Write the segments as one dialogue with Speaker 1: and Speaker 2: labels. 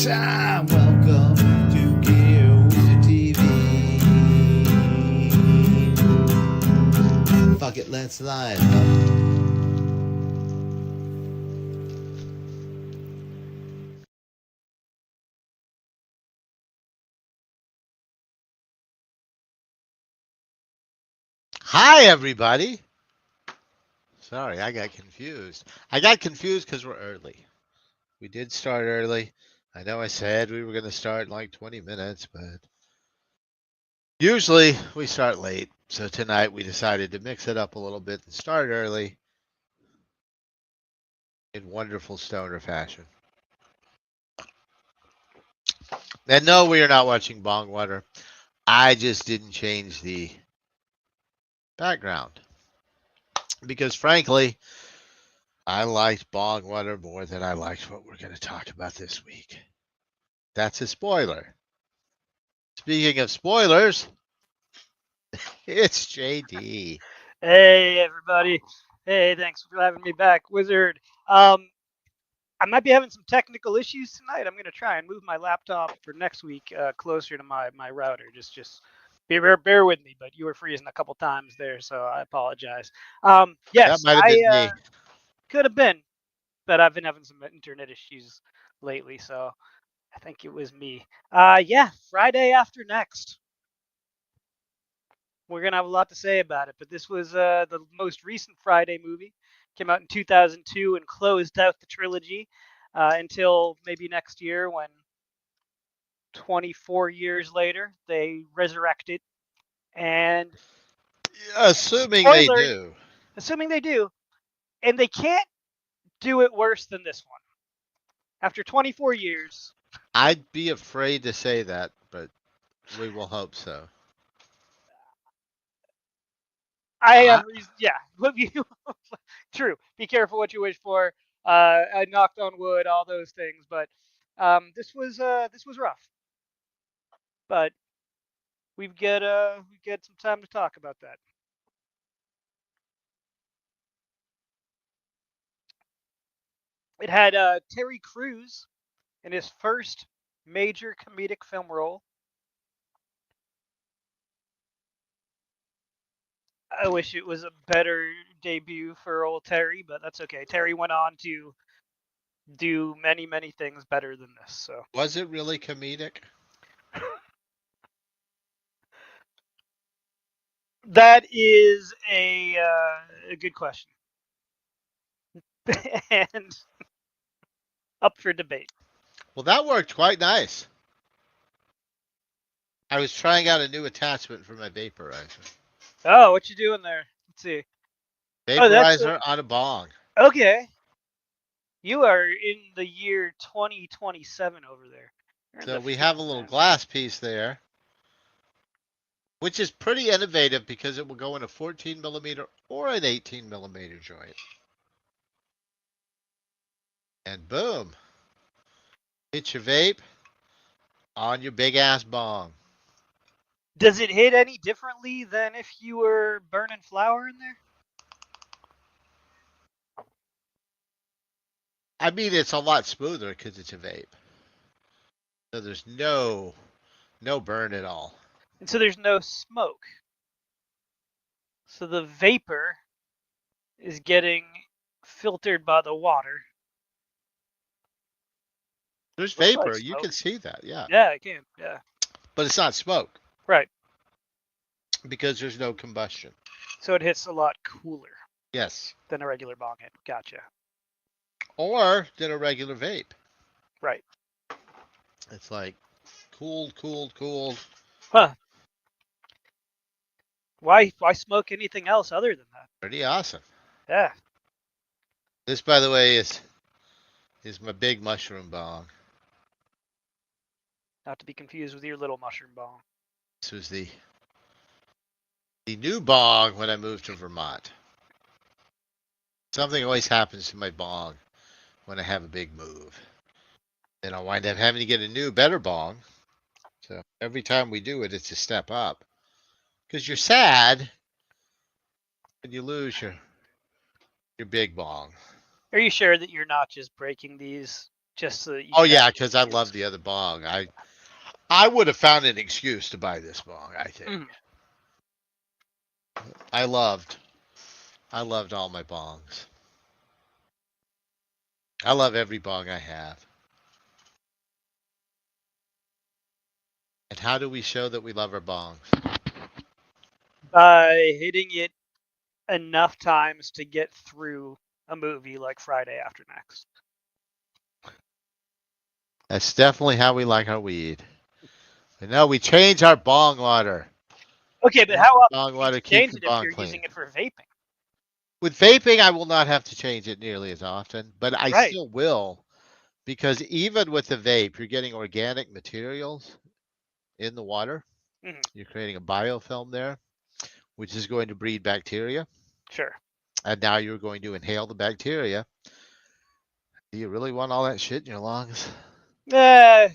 Speaker 1: time. Welcome to Cameos TV. Fuck it, let's live. Hi, everybody. Sorry, I got confused. I got confused because we're early. We did start early. I know I said we were going to start in like 20 minutes, but usually we start late. So tonight we decided to mix it up a little bit and start early in wonderful stoner fashion. And no, we are not watching Bong Water. I just didn't change the background because, frankly, I liked Bong Water more than I liked what we're going to talk about this week. That's a spoiler. Speaking of spoilers, it's JD.
Speaker 2: Hey everybody. Hey, thanks for having me back, Wizard. I might be having some technical issues tonight. I'm gonna try and move my laptop for next week closer to my router. Just bear with me, but you were freezing a couple times there, so I apologize.
Speaker 1: That
Speaker 2: Yes,
Speaker 1: might have
Speaker 2: I
Speaker 1: been me.
Speaker 2: could have been, but I've been having some internet issues lately, so I think it was me. Yeah, Friday after next. We're gonna have a lot to say about it, but this was the most recent Friday movie. Came out in 2002 and closed out the trilogy until maybe next year when 24 years later they resurrect it. And
Speaker 1: Assuming they
Speaker 2: spoiler,
Speaker 1: do.
Speaker 2: assuming they do, and they can't do it worse than this one. After 24 years,
Speaker 1: I'd be afraid to say that, but we will hope so.
Speaker 2: I
Speaker 1: I,
Speaker 2: have reason. Yeah, true. Be careful what you wish for. I knocked on wood, all those things, but this was rough. But we get some time to talk about that. It had Terry Crews in his first major comedic film role. I wish it was a better debut for old Terry, but that's okay. Terry went on to do many things better than this. So
Speaker 1: was it really comedic?
Speaker 2: that is a good question and up for debate.
Speaker 1: Well, that worked quite nice. I was trying out a new attachment for my vaporizer.
Speaker 2: Oh, what you doing there? Let's see. Oh, that's
Speaker 1: Vaporizer on a bong.
Speaker 2: okay. You are in the year 2027 over there. You're in
Speaker 1: So
Speaker 2: the
Speaker 1: we have a little
Speaker 2: future.
Speaker 1: glass piece there, which is pretty innovative because it will go in a 14 millimeter or an 18 millimeter joint. And boom, hit your vape on your big ass bong.
Speaker 2: Does it hit any differently than if you were burning flour in there?
Speaker 1: I mean, it's a lot smoother because it's a vape. So there's no burn at all.
Speaker 2: And so there's no smoke. So the vapor is getting filtered by the water.
Speaker 1: There's
Speaker 2: Looks like
Speaker 1: vapor. You can
Speaker 2: smoke.
Speaker 1: see that, yeah.
Speaker 2: Yeah, I can. Yeah.
Speaker 1: But it's not smoke
Speaker 2: Right.
Speaker 1: because there's no combustion.
Speaker 2: So it hits a lot cooler
Speaker 1: Yes.
Speaker 2: than a regular bong hit. Gotcha.
Speaker 1: Or than a regular vape.
Speaker 2: Right.
Speaker 1: It's like cooled.
Speaker 2: Huh. Why smoke anything else other than that?
Speaker 1: Pretty awesome.
Speaker 2: Yeah.
Speaker 1: This, by the way, is my big mushroom bong.
Speaker 2: Not to be confused with your little mushroom bong.
Speaker 1: This was the new bong when I moved to Vermont. Something always happens to my bong when I have a big move. Then I'll wind up having to get a new, better bong. So every time we do it, it's a step up. Because you're sad when you lose your big bong.
Speaker 2: Are you sure that you're not just breaking these just so that you
Speaker 1: Oh
Speaker 2: could have
Speaker 1: yeah,
Speaker 2: an
Speaker 1: because I
Speaker 2: excuse.
Speaker 1: love the other bong. I would have found an excuse to buy this bong. I think
Speaker 2: Mhm.
Speaker 1: I loved all my bongs. I love every bong I have. And how do we show that we love our bongs?
Speaker 2: By hitting it enough times to get through a movie like Friday After Next.
Speaker 1: That's definitely how we like our weed. But no, we change our bong water.
Speaker 2: Okay, but
Speaker 1: Change
Speaker 2: how
Speaker 1: your
Speaker 2: often
Speaker 1: bong
Speaker 2: do you need
Speaker 1: water,
Speaker 2: to
Speaker 1: keep
Speaker 2: change
Speaker 1: your
Speaker 2: it if
Speaker 1: bong
Speaker 2: you're
Speaker 1: clean.
Speaker 2: using it for vaping?
Speaker 1: With vaping, I will not have to change it nearly as often, but I
Speaker 2: Right.
Speaker 1: still will because even with the vape, you're getting organic materials in the water.
Speaker 2: Hmm.
Speaker 1: You're creating a biofilm there, which is going to breed bacteria.
Speaker 2: Sure.
Speaker 1: And now you're going to inhale the bacteria. Do you really want all that shit in your lungs?
Speaker 2: Eh,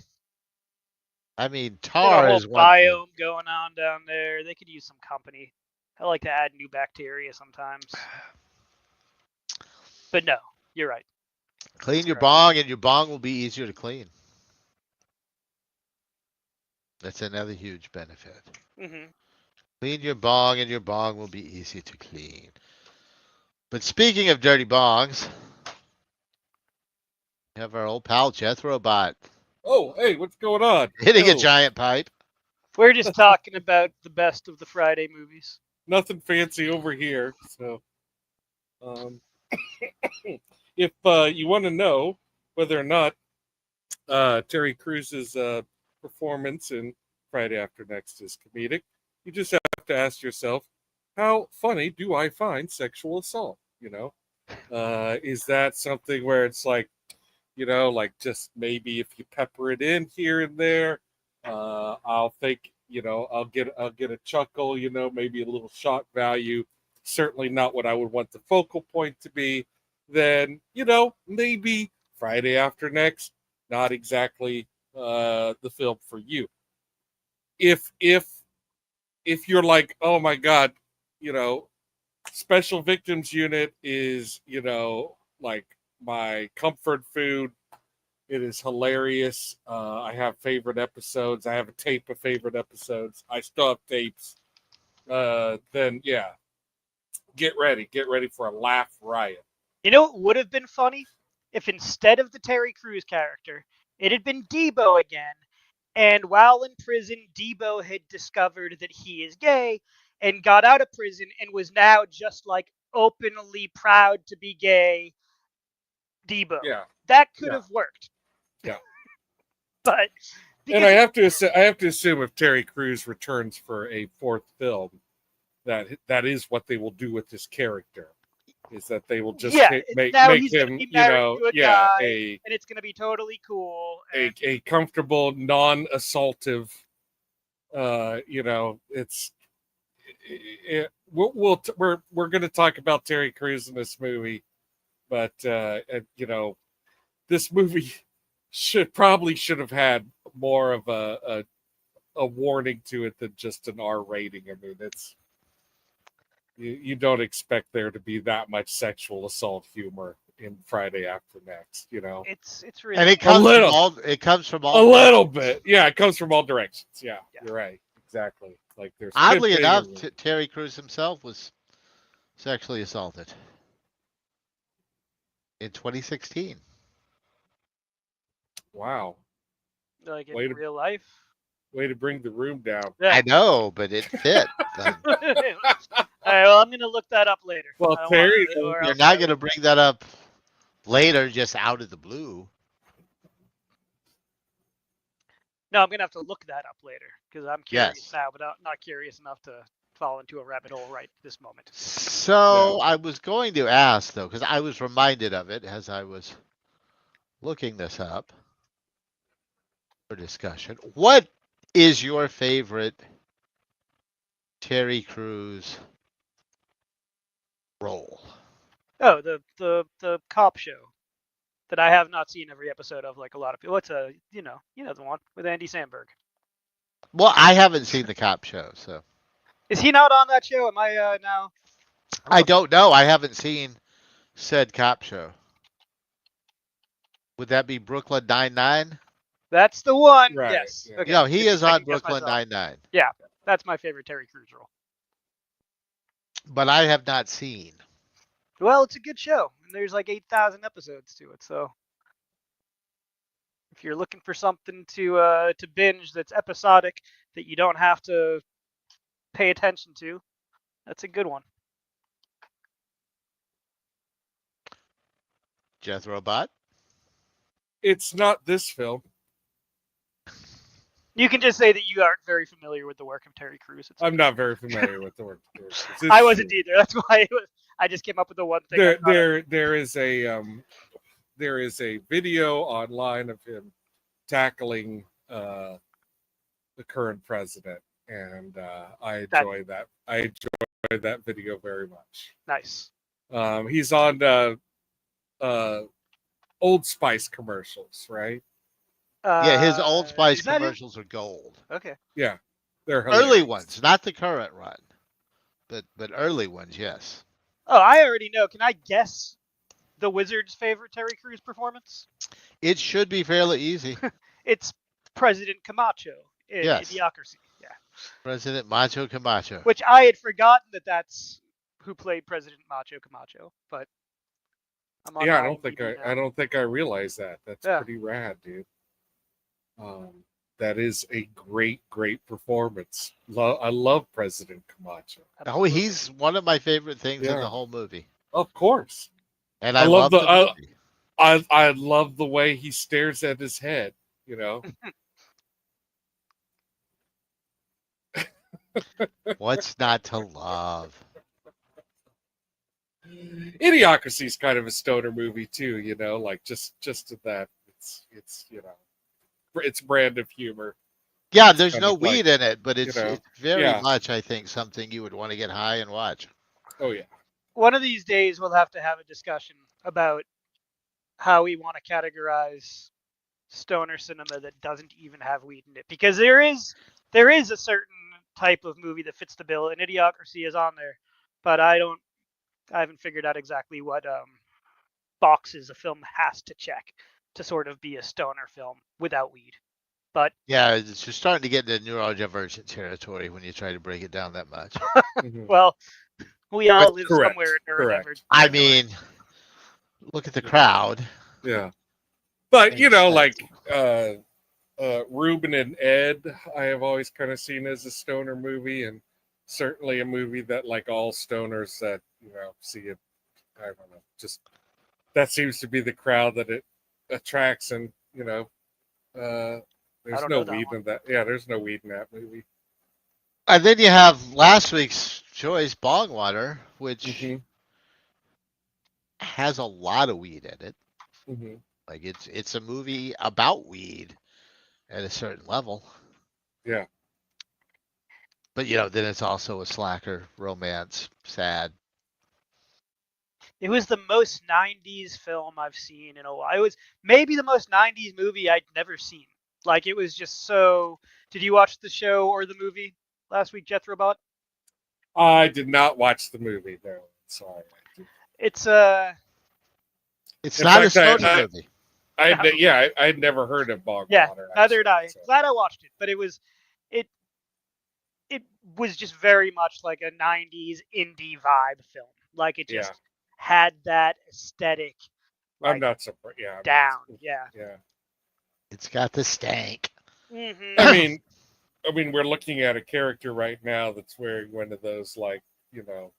Speaker 1: I mean,
Speaker 2: got a
Speaker 1: tar
Speaker 2: whole
Speaker 1: is one thing.
Speaker 2: biome going on down there. They could use some company. I like to add new bacteria sometimes. But no, you're right.
Speaker 1: Clean your
Speaker 2: You're right.
Speaker 1: bong, and your bong will be easier to clean. That's another huge benefit.
Speaker 2: Hmm.
Speaker 1: Clean your bong, and your bong will be easy to clean. But speaking of dirty bongs, we have our old pal Jethro Bot
Speaker 3: Oh, hey, what's going on?
Speaker 1: hitting a
Speaker 3: Oh,
Speaker 1: giant pipe.
Speaker 2: We're just talking about the best of the Friday movies.
Speaker 3: nothing fancy over here. So, um, if you want to know whether or not Terry Crews's performance in Friday After Next is comedic, you just have to ask yourself, how funny do I find sexual assault? Is that something where it's like, like just maybe if you pepper it in here and there, I'll think, I'll get a chuckle, maybe a little shock value. Certainly not what I would want the focal point to be. Then, maybe Friday After Next, not exactly the film for you. If you're like, oh my God, you know, Special Victims Unit is, like my comfort food. It is hilarious. I have favorite episodes. I have a tape of favorite episodes. I still have tapes. Then yeah, get ready. Get ready for a laugh riot.
Speaker 2: You know what would have been funny? If instead of the Terry Crews character, it had been Debo again, and while in prison, Debo had discovered that he is gay and got out of prison and was now just like openly proud to be gay Debo.
Speaker 3: Yeah,
Speaker 2: That could
Speaker 3: yeah,
Speaker 2: have worked.
Speaker 3: yeah.
Speaker 2: But
Speaker 3: And I
Speaker 2: because
Speaker 3: have to I have to assume if Terry Crews returns for a fourth film, that is what they will do with this character. Is that they will just
Speaker 2: yeah, now
Speaker 3: make
Speaker 2: he's going to
Speaker 3: him,
Speaker 2: be married to a
Speaker 3: yeah,
Speaker 2: guy and it's going to be totally cool and
Speaker 3: a comfortable, non-assaultive. It's we're going to talk about Terry Crews in this movie, but this movie should have had more of a warning to it than just an R rating. I mean, it's you don't expect there to be that much sexual assault humor in Friday After Next.
Speaker 2: it's
Speaker 1: And
Speaker 2: really
Speaker 3: A little,
Speaker 1: it comes from
Speaker 3: a
Speaker 1: all
Speaker 3: little
Speaker 1: directions.
Speaker 3: bit. Yeah, it comes from all directions. Yeah,
Speaker 2: yeah.
Speaker 3: you're right. Exactly. Like there's
Speaker 1: Oddly
Speaker 3: pimping
Speaker 1: enough,
Speaker 3: and
Speaker 1: Terry Crews himself was sexually assaulted in 2016.
Speaker 3: wow,
Speaker 2: Like in
Speaker 3: way to
Speaker 2: real life.
Speaker 3: bring the room down.
Speaker 2: Yeah.
Speaker 1: I know, but it fit.
Speaker 2: All right, well, I'm gonna look that up later.
Speaker 3: Well,
Speaker 2: I don't want
Speaker 3: Terry,
Speaker 2: to, or
Speaker 1: You're
Speaker 2: else
Speaker 1: not
Speaker 2: I
Speaker 1: going to
Speaker 2: will.
Speaker 1: bring that up later, just out of the blue.
Speaker 2: No, I'm gonna have to look that up later because I'm curious
Speaker 1: Yes.
Speaker 2: now, but not curious enough to fall into a rabbit hole right this moment.
Speaker 1: So
Speaker 3: no.
Speaker 1: I was going to ask though, because I was reminded of it as I was looking this up for discussion. What is your favorite Terry Crews role?
Speaker 2: Oh, the cop show that I have not seen every episode of, like a lot of people. What's a the one with Andy Samberg.
Speaker 1: Well, I haven't seen the cop show, so
Speaker 2: Is he not on that show? Am I now?
Speaker 1: I don't know. I haven't seen said cop show Would that be Brooklyn Nine-Nine?
Speaker 2: That's the one.
Speaker 3: Right,
Speaker 2: Yes.
Speaker 3: yeah.
Speaker 2: Okay.
Speaker 1: No, he
Speaker 2: Get to
Speaker 1: is on
Speaker 2: second guess
Speaker 1: Brooklyn
Speaker 2: myself.
Speaker 1: Nine-Nine.
Speaker 2: Yeah, that's my favorite Terry Crews role.
Speaker 1: But I have not seen.
Speaker 2: Well, it's a good show, and there's like 8,000 episodes to it. So if you're looking for something to binge that's episodic that you don't have to pay attention to, that's a good one.
Speaker 1: Jethro Bot?
Speaker 3: It's not this film.
Speaker 2: You can just say that you aren't very familiar with the work of Terry Crews. It's
Speaker 3: I'm
Speaker 2: okay.
Speaker 3: not very familiar with the work.
Speaker 2: I wasn't either. That's why I just came up with the one thing.
Speaker 3: There is a video online of him tackling the current president, and I enjoy that. I enjoy that video very much.
Speaker 2: Nice.
Speaker 3: He's on Old Spice commercials, right?
Speaker 1: Yeah, his Old Spice
Speaker 2: is that it?
Speaker 1: commercials are gold.
Speaker 2: Okay.
Speaker 3: Yeah, they're
Speaker 1: Early
Speaker 3: hilarious.
Speaker 1: ones, not the current run, but early ones, yes.
Speaker 2: Oh, I already know. Can I guess the Wizard's favorite Terry Crews performance?
Speaker 1: It should be fairly easy.
Speaker 2: It's President Camacho in
Speaker 1: Yes.
Speaker 2: Idiocracy. Yeah.
Speaker 1: President Macho Camacho.
Speaker 2: Which I had forgotten that's who played President Macho Camacho, but I'm on
Speaker 3: Yeah,
Speaker 2: IMDb now.
Speaker 3: I don't think I realized that. That's
Speaker 2: Yeah.
Speaker 3: pretty rad, dude. That is a great performance. I love President Camacho.
Speaker 1: Oh,
Speaker 2: Absolutely.
Speaker 1: he's one of my favorite things in
Speaker 3: Yeah.
Speaker 1: the whole movie.
Speaker 3: Of course.
Speaker 1: And
Speaker 3: I
Speaker 1: I
Speaker 3: love
Speaker 1: love the movie.
Speaker 3: I love the way he stares at his head, you know.
Speaker 1: What's not to love?
Speaker 3: Idiocracy is kind of a stoner movie too, you know, like just to that it's you know, it's brand of humor.
Speaker 1: Yeah, there's
Speaker 3: kind
Speaker 1: no
Speaker 3: of like,
Speaker 1: weed in it, but it's
Speaker 3: you know,
Speaker 1: it's very
Speaker 3: yeah.
Speaker 1: much, I think, something you would want to get high and watch.
Speaker 3: Oh yeah.
Speaker 2: One of these days we'll have to have a discussion about how we want to categorize stoner cinema that doesn't even have weed in it, because there is a certain type of movie that fits the bill, and Idiocracy is on there, but I haven't figured out exactly what boxes a film has to check to sort of be a stoner film without weed. But
Speaker 1: Yeah, it's just starting to get into neurodivergent territory when you try to break it down that much.
Speaker 3: Mhm.
Speaker 2: well, we all
Speaker 3: That's
Speaker 2: live
Speaker 3: correct,
Speaker 2: somewhere in
Speaker 3: correct.
Speaker 2: neurodivergent.
Speaker 1: I mean, look at the crowd.
Speaker 3: Yeah. But you know, like
Speaker 1: Thanks.
Speaker 3: Ruben and Ed, I have always kind of seen as a stoner movie, and certainly a movie that like all stoners that, you know, see it, I don't know, just that seems to be the crowd that it attracts, and you know, there's
Speaker 2: don't
Speaker 3: no
Speaker 2: know that
Speaker 3: weed
Speaker 2: one.
Speaker 3: in that. Yeah, there's no weed in that movie.
Speaker 1: And then you have last week's choice, Bong Water, which
Speaker 3: Mm-hmm.
Speaker 1: has a lot of weed in it.
Speaker 3: Mm-hmm.
Speaker 1: Like it's a movie about weed at a certain level.
Speaker 3: Yeah.
Speaker 1: But you know, then it's also a slacker, romance, sad.
Speaker 2: It was the most 90s film I've seen in a while. It was maybe the most 90s movie I'd never seen. Like, it was just so... Did you watch the show or the movie last week, Jethro Bot?
Speaker 3: I did not watch the movie though. Sorry.
Speaker 2: It's
Speaker 1: It's
Speaker 3: In
Speaker 1: not a
Speaker 3: fact,
Speaker 1: stoner movie.
Speaker 3: I'd never heard of Bog
Speaker 2: yeah,
Speaker 3: Water.
Speaker 2: neither did I.
Speaker 3: So.
Speaker 2: Glad I watched it, but it was just very much like a 90s indie vibe film. Like, it just had that aesthetic. Like,
Speaker 3: I'm not surprised. Yeah.
Speaker 2: down. Yeah.
Speaker 3: Yeah.
Speaker 1: It's got the stank.
Speaker 2: Mm-hmm.
Speaker 3: I mean, we're looking at a character right now that's wearing one of those, like, you know,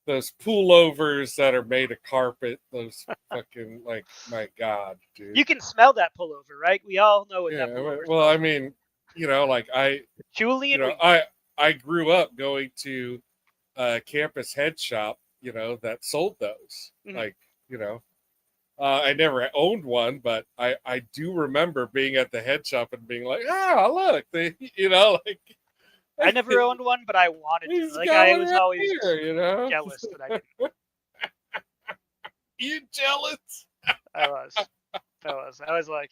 Speaker 3: those pullovers that are made of carpet. Those fucking, like, my God, dude.
Speaker 2: You can smell that pullover, right? We all know what that
Speaker 3: Yeah.
Speaker 2: pullover
Speaker 3: Well, I
Speaker 2: smells
Speaker 3: mean, you know, like
Speaker 2: Julian,
Speaker 3: you know, I grew up going to a campus head shop, you know, that sold those.
Speaker 2: Mhm.
Speaker 3: Like, you know, I never owned one, but I do remember being at the head shop and being like, look, they, you know, like.
Speaker 2: I never owned one, but I wanted to.
Speaker 3: He's
Speaker 2: Like,
Speaker 3: got
Speaker 2: I
Speaker 3: one
Speaker 2: was
Speaker 3: right
Speaker 2: always
Speaker 3: here, you know.
Speaker 2: jealous that I didn't.
Speaker 3: You jealous?
Speaker 2: I was like,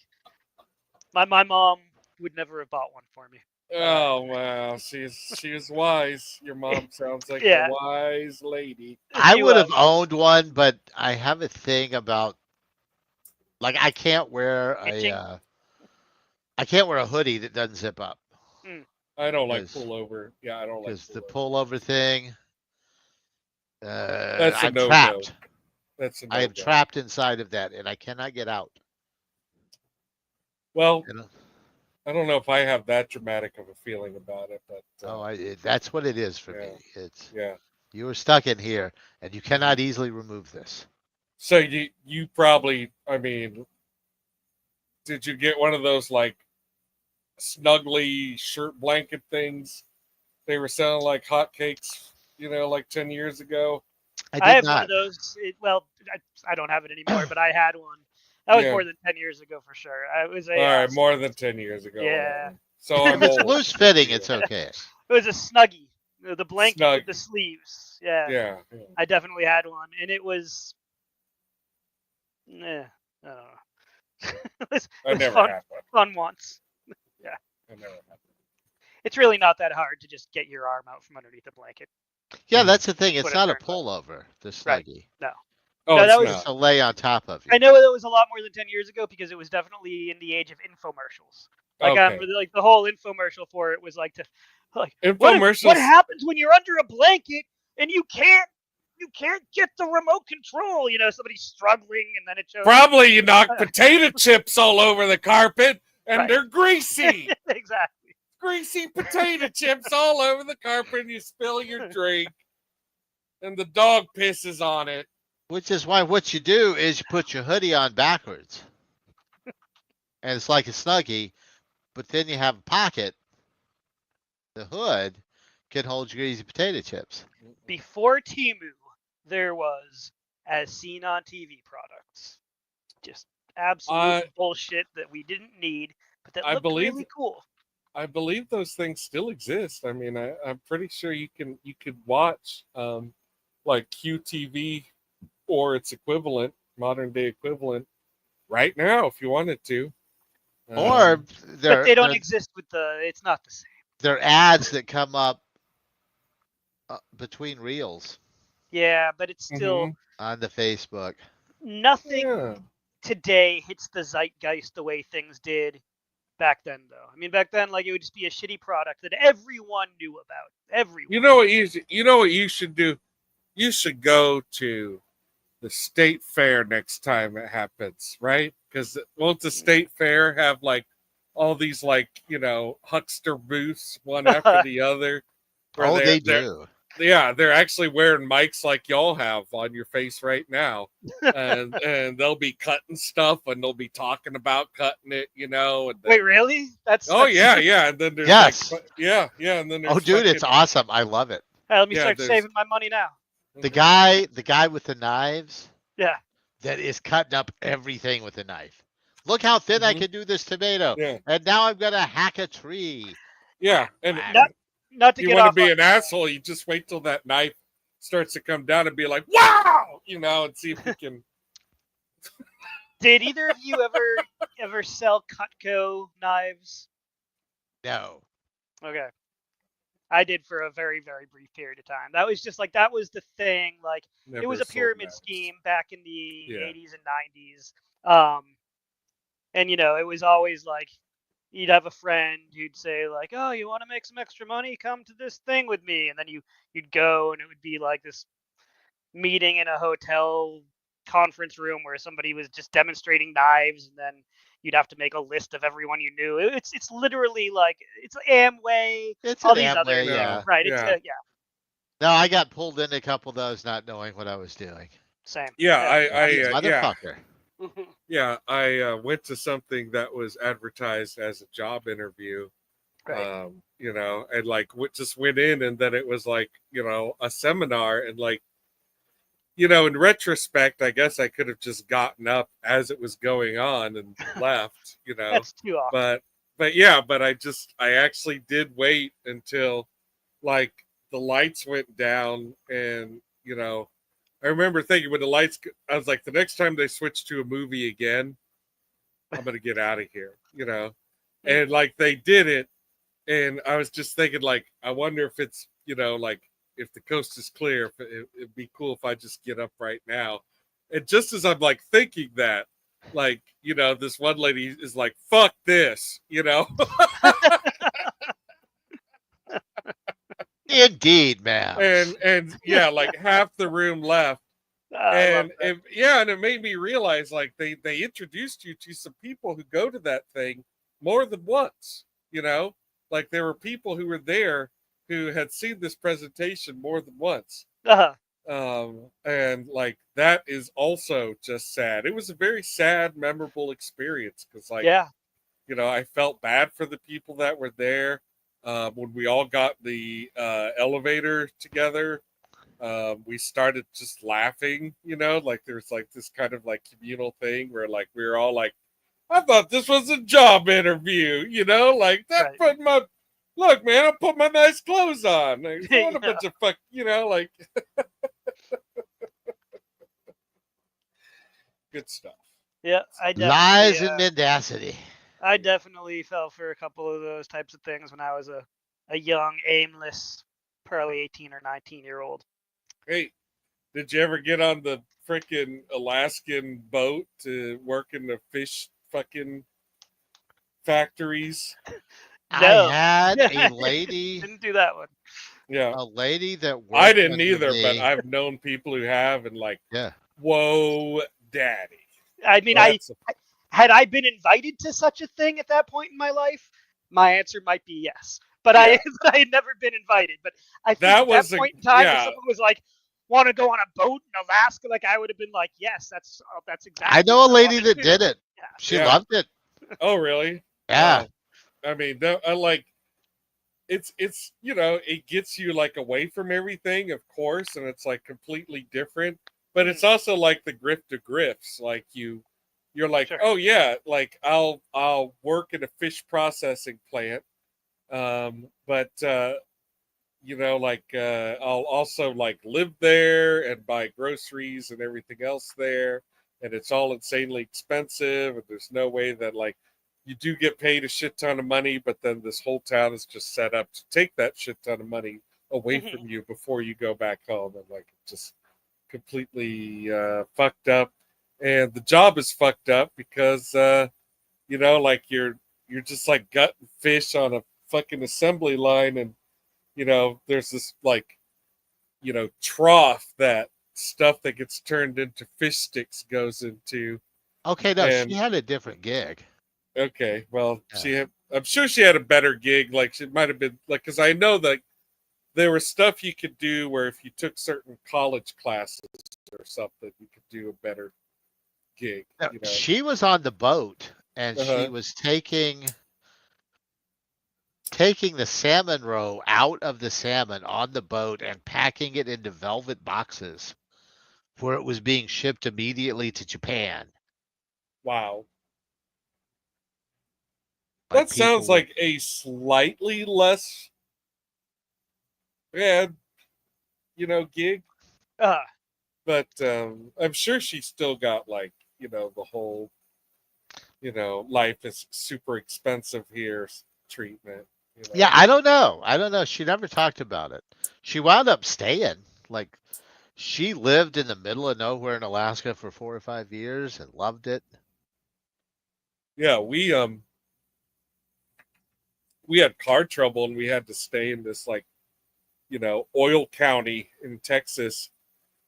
Speaker 2: my mom would never have bought one for me.
Speaker 3: Oh wow, she is wise. Your mom sounds like
Speaker 2: Yeah.
Speaker 3: a wise lady.
Speaker 1: I
Speaker 2: She
Speaker 1: would have
Speaker 2: was.
Speaker 1: owned one, but I have a thing about Like I can't wear
Speaker 2: Itching?
Speaker 1: a hoodie that doesn't zip up
Speaker 2: Mm.
Speaker 3: I don't like
Speaker 1: because
Speaker 3: pullover. Yeah, I don't like
Speaker 1: the
Speaker 3: pullover.
Speaker 1: pullover thing.
Speaker 3: That's a
Speaker 1: I'm
Speaker 3: no-go.
Speaker 1: trapped.
Speaker 3: That's a
Speaker 1: I am
Speaker 3: no-go.
Speaker 1: trapped inside of that, and I cannot get out.
Speaker 3: Well,
Speaker 1: You know?
Speaker 3: I don't know if I have that dramatic of a feeling about it, but
Speaker 1: That's what it is for
Speaker 3: yeah,
Speaker 1: me. It's
Speaker 3: yeah.
Speaker 1: you are stuck in here, and you
Speaker 3: Mhm.
Speaker 1: cannot easily remove this.
Speaker 3: So you probably, I mean, did you get one of those like snuggly shirt blanket things? They were selling like hotcakes, like 10 years ago.
Speaker 1: I
Speaker 2: I
Speaker 1: did
Speaker 2: have one of
Speaker 1: not.
Speaker 2: those. Well, I don't have it anymore, but I had one. That was
Speaker 3: Yeah.
Speaker 2: more than 10 years ago for sure. It was
Speaker 3: All
Speaker 2: a
Speaker 3: right, more than 10 years ago,
Speaker 2: yeah.
Speaker 3: whatever. So
Speaker 1: If
Speaker 3: I'm
Speaker 1: it's
Speaker 3: old.
Speaker 1: loose fitting,
Speaker 3: Yeah.
Speaker 1: it's okay.
Speaker 2: It was a snuggie, the blanket
Speaker 3: Snug.
Speaker 2: with the sleeves. Yeah,
Speaker 3: Yeah.
Speaker 2: I definitely had one, and it was, I don't know. it
Speaker 3: I
Speaker 2: was
Speaker 3: never
Speaker 2: fun,
Speaker 3: had one.
Speaker 2: fun once. Yeah,
Speaker 3: I never had
Speaker 2: it's really not that hard to just get your arm out from underneath the blanket.
Speaker 1: Yeah,
Speaker 3: Mm.
Speaker 1: that's the thing.
Speaker 2: Put
Speaker 1: It's
Speaker 2: it
Speaker 1: not
Speaker 2: there
Speaker 1: a
Speaker 2: and go.
Speaker 1: pullover, the
Speaker 2: Right?
Speaker 1: snuggie.
Speaker 2: No,
Speaker 3: Oh,
Speaker 2: no,
Speaker 3: it's
Speaker 2: that
Speaker 1: It's
Speaker 2: was.
Speaker 1: just
Speaker 3: not.
Speaker 1: a lay on top of you.
Speaker 2: I know that was a lot more than 10 years ago because it was definitely in the age of infomercials. Like
Speaker 3: Okay.
Speaker 2: like the whole infomercial for it was like like what
Speaker 3: Infomercials.
Speaker 2: happens when you're under a blanket and you can't get the remote control? Somebody's struggling and then it shows.
Speaker 3: Probably you knock potato chips all over the carpet and
Speaker 2: Right.
Speaker 3: they're greasy.
Speaker 2: Exactly.
Speaker 3: Greasy potato chips all over the carpet and you spill your drink and the dog pisses on it.
Speaker 1: Which is why what you do is you put your hoodie on backwards, and it's like a snuggie, but then you have a pocket. The hood can hold your greasy potato chips.
Speaker 2: Before Timu, there was as seen on TV products. Just absolute bullshit that we didn't need, but that
Speaker 3: I
Speaker 2: looked
Speaker 3: believe
Speaker 2: really cool.
Speaker 3: I believe those things still exist. I mean, I'm pretty sure you could watch like QTV or its equivalent, modern day equivalent, right now if you wanted to.
Speaker 1: Or
Speaker 2: But they don't
Speaker 1: they're
Speaker 2: exist with it's not the same.
Speaker 1: they're ads that come up between reels
Speaker 2: Yeah, but it's still
Speaker 3: Mhm.
Speaker 1: on the Facebook.
Speaker 2: nothing
Speaker 3: Yeah.
Speaker 2: today hits the zeitgeist the way things did back then, though. I mean, back then, like, it would just be a shitty product that everyone knew about. Everyone.
Speaker 3: You know what you should do? You should go to the state fair next time it happens, right? Because won't the state fair have like all these like huckster booths one after the other, where
Speaker 1: Oh, they do.
Speaker 3: they're actually wearing mics like y'all have on your face right now, and they'll be cutting stuff and they'll be talking about cutting it, and then,
Speaker 2: Wait, really? That's
Speaker 3: yeah, and then there's
Speaker 1: Yes.
Speaker 3: yeah, and then there's
Speaker 1: Oh, dude, it's
Speaker 3: fucking,
Speaker 1: awesome. I love it.
Speaker 2: Hey, let me
Speaker 3: yeah,
Speaker 2: start
Speaker 3: there's
Speaker 2: saving my money now.
Speaker 1: The guy with the knives
Speaker 2: Yeah.
Speaker 1: that is cutting up everything with a knife. Look how thin I
Speaker 3: Mhm.
Speaker 1: can do this tomato.
Speaker 3: Yeah.
Speaker 1: And now I'm gonna hack a tree.
Speaker 3: Yeah, and
Speaker 2: Not to
Speaker 3: you
Speaker 2: get
Speaker 3: want to
Speaker 2: off
Speaker 3: be
Speaker 2: on
Speaker 3: an asshole, you just wait till that knife starts to come down and be like, wow, and see if you can.
Speaker 2: Did either of you ever sell Cutco knives?
Speaker 1: No.
Speaker 2: Okay. I did for a very, very brief period of time. That was just like that was the thing. Like it was
Speaker 3: Never
Speaker 2: a
Speaker 3: sold
Speaker 2: pyramid
Speaker 3: knives.
Speaker 2: scheme back in the
Speaker 3: Yeah.
Speaker 2: 80s and 90s. And it was always like you'd have a friend who'd say like, "Oh, you want to make some extra money? Come to this thing with me." And then you'd go and it would be like this meeting in a hotel conference room where somebody was just demonstrating knives, and then you'd have to make a list of everyone you knew. It's literally like it's Amway,
Speaker 1: It's
Speaker 2: all
Speaker 1: an
Speaker 2: these other
Speaker 1: Amway,
Speaker 3: No,
Speaker 2: right.
Speaker 3: yeah.
Speaker 2: Yeah,
Speaker 1: No, I got pulled into a couple of those not knowing what I was doing.
Speaker 2: same.
Speaker 3: Yeah,
Speaker 1: Motherfucker.
Speaker 3: I went to something that was advertised as a job interview,
Speaker 2: Right.
Speaker 3: and like just went in, and then it was like a seminar, and like in retrospect, I guess I could have just gotten up as it was going on and left,
Speaker 2: That's too often.
Speaker 3: but I actually did wait until like the lights went down, and I remember thinking when the lights, I was like, the next time they switch to a movie again, I'm gonna get out of here, and like they did it, and I was just thinking like, I wonder if it's like if the coast is clear, if it'd be cool if I just get up right now, and just as I'm like thinking that, like, this one lady is like, fuck this,
Speaker 1: Indeed, ma'am.
Speaker 3: and yeah, like half the room left.
Speaker 2: I love
Speaker 3: And
Speaker 2: that.
Speaker 3: and it made me realize, like, they introduced you to some people who go to that thing more than once, like there were people who were there who had seen this presentation more than once.
Speaker 2: Uh-huh.
Speaker 3: And like that is also just sad. It was a very sad, memorable experience because, like,
Speaker 2: Yeah.
Speaker 3: I felt bad for the people that were there. When we all got the elevator together, we started just laughing, like there was like this kind of like communal thing where like we were all like, I thought this was a job interview, like that
Speaker 2: Right.
Speaker 3: put my look, man, I put my nice clothes on. Like, what a
Speaker 2: Yeah.
Speaker 3: bunch of fuck, like good stuff.
Speaker 2: Yeah. I definitely.
Speaker 1: Lies and mendacity.
Speaker 2: I definitely fell for a couple of those types of things when I was a young, aimless, probably 18 or 19-year-old.
Speaker 3: Hey, did you ever get on the freaking Alaskan boat to work in the fish fucking factories?
Speaker 1: I
Speaker 2: No.
Speaker 1: had a lady,
Speaker 2: Didn't do that one.
Speaker 3: Yeah.
Speaker 1: a lady that worked
Speaker 3: I didn't
Speaker 1: under
Speaker 3: either,
Speaker 1: me.
Speaker 3: but I've known people who have, and like,
Speaker 1: Yeah.
Speaker 3: whoa, daddy.
Speaker 2: I mean, had I been invited to such a thing at that point in my life, my answer might be yes. But
Speaker 3: Yeah.
Speaker 2: I had never been invited. But I think
Speaker 3: That
Speaker 2: at
Speaker 3: was
Speaker 2: that point in time, if
Speaker 3: yeah.
Speaker 2: someone was like, "Want to go on a boat in Alaska?" Like I would have been like, "Yes, that's exactly."
Speaker 1: I know a
Speaker 2: what I
Speaker 1: lady
Speaker 2: wanna
Speaker 1: that
Speaker 2: do."
Speaker 1: did it.
Speaker 2: Yeah.
Speaker 1: She
Speaker 3: Yeah.
Speaker 1: loved it.
Speaker 3: Oh, really?
Speaker 1: Yeah.
Speaker 3: I mean, I like it's it gets you like away from everything, of course, and it's like completely different. But it's also like the grift to grifts. Like you're like,
Speaker 2: Sure.
Speaker 3: oh yeah, like I'll work in a fish processing plant, but like I'll also like live there and buy groceries and everything else there, and it's all insanely expensive, and there's no way that like you do get paid a shit ton of money, but then this whole town is just set up to take that shit ton of money away from you before you go back home, and like just completely fucked up. And the job is fucked up because like you're just like gutting fish on a fucking assembly line, and there's this like, trough that stuff that gets turned into fish sticks goes into.
Speaker 1: Okay, no, she
Speaker 3: And
Speaker 1: had a different gig.
Speaker 3: okay, well,
Speaker 1: Yeah.
Speaker 3: I'm sure she had a better gig. Like she might have been like, because I know that there was stuff you could do where if you took certain college classes or something, you could do a better gig.
Speaker 1: No, she was on the boat and she
Speaker 3: Uh-huh.
Speaker 1: was taking the salmon roe out of the salmon on the boat and packing it into velvet boxes where it was being shipped immediately to Japan.
Speaker 3: Wow.
Speaker 1: Like
Speaker 3: That sounds
Speaker 1: people would,
Speaker 3: like a slightly less bad, gig. But I'm sure she still got like, the whole, life is super expensive here treatment.
Speaker 1: yeah, I don't know. She never talked about it. She wound up staying. Like she lived in the middle of nowhere in Alaska for 4 or 5 years and loved it.
Speaker 3: Yeah, we had car trouble and we had to stay in this like, oil county in Texas,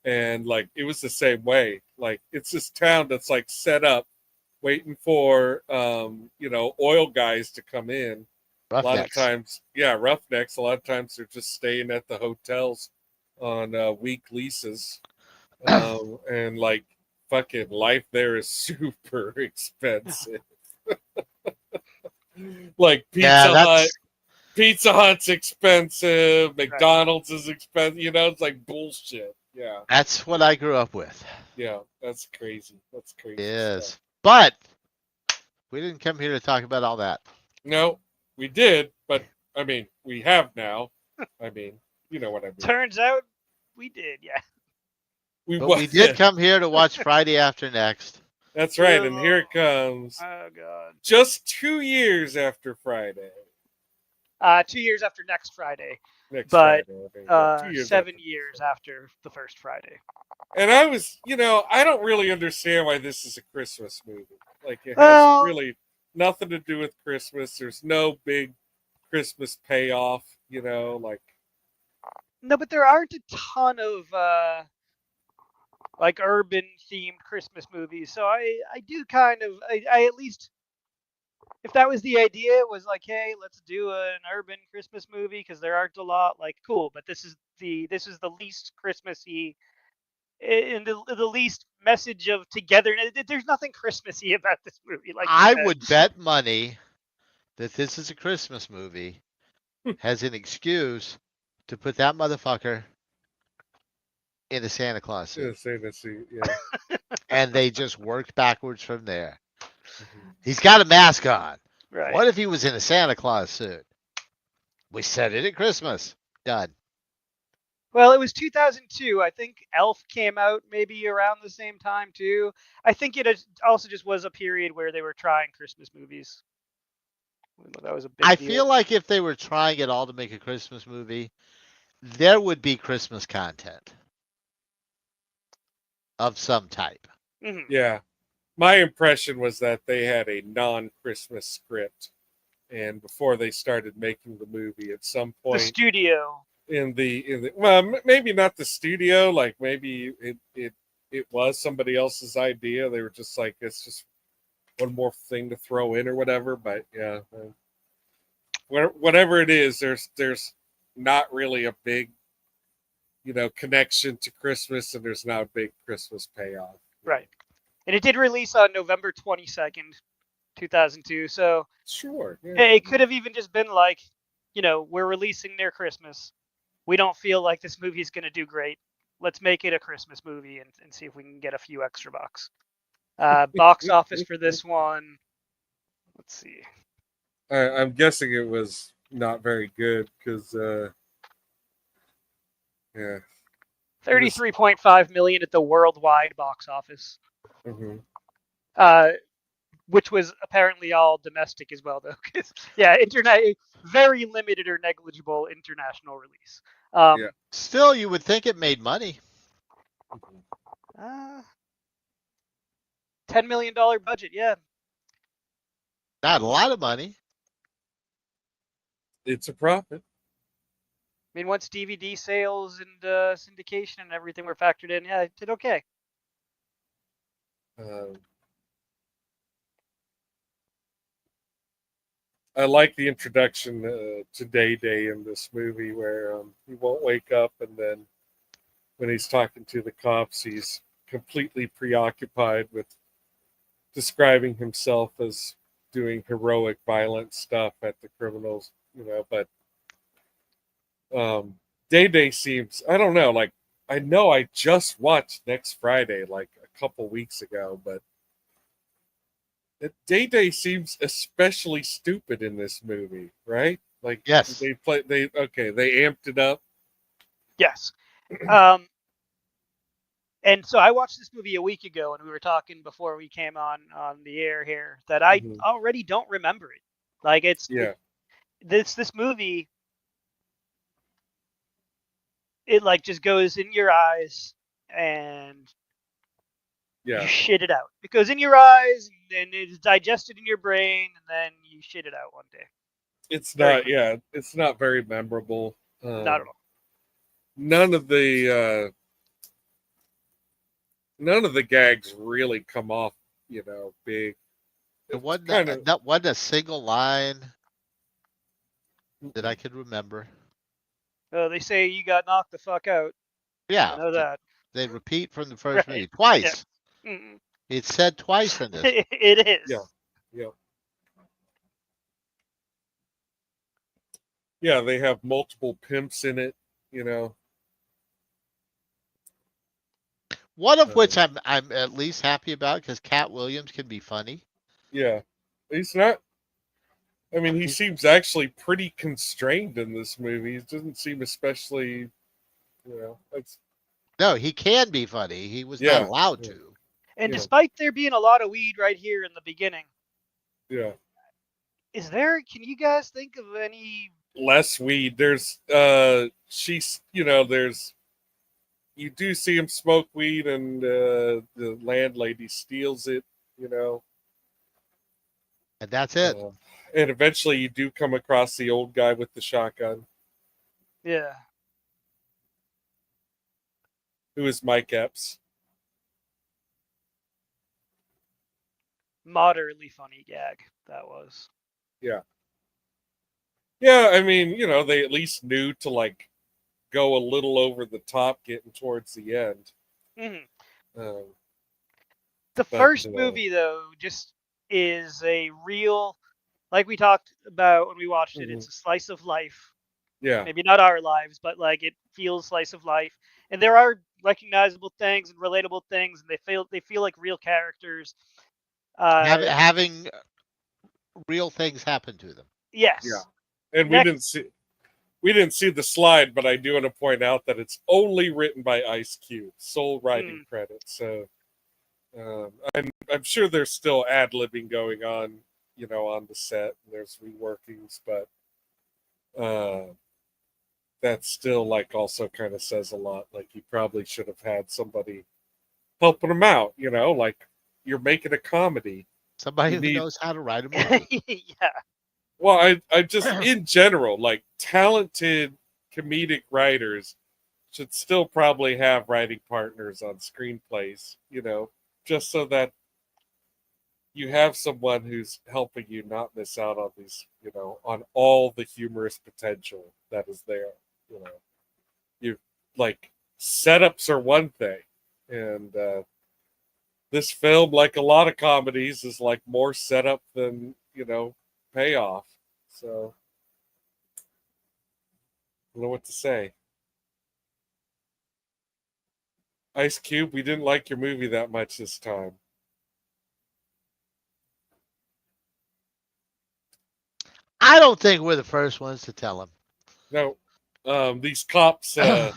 Speaker 3: and like it was the same way. Like it's this town that's like set up waiting for oil guys to come in. A lot of
Speaker 1: Roughnecks.
Speaker 3: times, yeah, roughnecks. A lot of times they're just staying at the hotels on week leases, and like fucking life there is super expensive. Like
Speaker 1: Yeah,
Speaker 3: Pizza Hut's expensive, McDonald's is expensive. It's like bullshit. Yeah,
Speaker 1: that's what I grew up with.
Speaker 3: yeah, that's crazy. That's crazy
Speaker 1: Yes.
Speaker 3: stuff.
Speaker 1: But we didn't come here to talk about all that.
Speaker 3: No, we did, but I mean, we have now. I mean, you know what I mean.
Speaker 2: Turns out we did, yeah.
Speaker 1: But we did come here to watch Friday After Next.
Speaker 3: That's right, and here it comes.
Speaker 2: Oh god.
Speaker 3: Just 2 years after Friday.
Speaker 2: 2 years after next Friday,
Speaker 3: Next
Speaker 2: but
Speaker 3: Friday, I think. Yeah, 2 years
Speaker 2: 7
Speaker 3: after.
Speaker 2: years after the first Friday.
Speaker 3: And I was, I don't really understand why this is a Christmas movie. Like, it has
Speaker 2: Well,
Speaker 3: really nothing to do with Christmas. There's no big Christmas payoff, like.
Speaker 2: no, but there aren't a ton of like urban themed Christmas movies. So I do kind of I at least, if that was the idea, it was like, hey, let's do an urban Christmas movie because there aren't a lot. Like, cool, but this is the least Christmassy and the least message of togetherness. There's nothing Christmassy about this movie. Like you
Speaker 1: I
Speaker 2: said.
Speaker 1: would bet money that this is a Christmas movie has an excuse to put that motherfucker in a Santa Claus suit.
Speaker 3: Yeah.
Speaker 1: And they just worked backwards from there.
Speaker 3: Mhm.
Speaker 1: He's got a mask on.
Speaker 2: Right.
Speaker 1: What if he was in a Santa Claus suit? We set it at Christmas. Done.
Speaker 2: Well, it was 2002. I think Elf came out maybe around the same time too. I think it also just was a period where they were trying Christmas movies. That was a big
Speaker 1: I
Speaker 2: deal.
Speaker 1: feel like if they were trying at all to make a Christmas movie, there would be Christmas content of some type.
Speaker 2: Mhm.
Speaker 3: Yeah. My impression was that they had a non-Christmas script, and before they started making the movie, at some
Speaker 2: The
Speaker 3: point
Speaker 2: studio.
Speaker 3: in the well, maybe not the studio, like maybe it was somebody else's idea. They were just like, it's just one more thing to throw in or whatever. But yeah, whatever it is, there's not really a big connection to Christmas, and there's not a big Christmas payoff.
Speaker 2: Right. And it did release on November 22nd, 2002. So
Speaker 3: Sure. Yeah.
Speaker 2: it could have even just been like, we're releasing near Christmas. We don't feel like this movie is going to do great. Let's make it a Christmas movie and see if we can get a few extra bucks. Box office for this one. Let's see.
Speaker 3: I'm guessing it was not very good because, yeah.
Speaker 2: 33.5 million at the worldwide box office.
Speaker 3: Mm-hmm.
Speaker 2: Which was apparently all domestic as well, though. Yeah, internet, very limited or negligible international release.
Speaker 3: Yeah.
Speaker 1: Still, you would think it made money.
Speaker 2: $10 million budget, yeah.
Speaker 1: Not a lot of money.
Speaker 3: It's a profit.
Speaker 2: I mean, once DVD sales and syndication and everything were factored in, yeah, it did okay.
Speaker 3: I like the introduction to Day Day in this movie, where he won't wake up, and then when he's talking to the cops, he's completely preoccupied with describing himself as doing heroic, violent stuff at the criminals, But Day Day seems, I don't know, like, I know I just watched Next Friday like a couple weeks ago, but Day Day seems especially stupid in this movie, right? Like,
Speaker 1: Yes.
Speaker 3: they amped it up.
Speaker 2: Yes. And so I watched this movie a week ago, and we were talking before we came on the air here that I already don't remember it. Like this movie, it like just goes in your eyes and you shit it out. It goes in your eyes and it's digested in your brain, and then you shit it out one day.
Speaker 3: It's not, it's not very memorable.
Speaker 2: Not at all.
Speaker 3: None of the gags really come off, big.
Speaker 1: It wasn't a single line that I could remember.
Speaker 2: They say you got knocked the fuck out.
Speaker 1: Yeah.
Speaker 2: I know that.
Speaker 1: They repeat from the first movie twice.
Speaker 2: Yeah.
Speaker 1: It's said twice in this.
Speaker 2: It is.
Speaker 3: Yeah. Yeah, they have multiple pimps in it,
Speaker 1: One of which I'm at least happy about because Cat Williams can be funny.
Speaker 3: Yeah, he's not. I mean, he seems actually pretty constrained in this movie. He doesn't seem especially,
Speaker 1: No, he can be funny. He was not allowed to.
Speaker 2: And despite there being a lot of weed right here in the beginning,
Speaker 3: can
Speaker 2: you guys think of any
Speaker 3: less weed. There's she's there's you do see him smoke weed, and the landlady steals it. You know,
Speaker 1: And that's it.
Speaker 3: and eventually you do come across the old guy with the shotgun,
Speaker 2: Yeah.
Speaker 3: who is Mike Epps.
Speaker 2: Moderately funny gag that was.
Speaker 3: Yeah. Yeah, I mean, they at least knew to like go a little over the top getting towards the end.
Speaker 2: Mhm.
Speaker 3: Um,
Speaker 2: The
Speaker 3: but
Speaker 2: first movie though just is a real, like we talked about when we watched it, it's a slice of life.
Speaker 3: yeah,
Speaker 2: Maybe not our lives, but like it feels slice of life. And there are recognizable things and relatable things, and they feel like real characters.
Speaker 1: Having real things happen to them.
Speaker 3: yeah,
Speaker 2: Yes.
Speaker 3: and
Speaker 2: Next,
Speaker 3: we didn't see the slide, but I do want to point out that it's only written by Ice Cube, sole writing credit. So I'm sure there's still ad libbing going on, on the set. And there's reworkings, but that still like also kind of says a lot. Like you probably should have had somebody helping him out. Like you're making a comedy.
Speaker 1: Somebody
Speaker 3: You
Speaker 1: who
Speaker 3: need
Speaker 1: knows how to write a movie.
Speaker 2: yeah.
Speaker 3: well, I just in general like talented comedic writers should still probably have writing partners on screenplays. Just so that you have someone who's helping you not miss out on these, on all the humorous potential that is there. You know, you like setups are one thing, and this film, like a lot of comedies, is like more setup than payoff. So I don't know what to say. Ice Cube, we didn't like your movie that much this time.
Speaker 1: I don't think we're the first ones to tell him.
Speaker 3: No, these cops. The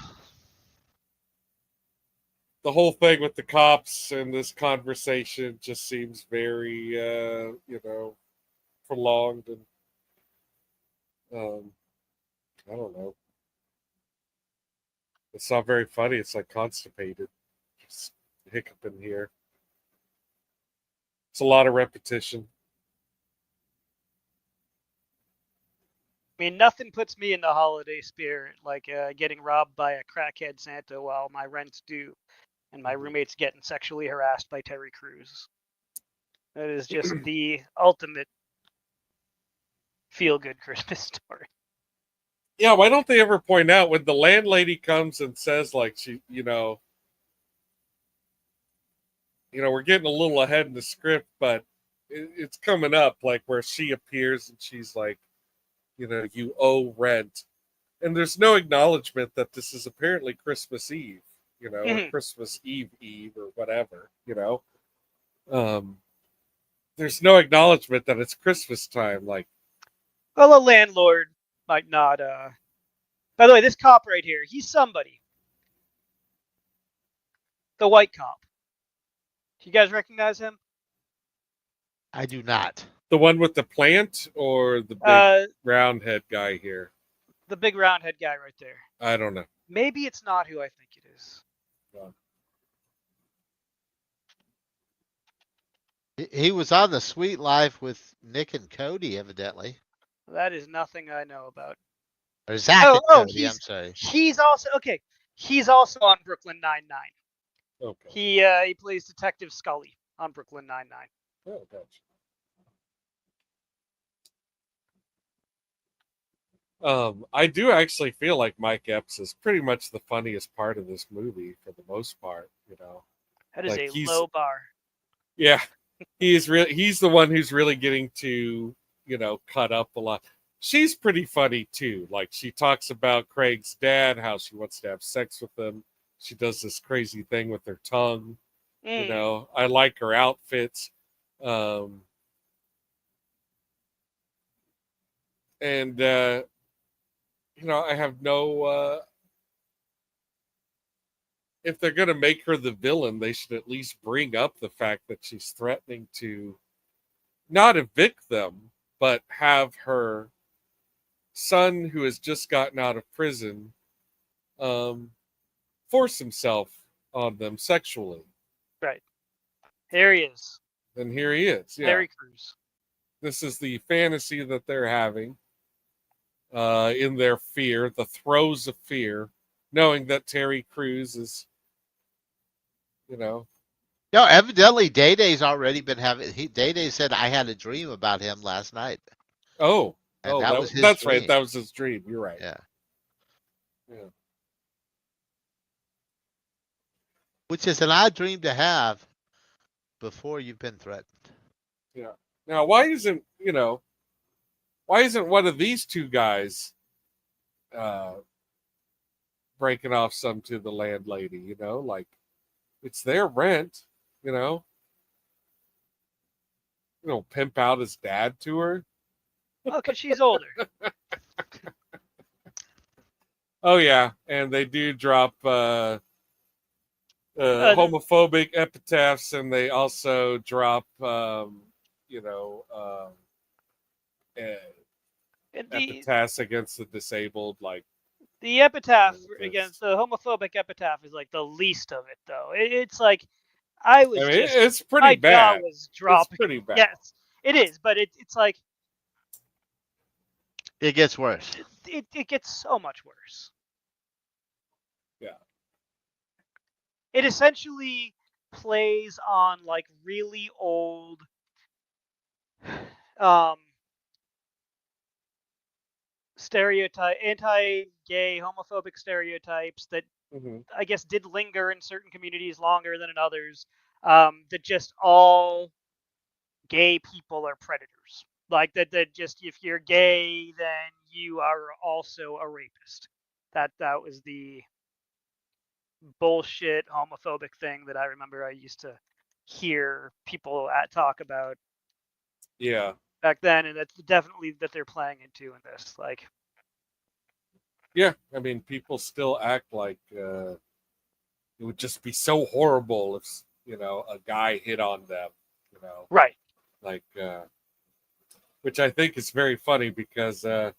Speaker 3: whole thing with the cops and this conversation just seems very, prolonged and I don't know. It's not very funny. It's like constipated, just hiccuping here. It's a lot of repetition.
Speaker 2: I mean, nothing puts me in the holiday spirit like getting robbed by a crackhead Santa while my rent's due and my roommate's getting sexually harassed by Terry Crews. That is just the ultimate feel-good Christmas story.
Speaker 3: Yeah, why don't they ever point out when the landlady comes and says like we're getting a little ahead in the script, but it's coming up like where she appears and she's like, you owe rent. And there's no acknowledgement that this is apparently Christmas Eve, or Christmas Eve or whatever, There's no acknowledgement that it's Christmas time. Like,
Speaker 2: well, a landlord might not. By the way, this cop right here, he's somebody. The white cop. Do you guys recognize him?
Speaker 1: I do not.
Speaker 3: the one with the plant or the big round head guy here?
Speaker 2: The big round head guy right there.
Speaker 3: I don't know.
Speaker 2: Maybe it's not who I think it is.
Speaker 1: He was on the Sweet Life with Nick and Cody, evidently.
Speaker 2: That is nothing I know about.
Speaker 1: Or Zach and Cody, I'm sorry.
Speaker 2: He's also okay. He's also on Brooklyn Nine-Nine.
Speaker 3: Okay.
Speaker 2: He plays Detective Scully on Brooklyn Nine-Nine.
Speaker 3: Oh, gotcha. I do actually feel like Mike Epps is pretty much the funniest part of this movie for the most part.
Speaker 2: That is
Speaker 3: like
Speaker 2: a low bar.
Speaker 3: Yeah, he's the one who's really getting to cut up a lot. She's pretty funny too. Like she talks about Craig's dad, how she wants to have sex with him. She does this crazy thing with her tongue. I like her outfits. And I have no if they're going to make her the villain, they should at least bring up the fact that she's threatening to not evict them, but have her son who has just gotten out of prison force himself on them sexually.
Speaker 2: Right. Here he is.
Speaker 3: And here he is. Yeah.
Speaker 2: Terry Crews.
Speaker 3: This is the fantasy that they're having in their fear, the throes of fear, knowing that Terry Crews is,
Speaker 1: No, evidently Day Day's already been having. Day Day said I had a dream about him last night, and that was his
Speaker 3: that's
Speaker 1: dream.
Speaker 3: right. That was his dream. You're right.
Speaker 1: Yeah.
Speaker 3: Yeah.
Speaker 1: Which is an odd dream to have before you've been threatened.
Speaker 3: Yeah. Now, why isn't one of these two guys breaking off some to the landlady? Like it's their rent. Pimp out his dad to her.
Speaker 2: Oh, because she's older.
Speaker 3: Oh yeah, and they do drop homophobic epitaphs, and they also drop epitaphs against the disabled, like
Speaker 2: the epitaph against the homophobic epitaph is like the least of it, though. It's like
Speaker 3: it's pretty
Speaker 2: my
Speaker 3: bad.
Speaker 2: jaw was dropping.
Speaker 3: It's pretty bad.
Speaker 2: Yes, it is, but it's like
Speaker 1: it gets worse.
Speaker 2: It gets so much worse.
Speaker 3: Yeah.
Speaker 2: It essentially plays on like really old stereotype, anti-gay, homophobic stereotypes that I guess did linger in certain communities longer than in others. That just all gay people are predators. Like that just if you're gay, then you are also a rapist. That was the bullshit homophobic thing that I remember I used to hear people talk about.
Speaker 3: Yeah.
Speaker 2: Back then, and that's definitely that they're playing into in this. Like,
Speaker 3: yeah, I mean, people still act like it would just be so horrible if a guy hit on them.
Speaker 2: Right.
Speaker 3: Like, which I think is very funny because, well,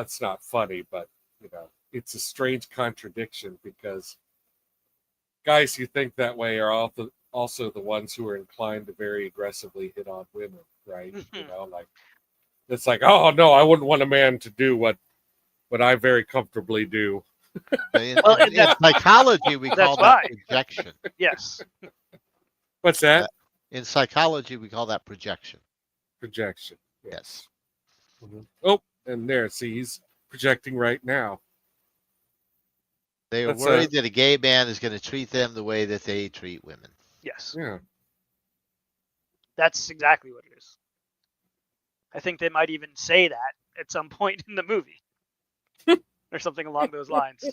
Speaker 3: it's not funny, but it's a strange contradiction because guys who think that way are also the ones who are inclined to very aggressively hit on women, right? Like it's like, oh no, I wouldn't want a man to do what I very comfortably do.
Speaker 1: In psychology, we call that projection.
Speaker 2: Yes.
Speaker 3: What's that?
Speaker 1: In psychology, we call that projection.
Speaker 3: Projection.
Speaker 1: Yes.
Speaker 3: Mm-hmm. Oh, and there, see, he's projecting right now.
Speaker 1: They are worried that a gay man is going to treat them the way that they treat women.
Speaker 2: Yes.
Speaker 3: Yeah.
Speaker 2: That's exactly what it is. I think they might even say that at some point in the movie. Or something along those lines.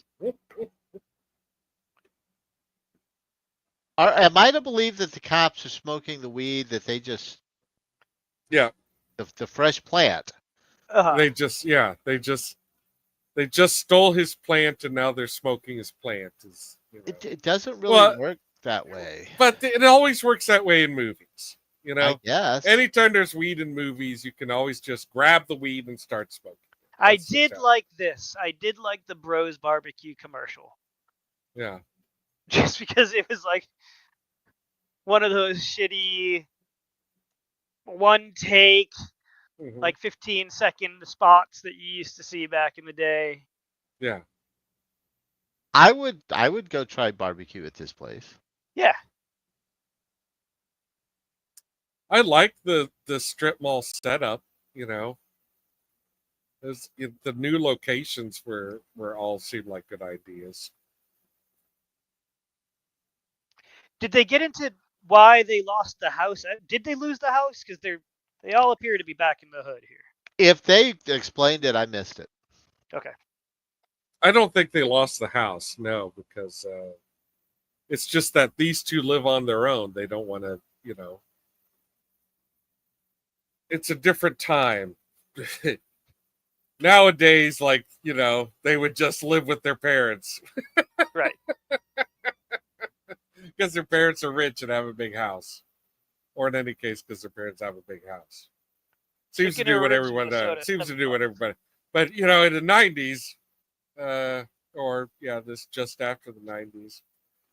Speaker 1: Am I to believe that the cops are smoking the weed that they just...
Speaker 3: Yeah.
Speaker 1: The fresh plant.
Speaker 3: They just stole his plant and now they're smoking his plant.
Speaker 1: It doesn't really work that way.
Speaker 3: But it always works that way in movies.
Speaker 1: I guess.
Speaker 3: Anytime there's weed in movies, you can always just grab the weed and start smoking.
Speaker 2: I did like this. I did like the Bros Barbecue commercial.
Speaker 3: Yeah.
Speaker 2: Just because it was like one of those shitty one take, like 15-second spots that you used to see back in the day.
Speaker 3: Yeah.
Speaker 1: I would go try barbecue at this place.
Speaker 2: Yeah.
Speaker 3: I like the strip mall setup, the new locations were all seemed like good ideas.
Speaker 2: Did they get into why they lost the house? Did they lose the house? Because they all appear to be back in the hood here.
Speaker 1: If they explained it, I missed it.
Speaker 2: Okay.
Speaker 3: I don't think they lost the house, no, because it's just that these two live on their own. They don't want to, it's a different time. Nowadays, like, they would just live with their parents.
Speaker 2: Right.
Speaker 3: Because their parents are rich and have a big house. Or in any case, because their parents have a big house. Seems to do what everyone does. Seems to do what everybody. But in the 90s, or this just after the 90s,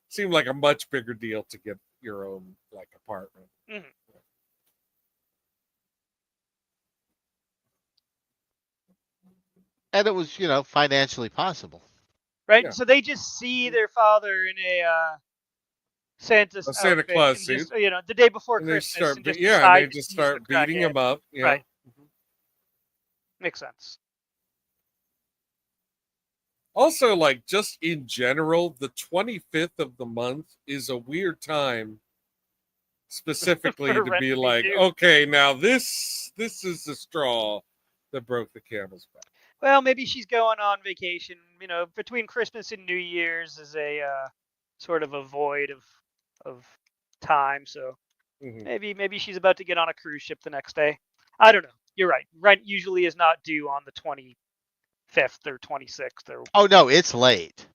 Speaker 3: seemed like a much bigger deal to get your own like apartment.
Speaker 2: Mhm.
Speaker 1: And it was, financially possible.
Speaker 2: Right.
Speaker 3: Yeah.
Speaker 2: So they just see their father in a Santa's
Speaker 3: A Santa
Speaker 2: outfit
Speaker 3: Claus
Speaker 2: and
Speaker 3: suit.
Speaker 2: just the day before
Speaker 3: And they
Speaker 2: Christmas
Speaker 3: start,
Speaker 2: and just
Speaker 3: and they
Speaker 2: decide to
Speaker 3: just
Speaker 2: tease the
Speaker 3: start beating
Speaker 2: crackhead.
Speaker 3: him up.
Speaker 2: Right. Makes sense.
Speaker 3: Also, like just in general, the 25th of the month is a weird time, specifically
Speaker 2: For
Speaker 3: to
Speaker 2: rent
Speaker 3: be
Speaker 2: to be
Speaker 3: like,
Speaker 2: due.
Speaker 3: okay, now this is the straw that broke the camel's back.
Speaker 2: Well, maybe she's going on vacation. Between Christmas and New Year's is a sort of a void of time. So
Speaker 3: Mhm.
Speaker 2: maybe she's about to get on a cruise ship the next day. I don't know. You're right. Rent usually is not due on the 25th or 26th or.
Speaker 1: Oh no, it's late.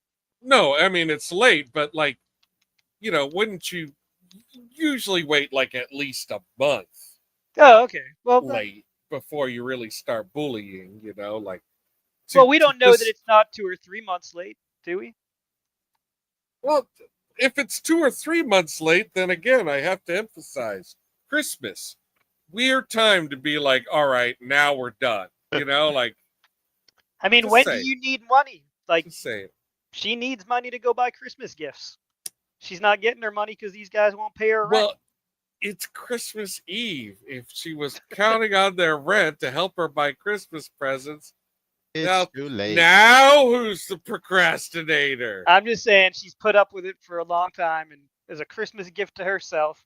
Speaker 3: No, I mean it's late, but like, wouldn't you usually wait like at least a month
Speaker 2: Oh, okay. Well,
Speaker 3: late before you really start bullying? Like
Speaker 2: we
Speaker 3: to
Speaker 2: don't know that
Speaker 3: just
Speaker 2: it's not 2 or 3 months late, do we?
Speaker 3: well, if it's 2 or 3 months late, then again I have to emphasize Christmas. Weird time to be like, all right, now we're done. Like
Speaker 2: I mean,
Speaker 3: just
Speaker 2: when do
Speaker 3: say,
Speaker 2: you need money? Like,
Speaker 3: just say it.
Speaker 2: she needs money to go buy Christmas gifts. She's not getting her money because these guys won't pay her rent.
Speaker 3: Well, it's Christmas Eve. If she was counting on their rent to help her buy Christmas presents,
Speaker 1: It's too late.
Speaker 3: now who's the procrastinator?
Speaker 2: I'm just saying she's put up with it for a long time, and as a Christmas gift to herself,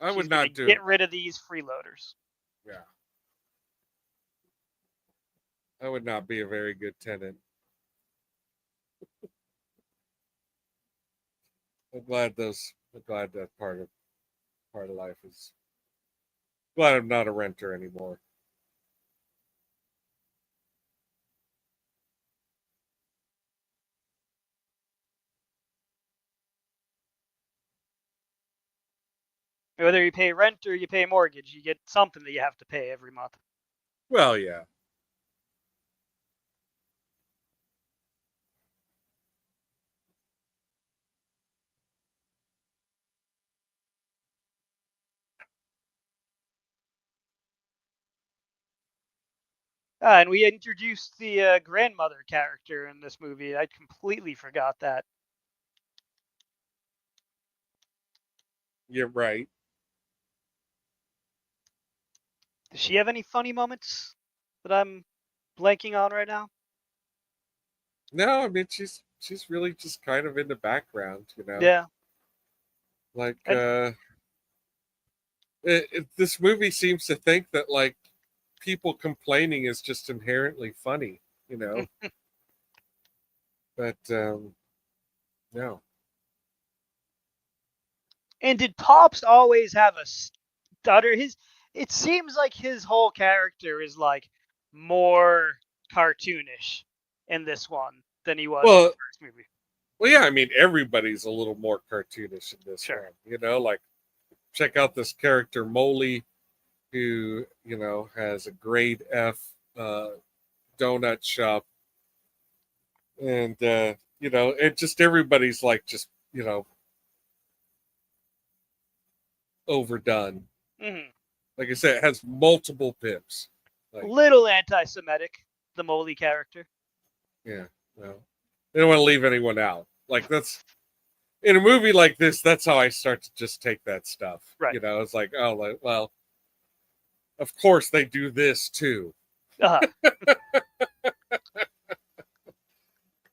Speaker 3: I
Speaker 2: she's
Speaker 3: would
Speaker 2: going to
Speaker 3: not do
Speaker 2: get
Speaker 3: it.
Speaker 2: rid of these freeloaders.
Speaker 3: Yeah. I would not be a very good tenant. I'm glad that part of life is glad I'm not a renter anymore.
Speaker 2: Whether you pay rent or you pay mortgage, you get something that you have to pay every month.
Speaker 3: Well, yeah.
Speaker 2: And we introduced the grandmother character in this movie. I completely forgot that.
Speaker 3: You're right.
Speaker 2: Does she have any funny moments that I'm blanking on right now?
Speaker 3: No, I mean she's really just kind of in the background.
Speaker 2: Yeah.
Speaker 3: Like
Speaker 2: And
Speaker 3: this movie seems to think that like people complaining is just inherently funny. But no.
Speaker 2: and did Pops always have a stutter? It seems like his whole character is like more cartoonish in this one than he was in the
Speaker 3: Well,
Speaker 2: first movie.
Speaker 3: yeah, I mean everybody's a little more cartoonish in this
Speaker 2: Sure.
Speaker 3: one. Like check out this character Moley, who has a grade F donut shop, and it just everybody's like just overdone.
Speaker 2: Mm-hmm.
Speaker 3: Like I said, it has multiple pimps. Like,
Speaker 2: Little anti-Semitic, the Moley character.
Speaker 3: yeah, well, they don't want to leave anyone out. Like that's in a movie like this. That's how I start to just take that stuff.
Speaker 2: Right.
Speaker 3: It's like, oh, like, well, of course they do this too.
Speaker 2: Uh-huh.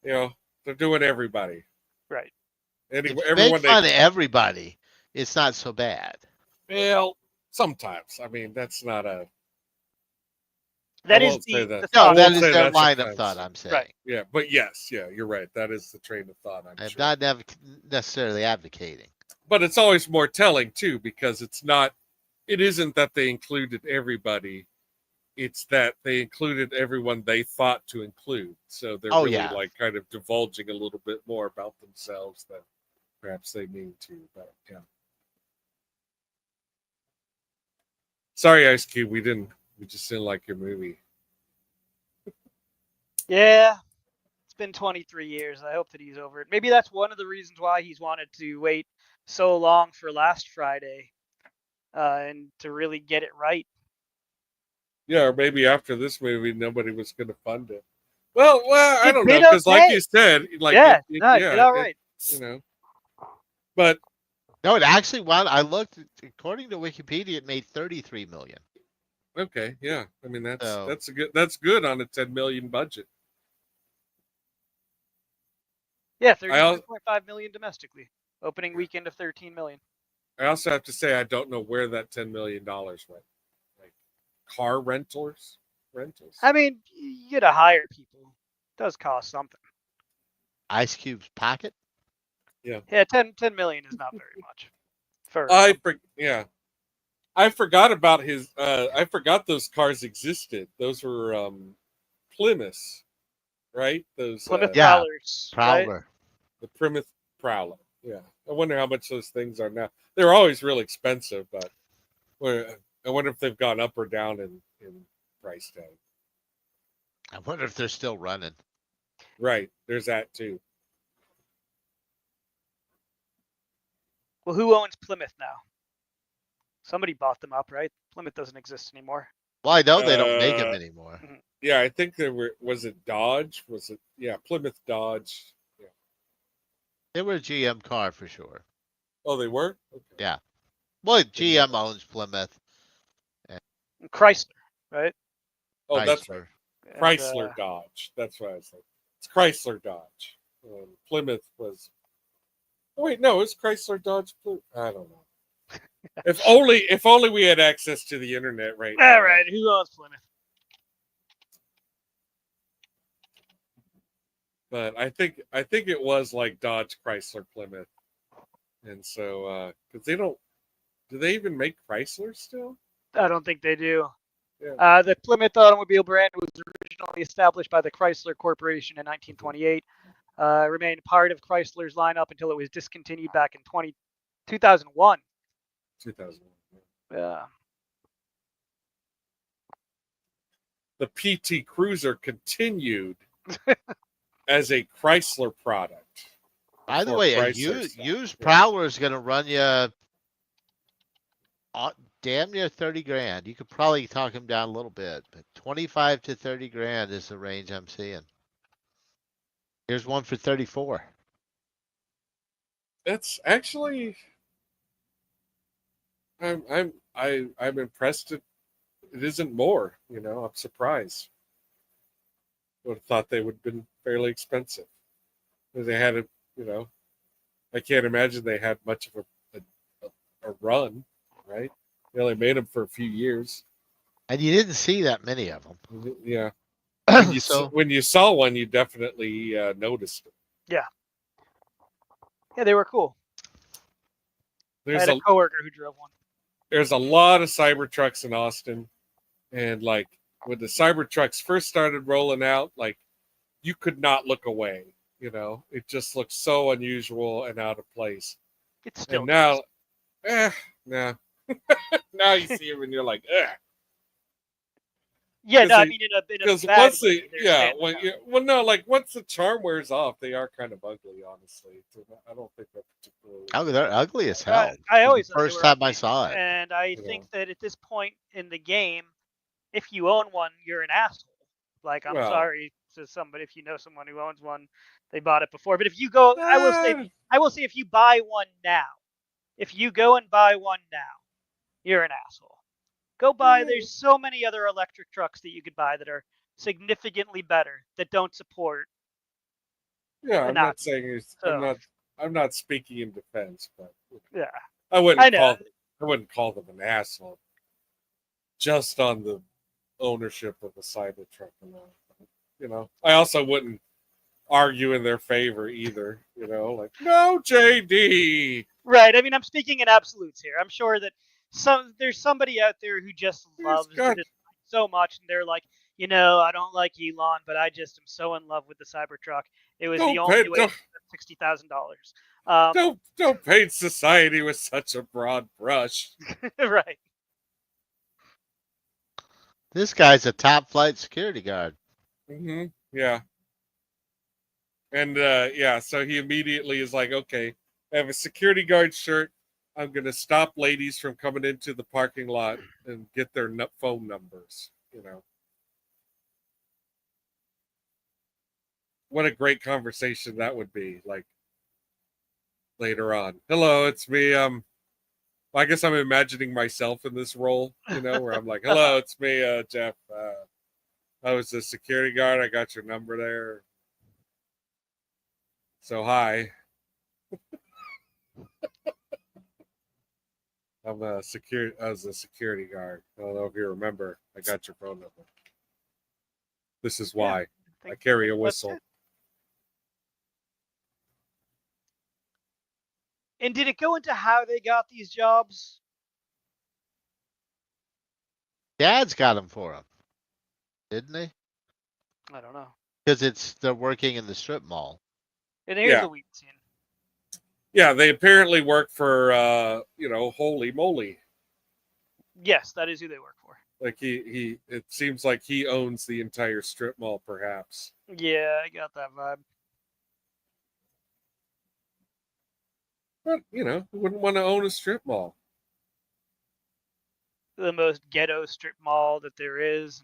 Speaker 3: They're doing everybody.
Speaker 2: Right.
Speaker 1: If you
Speaker 3: Everyone
Speaker 1: make fun of everybody, it's not so bad.
Speaker 3: well, sometimes. I mean, that's not a.
Speaker 2: That
Speaker 3: I
Speaker 2: is
Speaker 3: won't say that.
Speaker 2: the
Speaker 1: No,
Speaker 3: I
Speaker 2: thought.
Speaker 1: that
Speaker 3: won't
Speaker 1: is
Speaker 3: say
Speaker 1: their
Speaker 3: that's
Speaker 1: line of
Speaker 3: offense.
Speaker 1: thought, I'm saying.
Speaker 2: Right.
Speaker 3: Yeah, but yes, yeah, you're right. That is the train of thought. I'm
Speaker 1: I'm
Speaker 3: sure.
Speaker 1: not necessarily advocating.
Speaker 3: But it's always more telling too, because it's not. It isn't that they included everybody. It's that they included everyone they thought to include. So they're
Speaker 1: Oh,
Speaker 3: really
Speaker 1: yeah.
Speaker 3: like kind of divulging a little bit more about themselves than perhaps they mean to. But yeah. Sorry, Ice Cube. We just didn't like your movie.
Speaker 2: Yeah, it's been 23 years. I hope that he's over it. Maybe that's one of the reasons why he's wanted to wait so long for last Friday, and to really get it right.
Speaker 3: Yeah, or maybe after this movie, nobody was going to fund it. Well, I
Speaker 2: It
Speaker 3: don't know,
Speaker 2: did
Speaker 3: because like
Speaker 2: okay.
Speaker 3: you said, like
Speaker 2: Yeah, no, it did all
Speaker 3: it,
Speaker 2: right.
Speaker 3: you know, but
Speaker 1: No, it actually. Well, I looked. According to Wikipedia, it made 33 million.
Speaker 3: okay, yeah. I mean,
Speaker 1: So
Speaker 3: that's good on a 10 million budget.
Speaker 2: Yeah,
Speaker 3: I also
Speaker 2: 33.5 million domestically. Opening weekend of 13 million.
Speaker 3: I also have to say I don't know where that $10 million went. Like car rentals.
Speaker 2: I mean, you gotta hire people. It does cost something.
Speaker 1: Ice Cube's pocket.
Speaker 2: Yeah, 10 million is not very much.
Speaker 3: Yeah. I forgot about his. I forgot those cars existed. Those were Plymouths, right? Those
Speaker 2: Plymouth
Speaker 1: Yeah,
Speaker 2: Prowlers, right?
Speaker 1: Prowler.
Speaker 3: the Plymouth Prowler. Yeah, I wonder how much those things are now. They're always real expensive, but I wonder if they've gone up or down in price tag.
Speaker 1: I wonder if they're still running.
Speaker 3: Right, there's that too.
Speaker 2: Well, who owns Plymouth now? Somebody bought them up, right? Plymouth doesn't exist anymore.
Speaker 1: Well, I know they don't make them anymore.
Speaker 3: Yeah, I think there were. Was it Dodge? Was it? Yeah, Plymouth Dodge. Yeah.
Speaker 1: They were a GM car for sure.
Speaker 3: Oh, they were. Okay.
Speaker 1: Yeah. Well, GM owns Plymouth.
Speaker 2: Chrysler, right?
Speaker 3: Oh, that's right.
Speaker 2: And,
Speaker 3: Chrysler Dodge. That's what I was like. It's Chrysler Dodge. Plymouth was. Oh wait, no, it's Chrysler Dodge. I don't know. If only we had access to the internet right now.
Speaker 2: All right, who owns Plymouth?
Speaker 3: But I think it was like Dodge, Chrysler, Plymouth, and so because they don't. Do they even make Chrysler still?
Speaker 2: I don't think they do.
Speaker 3: Yeah.
Speaker 2: The Plymouth automobile brand was originally established by the Chrysler Corporation in 1928. Remained part of Chrysler's lineup until it was discontinued back in 2001.
Speaker 3: 2001.
Speaker 2: Yeah.
Speaker 3: The PT Cruiser continued as a Chrysler product.
Speaker 1: By the
Speaker 3: before
Speaker 1: way, a
Speaker 3: Chrysler stopped.
Speaker 1: used Prowler is going to run you damn near 30 grand. You could probably talk him down a little bit, but 25 to 30 grand is the range I'm seeing. Here's one for 34.
Speaker 3: That's actually, I'm impressed. It isn't more. I'm surprised. Would have thought they would have been fairly expensive. They had I can't imagine they had much of a run, right? They only made them for a few years.
Speaker 1: And you didn't see that many of them.
Speaker 3: Yeah.
Speaker 1: So
Speaker 3: When you saw one, you definitely noticed it.
Speaker 2: Yeah. Yeah, they were cool. I had a coworker who drove one.
Speaker 3: There's a lot of Cybertrucks in Austin, and like when the Cybertrucks first started rolling out, like you could not look away. It just looked so unusual and out of place.
Speaker 2: It's still
Speaker 3: and now, nah. Now you see them and you're like, eh.
Speaker 2: Yeah, no, I mean in a
Speaker 3: because
Speaker 2: bad
Speaker 3: once
Speaker 2: way,
Speaker 3: once the charm wears off, they are kind of ugly. Honestly, I don't think they're particularly.
Speaker 1: Oh, they're ugly as hell.
Speaker 2: I always
Speaker 1: the first time I saw it,
Speaker 2: and I think that at this point in the game, if you own one, you're an asshole. Like, I'm sorry to somebody if you know someone who owns one, they bought it before. But if you go, I will say, if you buy one now, if you go and buy one now, you're an asshole. Go buy. There's so many other electric trucks that you could buy that are significantly better that don't support.
Speaker 3: Yeah, I'm not saying I'm not speaking in defense, but
Speaker 2: yeah,
Speaker 3: I wouldn't call them an asshole just on the ownership of a Cybertruck. I also wouldn't argue in their favor either. Like no JD.
Speaker 2: Right. I mean, I'm speaking in absolutes here. I'm sure that there's somebody out there who just loves it so much, and they're like, I don't like Elon, but I just am so in love with the Cybertruck. It was the only way to spend $60,000.
Speaker 3: Don't paint society with such a broad brush.
Speaker 2: Right.
Speaker 1: This guy's a top flight security guard.
Speaker 3: Mm-hmm. Yeah. And so he immediately is like, okay, I have a security guard shirt. I'm going to stop ladies from coming into the parking lot and get their phone numbers. What a great conversation that would be. Like later on, hello, it's me. I guess I'm imagining myself in this role, where I'm like, hello, it's me, Jeff. I was the security guard. I got your number there. So hi. I was a security guard. I don't know if you remember. I got your phone number. This is why I carry a whistle.
Speaker 2: And did it go into how they got these jobs?
Speaker 1: Dad's got them for him, didn't he?
Speaker 2: I don't know.
Speaker 1: Because they're working in the strip mall.
Speaker 2: And here's a weird scene.
Speaker 3: Yeah, they apparently work for Holy Moly.
Speaker 2: Yes, that is who they work for.
Speaker 3: Like he it seems like he owns the entire strip mall, perhaps.
Speaker 2: Yeah, I got that vibe.
Speaker 3: But who wouldn't want to own a strip mall?
Speaker 2: The most ghetto strip mall that there is.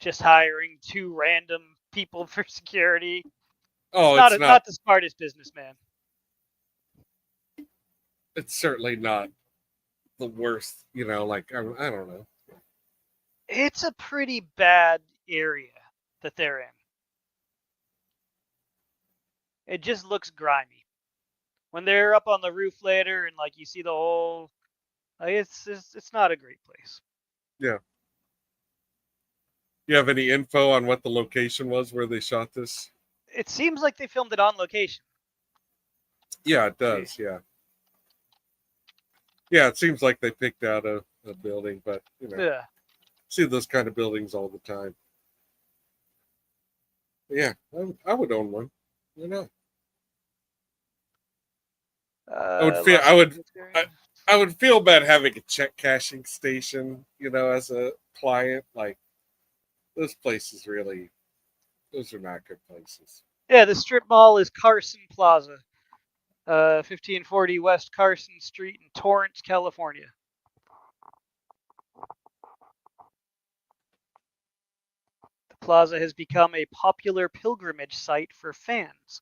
Speaker 2: Just hiring two random people for security.
Speaker 3: Oh,
Speaker 2: it's not the smartest businessman.
Speaker 3: It's certainly not the worst. I don't know.
Speaker 2: It's a pretty bad area that they're in. It just looks grimy. When they're up on the roof later and you see the whole, it's not a great place.
Speaker 3: Yeah. You have any info on what the location was where they shot this?
Speaker 2: It seems like they filmed it on location.
Speaker 3: Yeah, it does. Yeah. Yeah, it seems like they picked out a building, but
Speaker 2: Yeah.
Speaker 3: See those kind of buildings all the time. Yeah, I would own one. I would feel bad having a check cashing station, as a client. Like those places those are not good places.
Speaker 2: Yeah, the strip mall is Carson Plaza, 1540 West Carson Street in Torrance, California. The plaza has become a popular pilgrimage site for fans,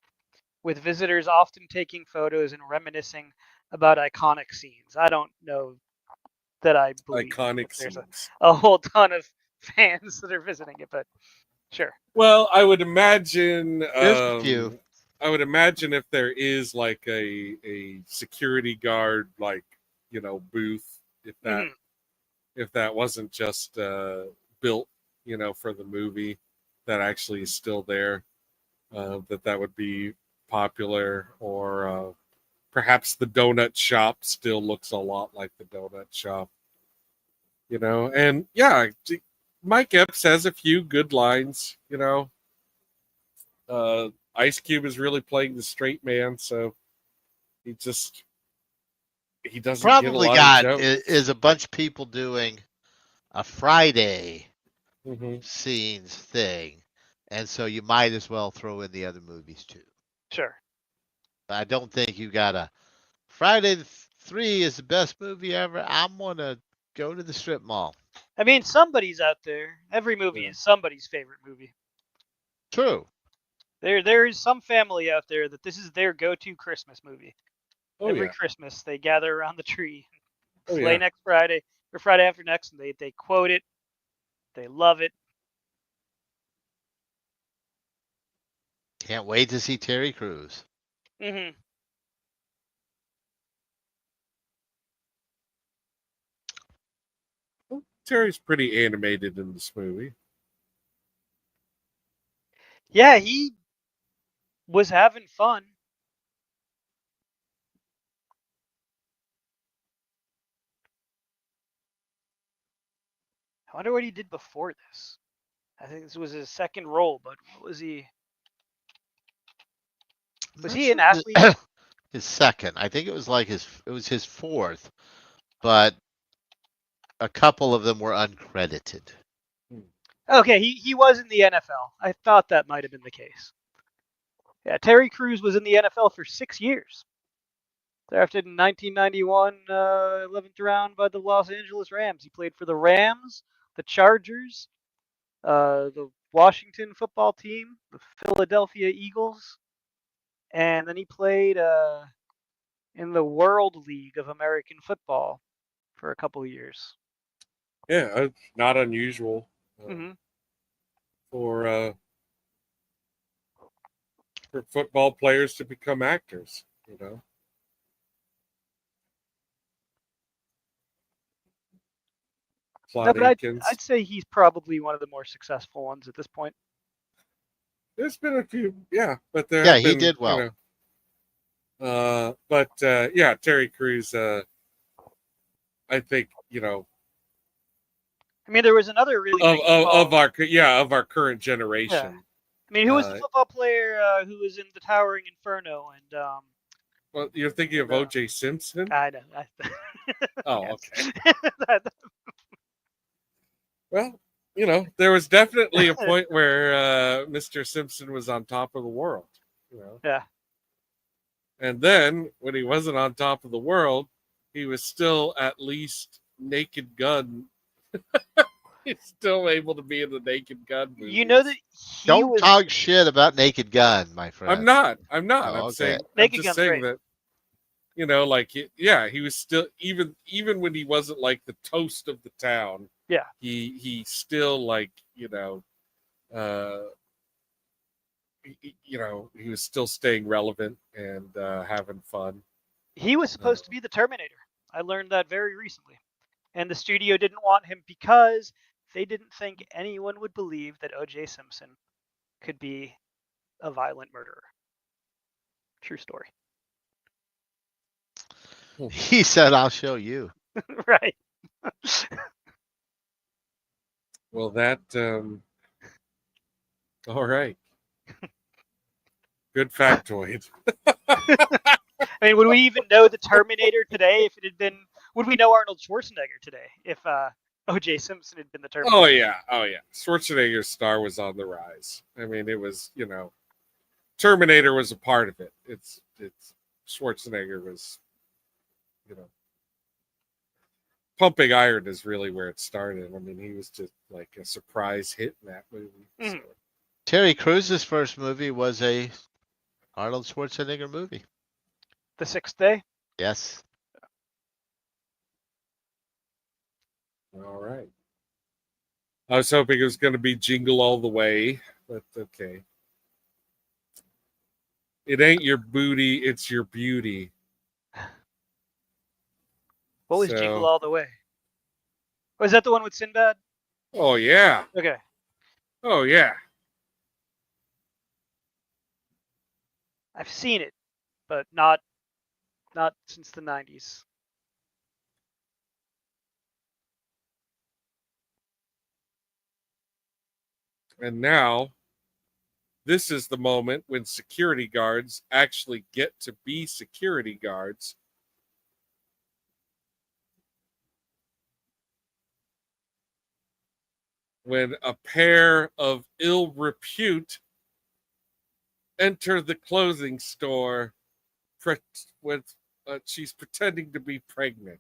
Speaker 2: with visitors often taking photos and reminiscing about iconic scenes. I don't know that I believe
Speaker 3: iconic
Speaker 2: there's
Speaker 3: scenes.
Speaker 2: a whole ton of fans that are visiting it, but sure.
Speaker 3: Well, I would imagine
Speaker 1: There's a few.
Speaker 3: I would imagine if there is like a security guard booth, if that wasn't just built for the movie, that actually is still there, that would be popular. Or perhaps the donut shop still looks a lot like the donut shop, and yeah, Mike Epps has a few good lines. Ice Cube is really playing the straight man, so he doesn't
Speaker 1: Probably
Speaker 3: get a lot
Speaker 1: got
Speaker 3: of jokes.
Speaker 1: is a bunch of people doing a Friday
Speaker 3: Mm-hmm.
Speaker 1: scenes thing, and so you might as well throw in the other movies too.
Speaker 2: Sure.
Speaker 1: I don't think you got a Friday the 3 is the best movie ever. I'm gonna go to the strip mall.
Speaker 2: I mean, somebody's out there. Every movie is somebody's favorite movie.
Speaker 1: True.
Speaker 2: There is some family out there that this is their go-to Christmas movie. Every Christmas they gather around the tree, play next Friday or Friday after next, and they quote it. They love it.
Speaker 1: Can't wait to see Terry Crews.
Speaker 2: Mm-hmm.
Speaker 3: Terry's pretty animated in this movie.
Speaker 2: Yeah, he was having fun. I wonder what he did before this. I think this was his second role, but what was he? Was he an athlete?
Speaker 1: His second. I think it was his fourth, but a couple of them were uncredited.
Speaker 2: Okay, he was in the NFL. I thought that might have been the case. Yeah, Terry Crews was in the NFL for 6 years. Drafted in 1991, 11th round by the Los Angeles Rams. He played for the Rams, the Chargers, the Washington football team, the Philadelphia Eagles, and then he played in the World League of American Football for a couple of years.
Speaker 3: Yeah, not unusual
Speaker 2: hmm
Speaker 3: for football players to become actors. You know,
Speaker 2: No,
Speaker 3: Claude
Speaker 2: but
Speaker 3: Akins.
Speaker 2: I'd say he's probably one of the more successful ones at this point.
Speaker 3: There's been a few, yeah, but there
Speaker 1: Yeah,
Speaker 3: have
Speaker 1: he
Speaker 3: been,
Speaker 1: did well.
Speaker 3: yeah, Terry Crews. I think
Speaker 2: I mean, there was another really big football.
Speaker 3: of our current
Speaker 2: Yeah.
Speaker 3: generation.
Speaker 2: I mean, who was the football player who was in the Towering Inferno? And
Speaker 3: Well, you're thinking of O.J. Simpson?
Speaker 2: I know.
Speaker 3: Oh,
Speaker 2: yes.
Speaker 3: okay. Well, there was definitely a point where Mr. Simpson was on top of the world.
Speaker 2: Yeah.
Speaker 3: And then when he wasn't on top of the world, he was still at least Naked Gun. He's still able to be in the Naked Gun movies.
Speaker 2: You know that he
Speaker 1: Don't
Speaker 2: was.
Speaker 1: talk shit about Naked Gun, my friend.
Speaker 3: I'm not.
Speaker 1: Oh,
Speaker 3: I'm
Speaker 1: okay.
Speaker 3: saying.
Speaker 2: Naked
Speaker 3: I'm just
Speaker 2: Gun's
Speaker 3: saying
Speaker 2: great.
Speaker 3: that. Like he was still even when he wasn't like the toast of the town.
Speaker 2: Yeah.
Speaker 3: He still like he was still staying relevant and having fun.
Speaker 2: He was supposed to be the Terminator. I learned that very recently. And the studio didn't want him because they didn't think anyone would believe that O.J. Simpson could be a violent murderer. True story.
Speaker 1: He said, "I'll show you."
Speaker 2: Right.
Speaker 3: Well, that all right. Good factoid.
Speaker 2: I mean, would we even know the Terminator today if it had been? Would we know Arnold Schwarzenegger today if O.J. Simpson had been the Terminator?
Speaker 3: Oh yeah. Schwarzenegger's star was on the rise. I mean, it was Terminator was a part of it. It's Schwarzenegger was Pumping Iron is really where it started. I mean, he was just like a surprise hit in that movie.
Speaker 2: Mm-hmm.
Speaker 3: So.
Speaker 1: Terry Crews' first movie was a Arnold Schwarzenegger movie.
Speaker 2: The Sixth Day?
Speaker 1: Yes.
Speaker 3: All right. I was hoping it was going to be Jingle All the Way, but okay. It ain't your booty, it's your beauty.
Speaker 2: What was Jingle All the Way? Was that the one with Sinbad?
Speaker 3: Oh, yeah.
Speaker 2: Okay.
Speaker 3: Oh, yeah.
Speaker 2: I've seen it, but not since the 90s.
Speaker 3: And now, this is the moment when security guards actually get to be security guards. When a pair of ill repute enter the clothing store with she's pretending to be pregnant.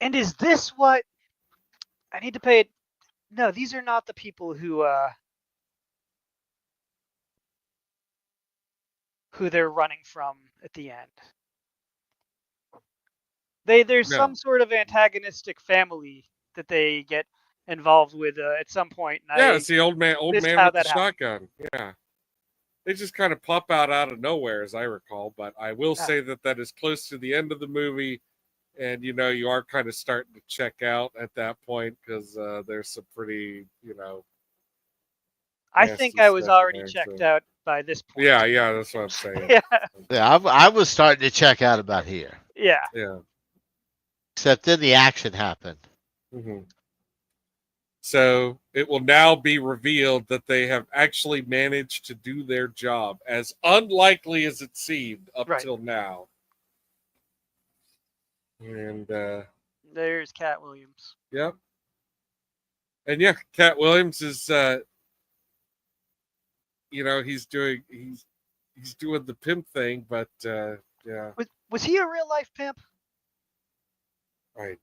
Speaker 2: And is this what I need to pay? No, these are not the people who they're running from at the end. There's some sort of antagonistic family that they get involved with at some point. And
Speaker 3: yeah, it's the old man with the shotgun.
Speaker 2: Happened.
Speaker 3: Yeah. They just kind of pop out of nowhere, as I recall. But I will say that is close to the end of the movie. And, you are kind of starting to check out at that point because there's some pretty,
Speaker 2: I think I was already checked out by this point.
Speaker 3: Yeah, that's what I'm saying.
Speaker 1: Yeah, I was starting to check out about here.
Speaker 2: Yeah.
Speaker 3: Yeah.
Speaker 1: Except then the action happened.
Speaker 3: Mm-hmm. So it will now be revealed that they have actually managed to do their job, as unlikely as it seemed up till now. And
Speaker 2: there's Cat Williams.
Speaker 3: Yep. And yeah, Cat Williams is he's doing the pimp thing, but yeah,
Speaker 2: Was he a real life pimp?
Speaker 3: I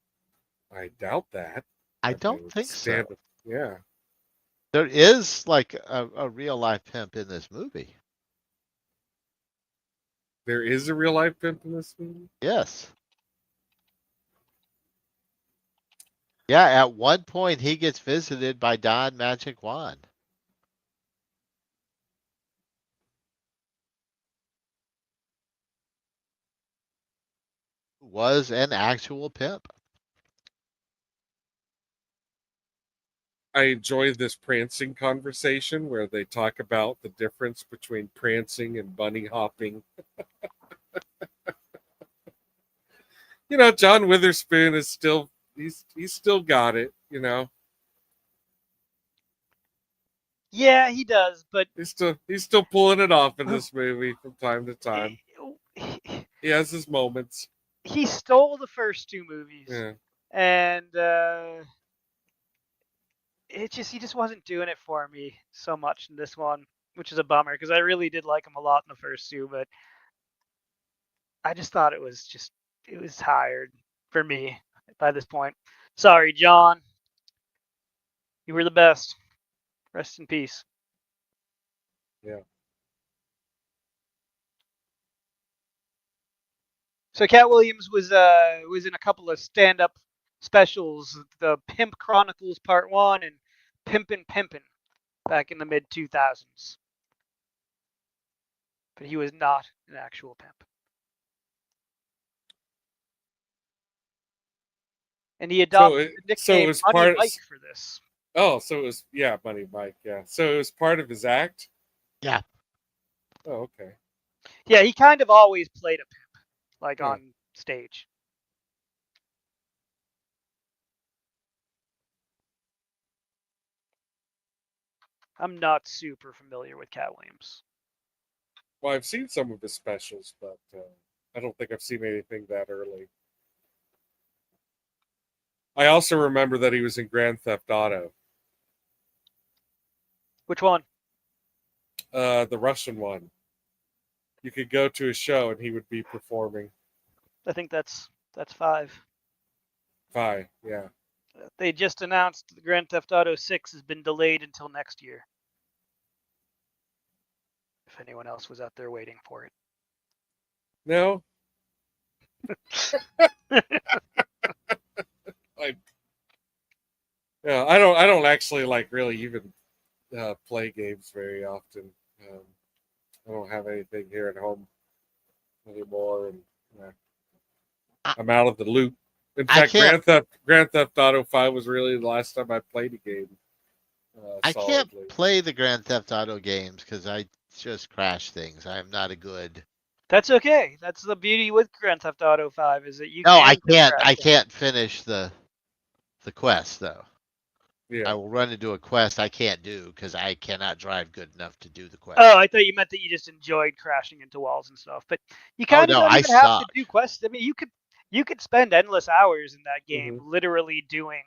Speaker 3: I doubt that.
Speaker 1: I
Speaker 3: That they
Speaker 1: don't
Speaker 3: would
Speaker 1: think
Speaker 3: stand
Speaker 1: so.
Speaker 3: up. Yeah.
Speaker 1: There is like a real life pimp in this movie.
Speaker 3: There is a real life pimp in this movie?
Speaker 1: Yes. Yeah, at one point he gets visited by Don Magic Wand. Who was an actual pimp.
Speaker 3: I enjoy this prancing conversation where they talk about the difference between prancing and bunny hopping. John Witherspoon is still he's still got it,
Speaker 2: Yeah, he does, but
Speaker 3: He's still pulling it off in this movie from time to time. He has his moments.
Speaker 2: he stole the first two movies,
Speaker 3: Yeah.
Speaker 2: and he just wasn't doing it for me so much in this one, which is a bummer because I really did like him a lot in the first two, but I just thought it was tired for me by this point. Sorry, John. You were the best. Rest in peace.
Speaker 3: Yeah.
Speaker 2: So Cat Williams was in a couple of stand-up specials, the Pimp Chronicles Part 1 and Pimpin' back in the mid 2000s. But he was not an actual pimp. And he adopted the
Speaker 3: So it
Speaker 2: nickname
Speaker 3: was
Speaker 2: Money
Speaker 3: part.
Speaker 2: Mike for this.
Speaker 3: Oh, so it was Bunny Mike. Yeah. So it was part of his act.
Speaker 1: Yeah.
Speaker 3: Oh, okay.
Speaker 2: Yeah, he kind of always played a pimp, like
Speaker 3: Yeah.
Speaker 2: on stage. I'm not super familiar with Cat Williams.
Speaker 3: Well, I've seen some of his specials, but I don't think I've seen anything that early. I also remember that he was in Grand Theft Auto,
Speaker 2: Which one?
Speaker 3: the Russian one. You could go to a show and he would be performing.
Speaker 2: I think that's 5.
Speaker 3: Yeah.
Speaker 2: They just announced the Grand Theft Auto 6 has been delayed until next year. If anyone else was out there waiting for it.
Speaker 3: No. I don't actually like really even play games very often. I don't have anything here at home anymore, and I'm out of the loop. In
Speaker 1: I
Speaker 3: fact,
Speaker 1: can't
Speaker 3: Grand Theft Auto 5 was really the last time I played a game
Speaker 1: I can't
Speaker 3: solidly.
Speaker 1: play the Grand Theft Auto games because I just crash things. I am not a good.
Speaker 2: That's okay. That's the beauty with Grand Theft Auto 5 is that you
Speaker 1: No,
Speaker 2: can
Speaker 1: I
Speaker 2: just
Speaker 1: can't.
Speaker 2: crash
Speaker 1: I
Speaker 2: them.
Speaker 1: can't finish the quest though. I
Speaker 3: Yeah.
Speaker 1: will run into a quest I can't do because I cannot drive good enough to do the quest.
Speaker 2: Oh, I thought you meant that you just enjoyed crashing into walls and stuff. But you kind of
Speaker 1: no,
Speaker 2: don't
Speaker 1: I
Speaker 2: even have to
Speaker 1: suck.
Speaker 2: do quests. I mean, you could spend endless hours in that game
Speaker 3: Mhm.
Speaker 2: literally doing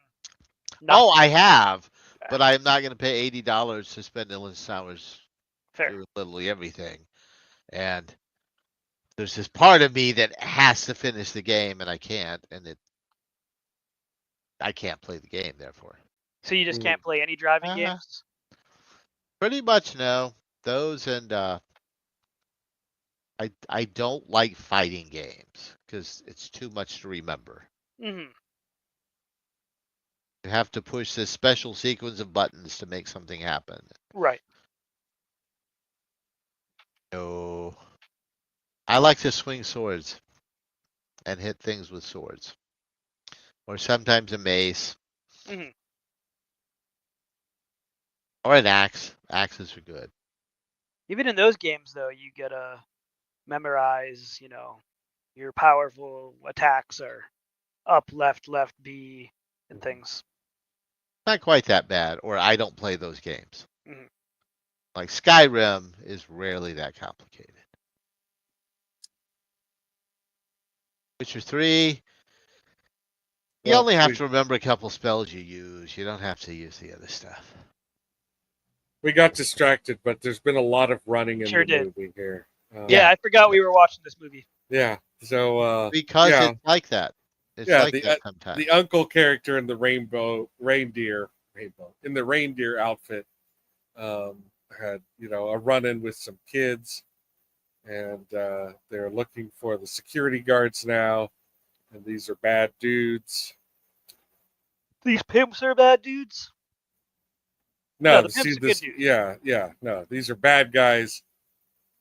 Speaker 2: nothing.
Speaker 1: Oh, I have, but I'm not going to pay $80 to spend endless hours
Speaker 2: Fair.
Speaker 1: doing literally everything. And there's this part of me that has to finish the game, and I can't, and I can't play the game. Therefore,
Speaker 2: So you just
Speaker 3: Mhm.
Speaker 2: can't play any driving
Speaker 1: uh,
Speaker 2: games?
Speaker 1: pretty much no. Those and I don't like fighting games because it's too much to remember.
Speaker 2: Mm-hmm.
Speaker 1: You have to push this special sequence of buttons to make something happen.
Speaker 2: Right.
Speaker 1: No, I like to swing swords and hit things with swords, or sometimes a mace,
Speaker 2: Mm-hmm.
Speaker 1: or an axe. Axes are good.
Speaker 2: Even in those games, though, you gotta memorize, your powerful attacks are up, left, B, and things.
Speaker 1: Not quite that bad, or I don't play those games.
Speaker 2: Mm-hmm.
Speaker 1: Like Skyrim is rarely that complicated. Witcher 3, You
Speaker 3: Well,
Speaker 1: only have to remember a couple spells you use. You don't have to use the other stuff.
Speaker 3: we got distracted, but there's been a lot of running in
Speaker 2: Sure
Speaker 3: the
Speaker 2: did.
Speaker 3: movie here.
Speaker 2: Yeah, I forgot we were watching this movie.
Speaker 3: Yeah. So
Speaker 1: Because
Speaker 3: yeah,
Speaker 1: it's like that. It's
Speaker 3: yeah.
Speaker 1: like that sometimes.
Speaker 3: The uncle character in the reindeer in the reindeer outfit had a run-in with some kids, and they're looking for the security guards now, and these are bad dudes.
Speaker 2: These pimps are bad dudes.
Speaker 3: No,
Speaker 2: the
Speaker 3: see
Speaker 2: pimp's a
Speaker 3: this.
Speaker 2: good dude.
Speaker 3: Yeah. No, these are bad guys.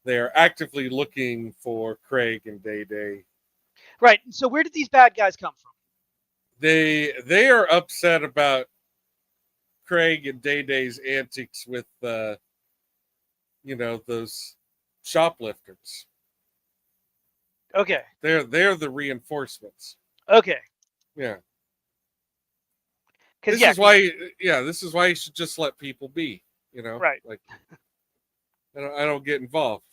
Speaker 3: They are actively looking for Craig and Day Day.
Speaker 2: Right. So where did these bad guys come from?
Speaker 3: They are upset about Craig and Day Day's antics with those shoplifters.
Speaker 2: Okay.
Speaker 3: They're the reinforcements.
Speaker 2: Okay.
Speaker 3: Yeah.
Speaker 2: Because
Speaker 3: This is why you should just let people be.
Speaker 2: Right.
Speaker 3: Like I don't get involved.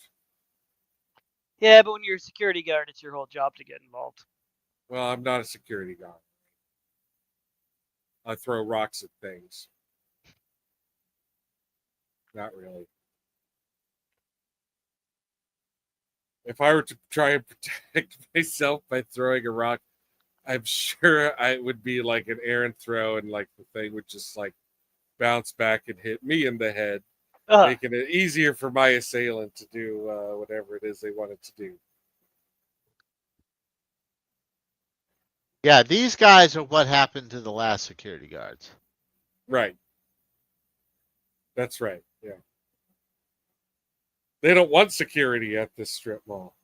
Speaker 2: Yeah, but when you're a security guard, it's your whole job to get involved.
Speaker 3: Well, I'm not a security guard. I throw rocks at things. Not really. If I were to try and protect myself by throwing a rock, I'm sure I would be like an errant throw, and like the thing would just like bounce back and hit me in the head, making it easier for my assailant to do whatever it is they wanted to do.
Speaker 1: Yeah, these guys are what happened to the last security guards.
Speaker 3: Right. That's right. Yeah. They don't want security at this strip mall.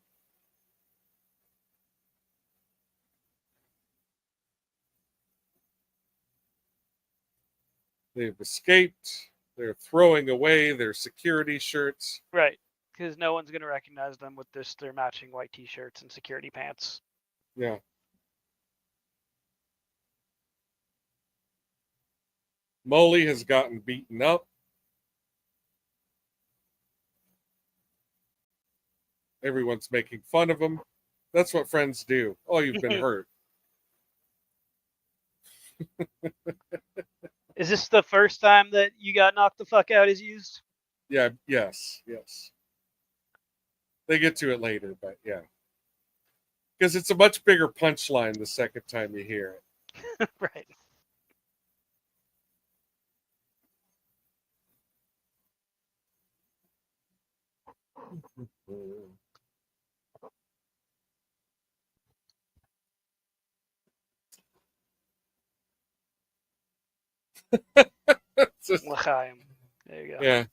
Speaker 3: They've escaped. They're throwing away their security shirts.
Speaker 2: Right. Because no one's going to recognize them with their matching white t-shirts and security pants.
Speaker 3: Yeah. Molly has gotten beaten up. Everyone's making fun of him. That's what friends do. Oh, you've been hurt.
Speaker 2: Is this the first time that you got knocked the fuck out is used?
Speaker 3: Yeah, yes. They get to it later, but yeah. Because it's a much bigger punchline the second time you hear
Speaker 2: it. Right. L'chaim. There you go.
Speaker 3: Yeah.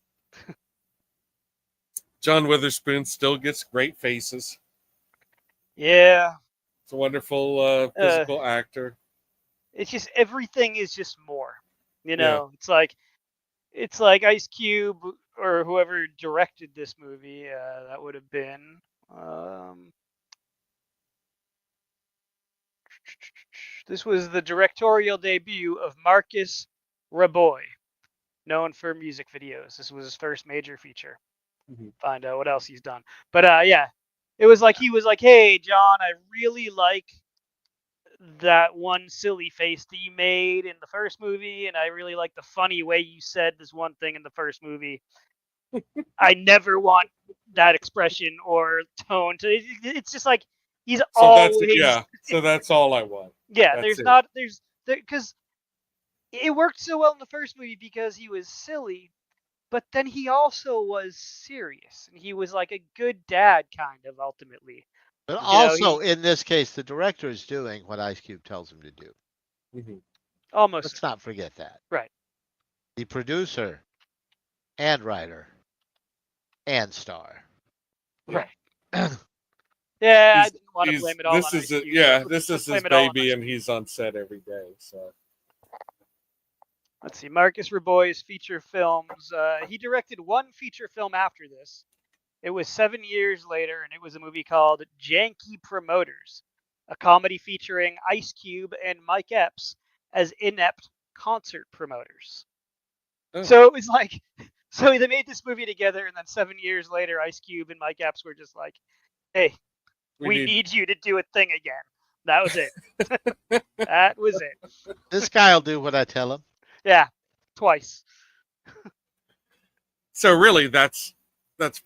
Speaker 3: John Witherspoon still gets great faces.
Speaker 2: Yeah.
Speaker 3: It's a wonderful physical actor.
Speaker 2: It's just everything is just more. It's like Ice Cube or whoever directed this movie. That would have been. This was the directorial debut of Marcus Raboy, known for music videos. This was his first major feature.
Speaker 3: Mm-hmm.
Speaker 2: Find out what else he's done. But yeah, it was like he was like, "Hey, John, I really like that one silly face that you made in the first movie, and I really like the funny way you said this one thing in the first movie. I never want that expression or tone to. It's just like he's always.
Speaker 3: So that's all I want.
Speaker 2: Yeah, because it worked so well in the first movie because he was silly, but then he also was serious, and he was like a good dad, kind of ultimately.
Speaker 1: But also, in this case, the director is doing what Ice Cube tells him to do.
Speaker 3: Mm-hmm.
Speaker 2: Almost.
Speaker 1: Let's not forget that.
Speaker 2: Right.
Speaker 1: The producer and writer and star.
Speaker 2: Right. Yeah, I didn't want to blame it all on
Speaker 3: Ice
Speaker 2: Cube.
Speaker 3: This is his baby, and he's on set every day. So
Speaker 2: let's see, Marcus Raboy's feature films. He directed one feature film after this. It was 7 years later, and it was a movie called Janky Promoters, a comedy featuring Ice Cube and Mike Epps as inept concert promoters. Oh. So it was like, so they made this movie together, and then 7 years later, Ice Cube and Mike Epps were just like, "Hey, we need you to do a thing again." That was it. That was it.
Speaker 1: This guy will do what I tell him.
Speaker 2: Yeah, twice.
Speaker 3: So really, that's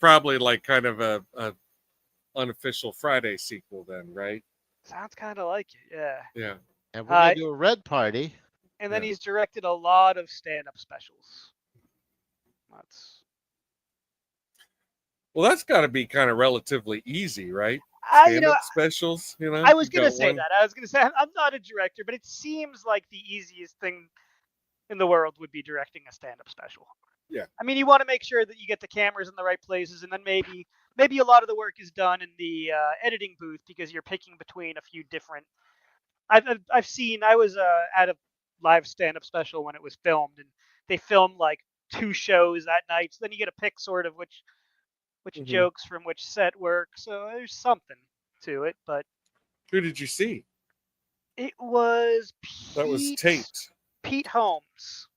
Speaker 3: probably like kind of a unofficial Friday sequel, then, right?
Speaker 2: Sounds kind of like it. Yeah.
Speaker 3: Yeah.
Speaker 1: And we're gonna do a red party.
Speaker 2: And then
Speaker 3: Yeah.
Speaker 2: he's directed a lot of stand-up specials.
Speaker 3: Well, that's got to be kind of relatively easy, right?
Speaker 2: You know,
Speaker 3: Stand-up specials, you know.
Speaker 2: I was
Speaker 3: You
Speaker 2: gonna
Speaker 3: got
Speaker 2: say
Speaker 3: one-
Speaker 2: that. I was gonna say I'm not a director, but it seems like the easiest thing in the world would be directing a stand-up special.
Speaker 3: Yeah.
Speaker 2: I mean, you want to make sure that you get the cameras in the right places, and then maybe a lot of the work is done in the editing booth because you're picking between a few different. I've seen. I was at a live stand-up special when it was filmed, and they filmed like 2 shows that night. So then you get to pick sort of which
Speaker 3: Mhm.
Speaker 2: jokes from which set work. So there's something to it, but
Speaker 3: Who did you see?
Speaker 2: it was
Speaker 3: That was taped.
Speaker 2: Pete Holmes.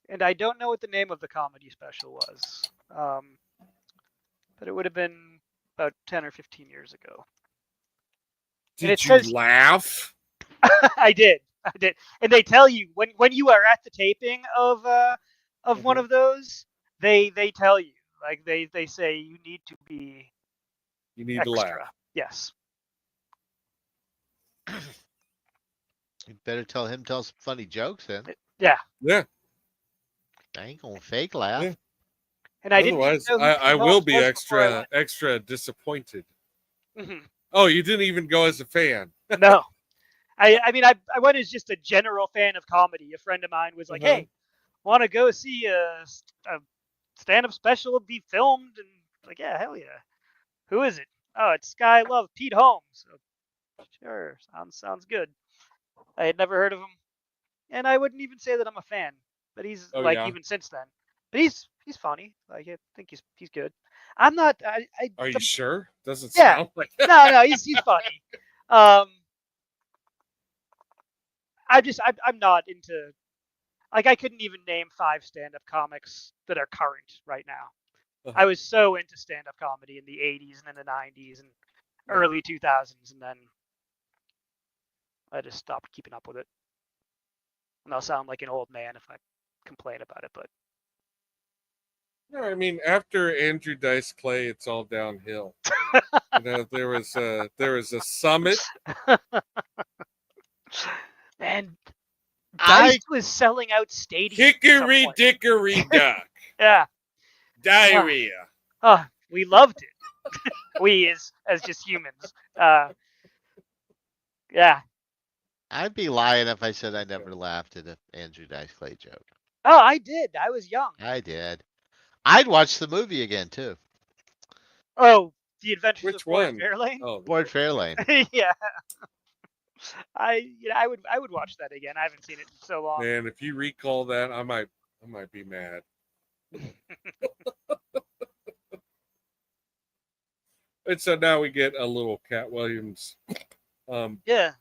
Speaker 2: And I don't know what the name of the comedy special was, but it would have been about 10 or 15 years ago.
Speaker 3: Did you laugh?
Speaker 2: I did. And they tell you when you are at the taping of one of those, they tell you, like they say you need to be
Speaker 3: You need
Speaker 2: extra.
Speaker 3: to laugh.
Speaker 2: Yes.
Speaker 1: You better tell some funny jokes then.
Speaker 2: Yeah.
Speaker 3: Yeah.
Speaker 1: I ain't gonna fake laugh.
Speaker 3: Yeah.
Speaker 2: And I
Speaker 3: Otherwise,
Speaker 2: didn't know who
Speaker 3: I
Speaker 2: Pete
Speaker 3: will
Speaker 2: Holmes
Speaker 3: be
Speaker 2: was before I went.
Speaker 3: extra disappointed.
Speaker 2: Mhm.
Speaker 3: Oh, you didn't even go as a fan.
Speaker 2: No. I mean, I went as just a general fan of comedy. A friend of mine was like, "Hey, want to go see a stand-up special be filmed?" And like, yeah, hell yeah. Who is it? Oh, it's Sky Love, Pete Holmes. So, sure, sounds good. I had never heard of him, and I wouldn't even say that I'm a fan. But he's even since then. But he's funny. Like I think he's good. I'm not.
Speaker 3: Are you sure? Doesn't
Speaker 2: Yeah.
Speaker 3: sound like
Speaker 2: No, he's funny. I'm not into. Like I couldn't even name 5 stand-up comics that are current right now. I was so into stand-up comedy in the 80s and in the 90s and early 2000s, and then I just stopped keeping up with it. And I'll sound like an old man if I complain about it, but
Speaker 3: No, I mean, after Andrew Dice Clay, it's all downhill. You know, there was a summit.
Speaker 2: And Dice was selling out stadiums.
Speaker 3: Hickory dickory dock.
Speaker 2: Yeah.
Speaker 3: Diarrhea.
Speaker 2: We loved it. We as just humans. Yeah.
Speaker 1: I'd be lying if I said I never laughed at an Andrew Dice Clay joke.
Speaker 2: Oh, I did. I was young.
Speaker 1: I did. I'd watch the movie again too.
Speaker 2: Oh, The Adventures
Speaker 3: Which
Speaker 2: of Boyd
Speaker 3: one?
Speaker 2: Fairlane?
Speaker 3: Oh,
Speaker 1: Boyd Fairlane.
Speaker 2: Yeah. I would watch that again. I haven't seen it in so long.
Speaker 3: man, if you recall that, I might be mad. And so now we get a little Cat Williams.
Speaker 2: Yeah.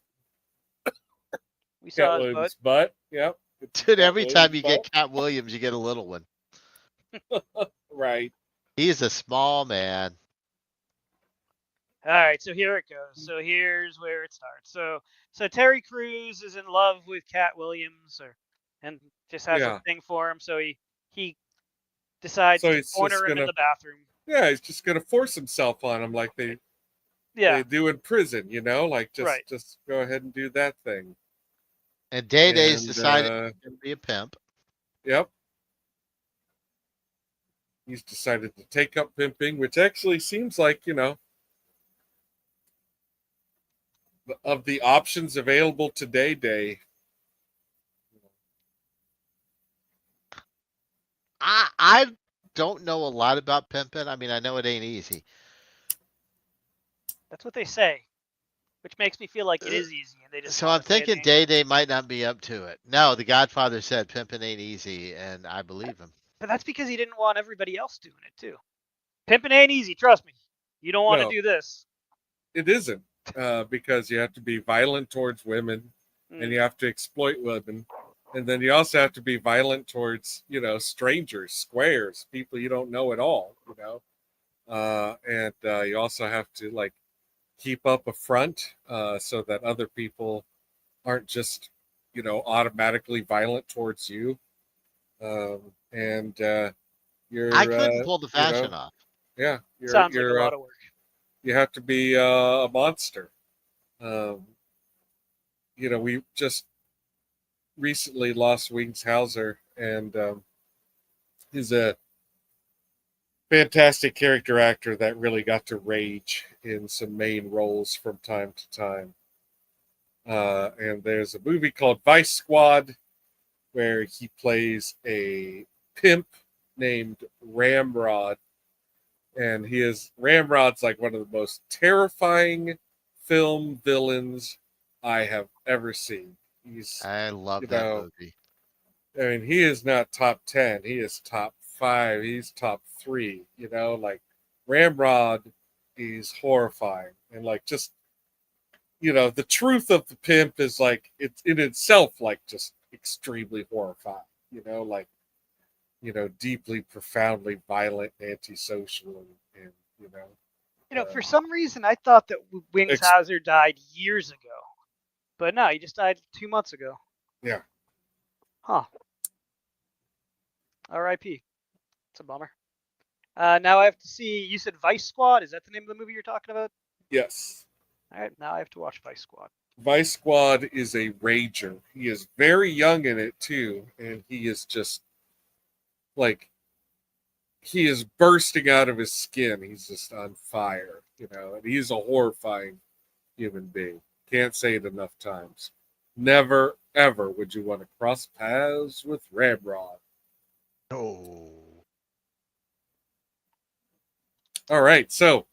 Speaker 2: We
Speaker 3: Cat
Speaker 2: saw his
Speaker 3: Williams butt. Yep.
Speaker 1: Dude, every
Speaker 3: Williams
Speaker 1: time you
Speaker 3: butt.
Speaker 1: get Cat Williams, you get a little one.
Speaker 3: Right.
Speaker 1: He's a small man.
Speaker 2: All right, so here it goes. So here's where it starts. So Terry Crews is in love with Cat Williams, and just has a thing for him. So he decides to corner him in the bathroom.
Speaker 3: Yeah, he's just gonna force himself on him like they do in prison. You know, like just go ahead and do that thing.
Speaker 1: And Day Day's decided to be a pimp.
Speaker 3: Yep. He's decided to take up pimping, which actually seems like, you know, of the options available to Day.
Speaker 1: I don't know a lot about pimping. I mean, I know it ain't easy.
Speaker 2: That's what they say, which makes me feel like it is easy. And they just
Speaker 1: so I'm thinking Day might not be up to it. No, the Godfather said pimping ain't easy, and I believe him.
Speaker 2: But that's because he didn't want everybody else doing it too. Pimping ain't easy, trust me. You don't want to do this.
Speaker 3: It isn't, because you have to be violent towards women, and you have to exploit women, and then you also have to be violent towards, you know, strangers, squares, people you don't know at all, you know, and you also have to like keep up a front so that other people aren't just, automatically violent towards you. And
Speaker 1: I
Speaker 3: you're,
Speaker 1: couldn't pull the
Speaker 3: you know,
Speaker 1: fashion off.
Speaker 3: yeah,
Speaker 2: Sounds like a lot of work.
Speaker 3: you have to be a monster. Um, we just recently lost Wings Hauser, and he's a fantastic character actor that really got to rage in some main roles from time to time. And there's a movie called Vice Squad where he plays a pimp named Ramrod. And Ramrod's like one of the most terrifying film villains I have ever seen. He's,
Speaker 1: I love
Speaker 3: you
Speaker 1: that
Speaker 3: know,
Speaker 1: movie.
Speaker 3: I mean, he is not top 10. He is top 5. He's top 3. Like Ramrod is horrifying. And like just, the truth of the pimp is like, it's in itself like just extremely horrifying, like, deeply, profoundly violent, antisocial, and
Speaker 2: For
Speaker 3: uh,
Speaker 2: some reason, I thought that Wings
Speaker 3: ex-
Speaker 2: Hauser died years ago, but no, he just died 2 months ago.
Speaker 3: yeah.
Speaker 2: Huh. R.I.P. It's a bummer. Now I have to see. You said Vice Squad. Is that the name of the movie you're talking about?
Speaker 3: Yes.
Speaker 2: All right. Now I have to watch Vice Squad.
Speaker 3: Vice Squad is a rager. He is very young in it too, and he is just like he is bursting out of his skin. He's just on fire, and he's a horrifying human being. Can't say it enough times. Never, ever would you want to cross paths with Ramrod.
Speaker 1: Oh.
Speaker 3: All right, so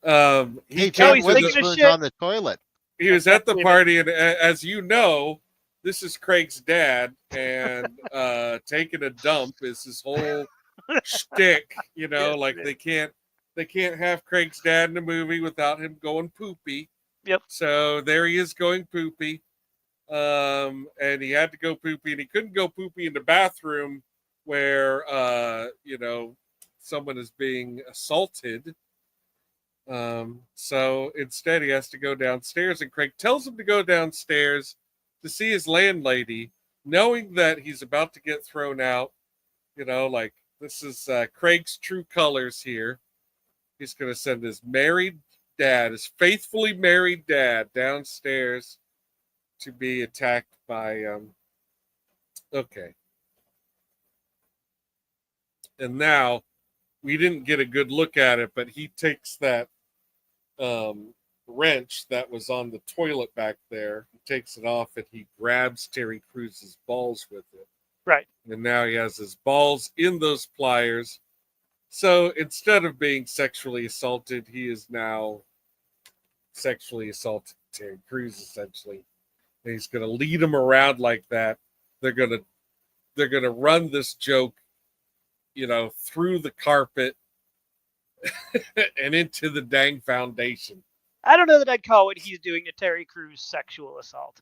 Speaker 3: he
Speaker 1: Hey,
Speaker 3: came
Speaker 1: Tim
Speaker 2: he's
Speaker 3: with
Speaker 2: taking a
Speaker 1: Witherspoon's
Speaker 2: shit.
Speaker 1: on the toilet.
Speaker 3: he was at the party, and as you know, this is Craig's dad, and taking a dump is his whole shtick.
Speaker 2: Yes,
Speaker 3: Like
Speaker 2: it
Speaker 3: they can't have Craig's dad in the movie without him going poopy.
Speaker 2: Yep.
Speaker 3: So there he is going poopy. And he had to go poopy, and he couldn't go poopy in the bathroom where someone is being assaulted. So instead he has to go downstairs, and Craig tells him to go downstairs to see his landlady, knowing that he's about to get thrown out. Like this is Craig's true colors here. He's going to send his married dad, his faithfully married dad, downstairs to be attacked by okay. And now we didn't get a good look at it, but he takes that wrench that was on the toilet back there, he takes it off, and he grabs Terry Crews's balls with it.
Speaker 2: Right.
Speaker 3: And now he has his balls in those pliers. So instead of being sexually assaulted, he is now sexually assaulted Terry Crews, essentially. And he's going to lead him around like that. They're going to run this joke, through the carpet and into the dang foundation.
Speaker 2: I don't know that I'd call what he's doing to Terry Crews sexual assault.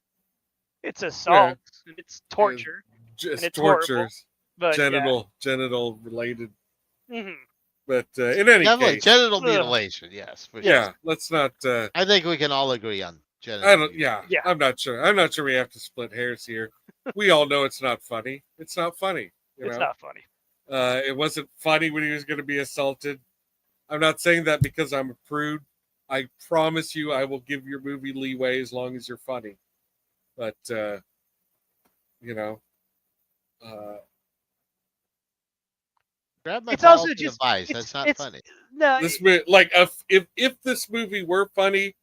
Speaker 2: It's assault and it's torture.
Speaker 3: Just
Speaker 2: and it's
Speaker 3: torture,
Speaker 2: horrible, but
Speaker 3: genital related.
Speaker 2: Mm-hmm.
Speaker 3: But in any
Speaker 1: Definitely
Speaker 3: case,
Speaker 1: genital mutilation. Yes, for
Speaker 3: yeah,
Speaker 1: sure.
Speaker 3: let's not.
Speaker 1: I think we can all agree on genital.
Speaker 3: I don't.
Speaker 1: mutilation.
Speaker 3: Yeah, I'm not sure. I'm not sure we have to split hairs here. We all know it's not funny. It's not funny.
Speaker 2: It's not funny.
Speaker 3: It wasn't funny when he was going to be assaulted. I'm not saying that because I'm a prude. I promise you, I will give your movie leeway as long as you're funny. But
Speaker 1: Grab my
Speaker 2: It's
Speaker 1: balls
Speaker 2: also
Speaker 1: with
Speaker 2: just-
Speaker 1: a vice. That's not funny.
Speaker 2: No,
Speaker 3: this like if this movie were funny,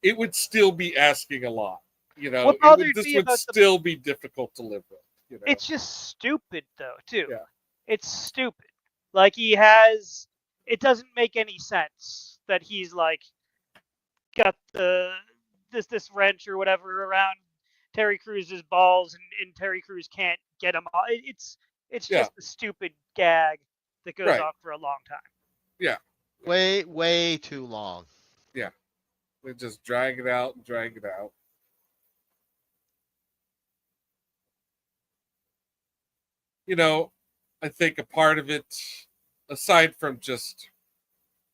Speaker 3: it would still be asking a lot.
Speaker 2: What bothered
Speaker 3: this
Speaker 2: me
Speaker 3: would
Speaker 2: about
Speaker 3: still be difficult to live with.
Speaker 2: it's just stupid though, too.
Speaker 3: Yeah.
Speaker 2: It's stupid. Like it doesn't make any sense that he's like got this wrench or whatever around Terry Crews's balls and Terry Crews can't get him off. It's just a stupid gag that goes on for a long time.
Speaker 3: Yeah.
Speaker 1: Way too long.
Speaker 3: Yeah. They just drag it out and drag it out. I think a part of it, aside from just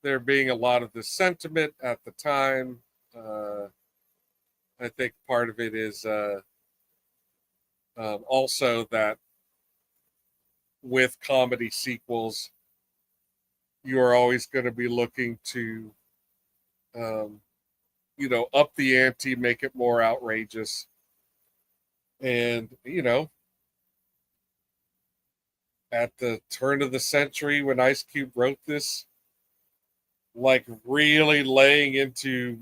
Speaker 3: there being a lot of this sentiment at the time, I think part of it is also that with comedy sequels, you are always going to be looking to, up the ante, make it more outrageous. And, at the turn of the century when Ice Cube wrote this, like really laying into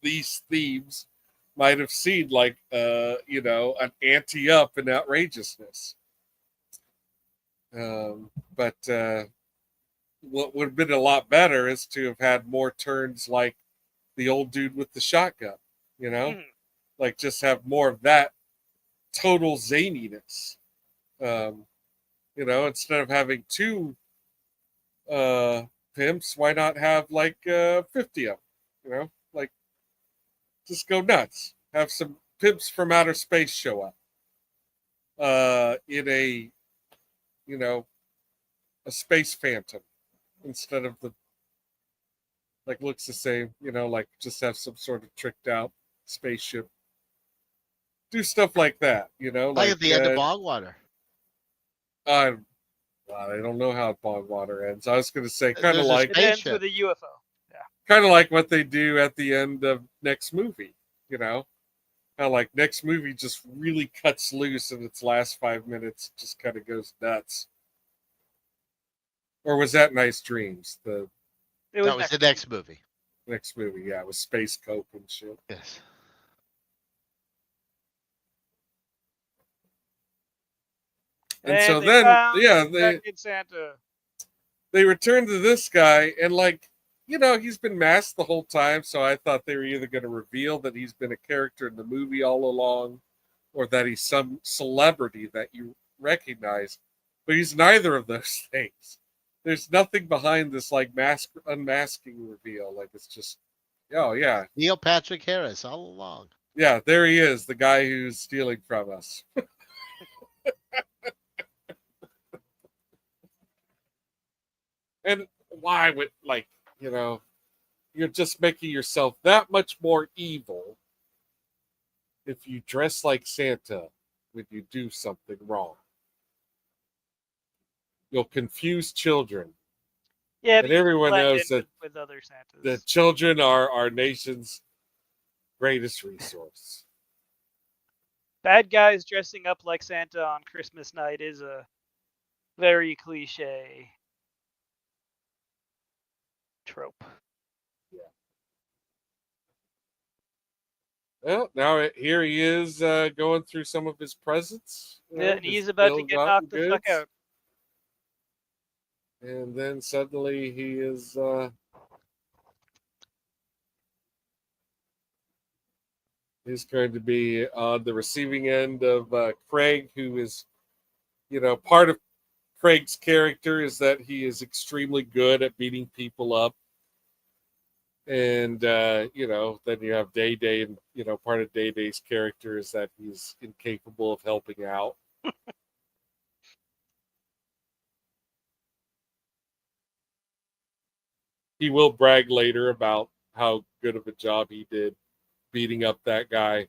Speaker 3: these themes might have seemed like an ante up in outrageousness. But what would have been a lot better is to have had more turns like the old dude with the shotgun, like just have more of that total zaniness. Instead of having two pimps, why not have like 50 of them? Like just go nuts. Have some pimps from outer space show up in a space phantom instead of the like looks the same, like just have some sort of tricked out spaceship. Do stuff like that,
Speaker 1: Like at the end of Bongwater.
Speaker 3: I don't know how Bongwater ends. I was going to say kind of
Speaker 1: There's a
Speaker 3: like
Speaker 2: It ends
Speaker 1: spaceship.
Speaker 2: with a UFO.
Speaker 3: kind of like what they do at the end of next movie, how like next movie just really cuts loose in its last 5 minutes, just kind of goes nuts. Or was that Nice Dreams?
Speaker 2: It
Speaker 1: That was the next movie.
Speaker 3: Next movie, yeah, with space coke and shit.
Speaker 1: Yes.
Speaker 3: And so
Speaker 2: they
Speaker 3: then,
Speaker 2: found
Speaker 3: yeah,
Speaker 2: the second Santa.
Speaker 3: they return to this guy, and like, he's been masked the whole time, so I thought they were either going to reveal that he's been a character in the movie all along, or that he's some celebrity that you recognize. But he's neither of those things. There's nothing behind this like unmasking reveal. Like it's just, oh yeah,
Speaker 1: Neil Patrick Harris all along.
Speaker 3: yeah, there he is, the guy who's stealing from us. And why would you're just making yourself that much more evil if you dress like Santa when you do something wrong. You'll confuse children.
Speaker 2: Yeah,
Speaker 3: And everyone knows that
Speaker 2: with other Santas.
Speaker 3: the children are our nation's greatest resource.
Speaker 2: Bad guys dressing up like Santa on Christmas night is a very cliche trope.
Speaker 3: Well, now here he is going through some of his presents.
Speaker 2: Yeah, and he's about to get knocked the fuck out.
Speaker 3: And then suddenly he is he's going to be on the receiving end of Craig, who is, part of Craig's character is that he is extremely good at beating people up. And, then you have Day Day, and, part of Day Day's character is that he's incapable of helping out. He will brag later about how good of a job he did beating up that guy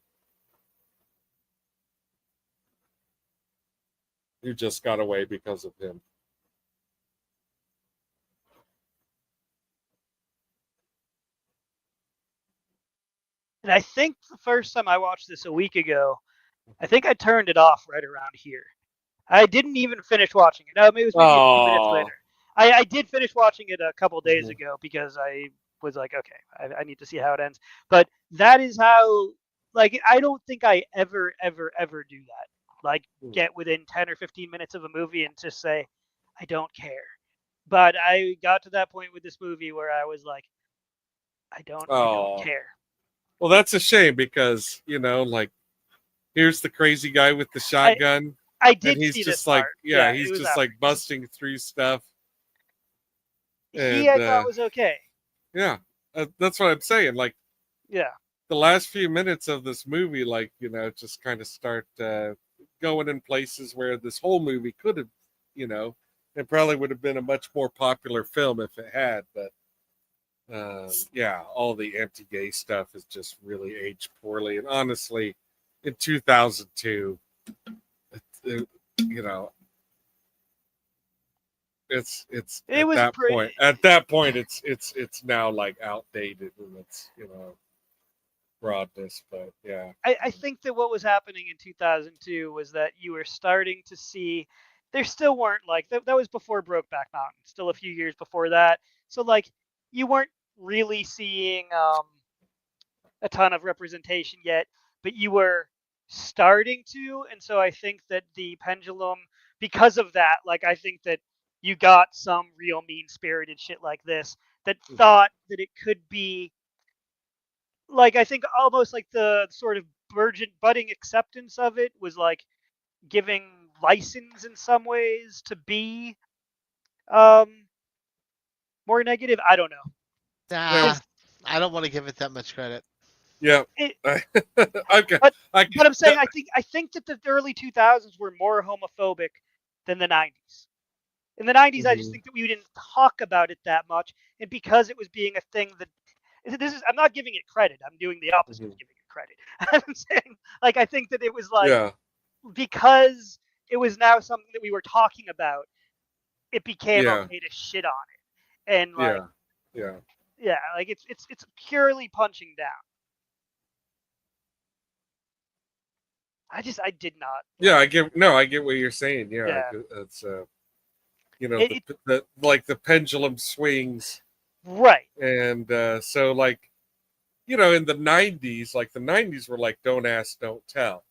Speaker 3: who just got away because of him.
Speaker 2: And I think the first time I watched this a week ago, I think I turned it off right around here. I didn't even finish watching it. No, maybe it was maybe a few minutes later. I did finish watching it a couple days ago because I was like, okay, I need to see how it ends. But that is how, like, I don't think I ever do that. Like, get within 10 or 15 minutes of a movie and just say, I don't care. But I got to that point with this movie where I was like, I don't care.
Speaker 3: Well, that's a shame because, like, here's the crazy guy with the shotgun.
Speaker 2: I did
Speaker 3: and he's
Speaker 2: see
Speaker 3: just
Speaker 2: this
Speaker 3: like,
Speaker 2: part.
Speaker 3: yeah, he's just like busting through stuff.
Speaker 2: I thought was okay.
Speaker 3: Yeah, that's what I'm saying. Like,
Speaker 2: yeah,
Speaker 3: the last few minutes of this movie, like, just kind of start going in places where this whole movie could have, it probably would have been a much more popular film if it had. But Yeah, all the anti-gay stuff is just really aged poorly. And honestly, in 2002, you know, it's
Speaker 2: It was pretty.
Speaker 3: at that point it's now like outdated in its broadness. But yeah,
Speaker 2: I think that what was happening in 2002 was that you were starting to see there still weren't like that was before Brokeback Mountain, still a few years before that. So like you weren't really seeing a ton of representation yet, but you were starting to, and so I think that the pendulum, because of that, like I think that you got some real mean-spirited shit like this that thought that it could be like I think almost like the sort of budding acceptance of it was like giving license in some ways to be um more negative. I don't know.
Speaker 1: Nah, I don't want to give it that much credit.
Speaker 3: yeah.
Speaker 2: It,
Speaker 3: Okay,
Speaker 2: but I'm saying I think that the early 2000s were more homophobic than the 90s. In the 90s, I just think that we didn't talk about it that much, and because it was being a thing that I'm not giving it credit. I'm doing the opposite of giving it credit. I'm saying like I think that it was like because it was now something that we were talking about, it became okay to shit on it, and like yeah, like it's purely punching down. I did not.
Speaker 3: I get what you're saying. Yeah. It's the pendulum swings,
Speaker 2: right,
Speaker 3: and so like in the 90s, like the 90s were like don't ask, don't tell.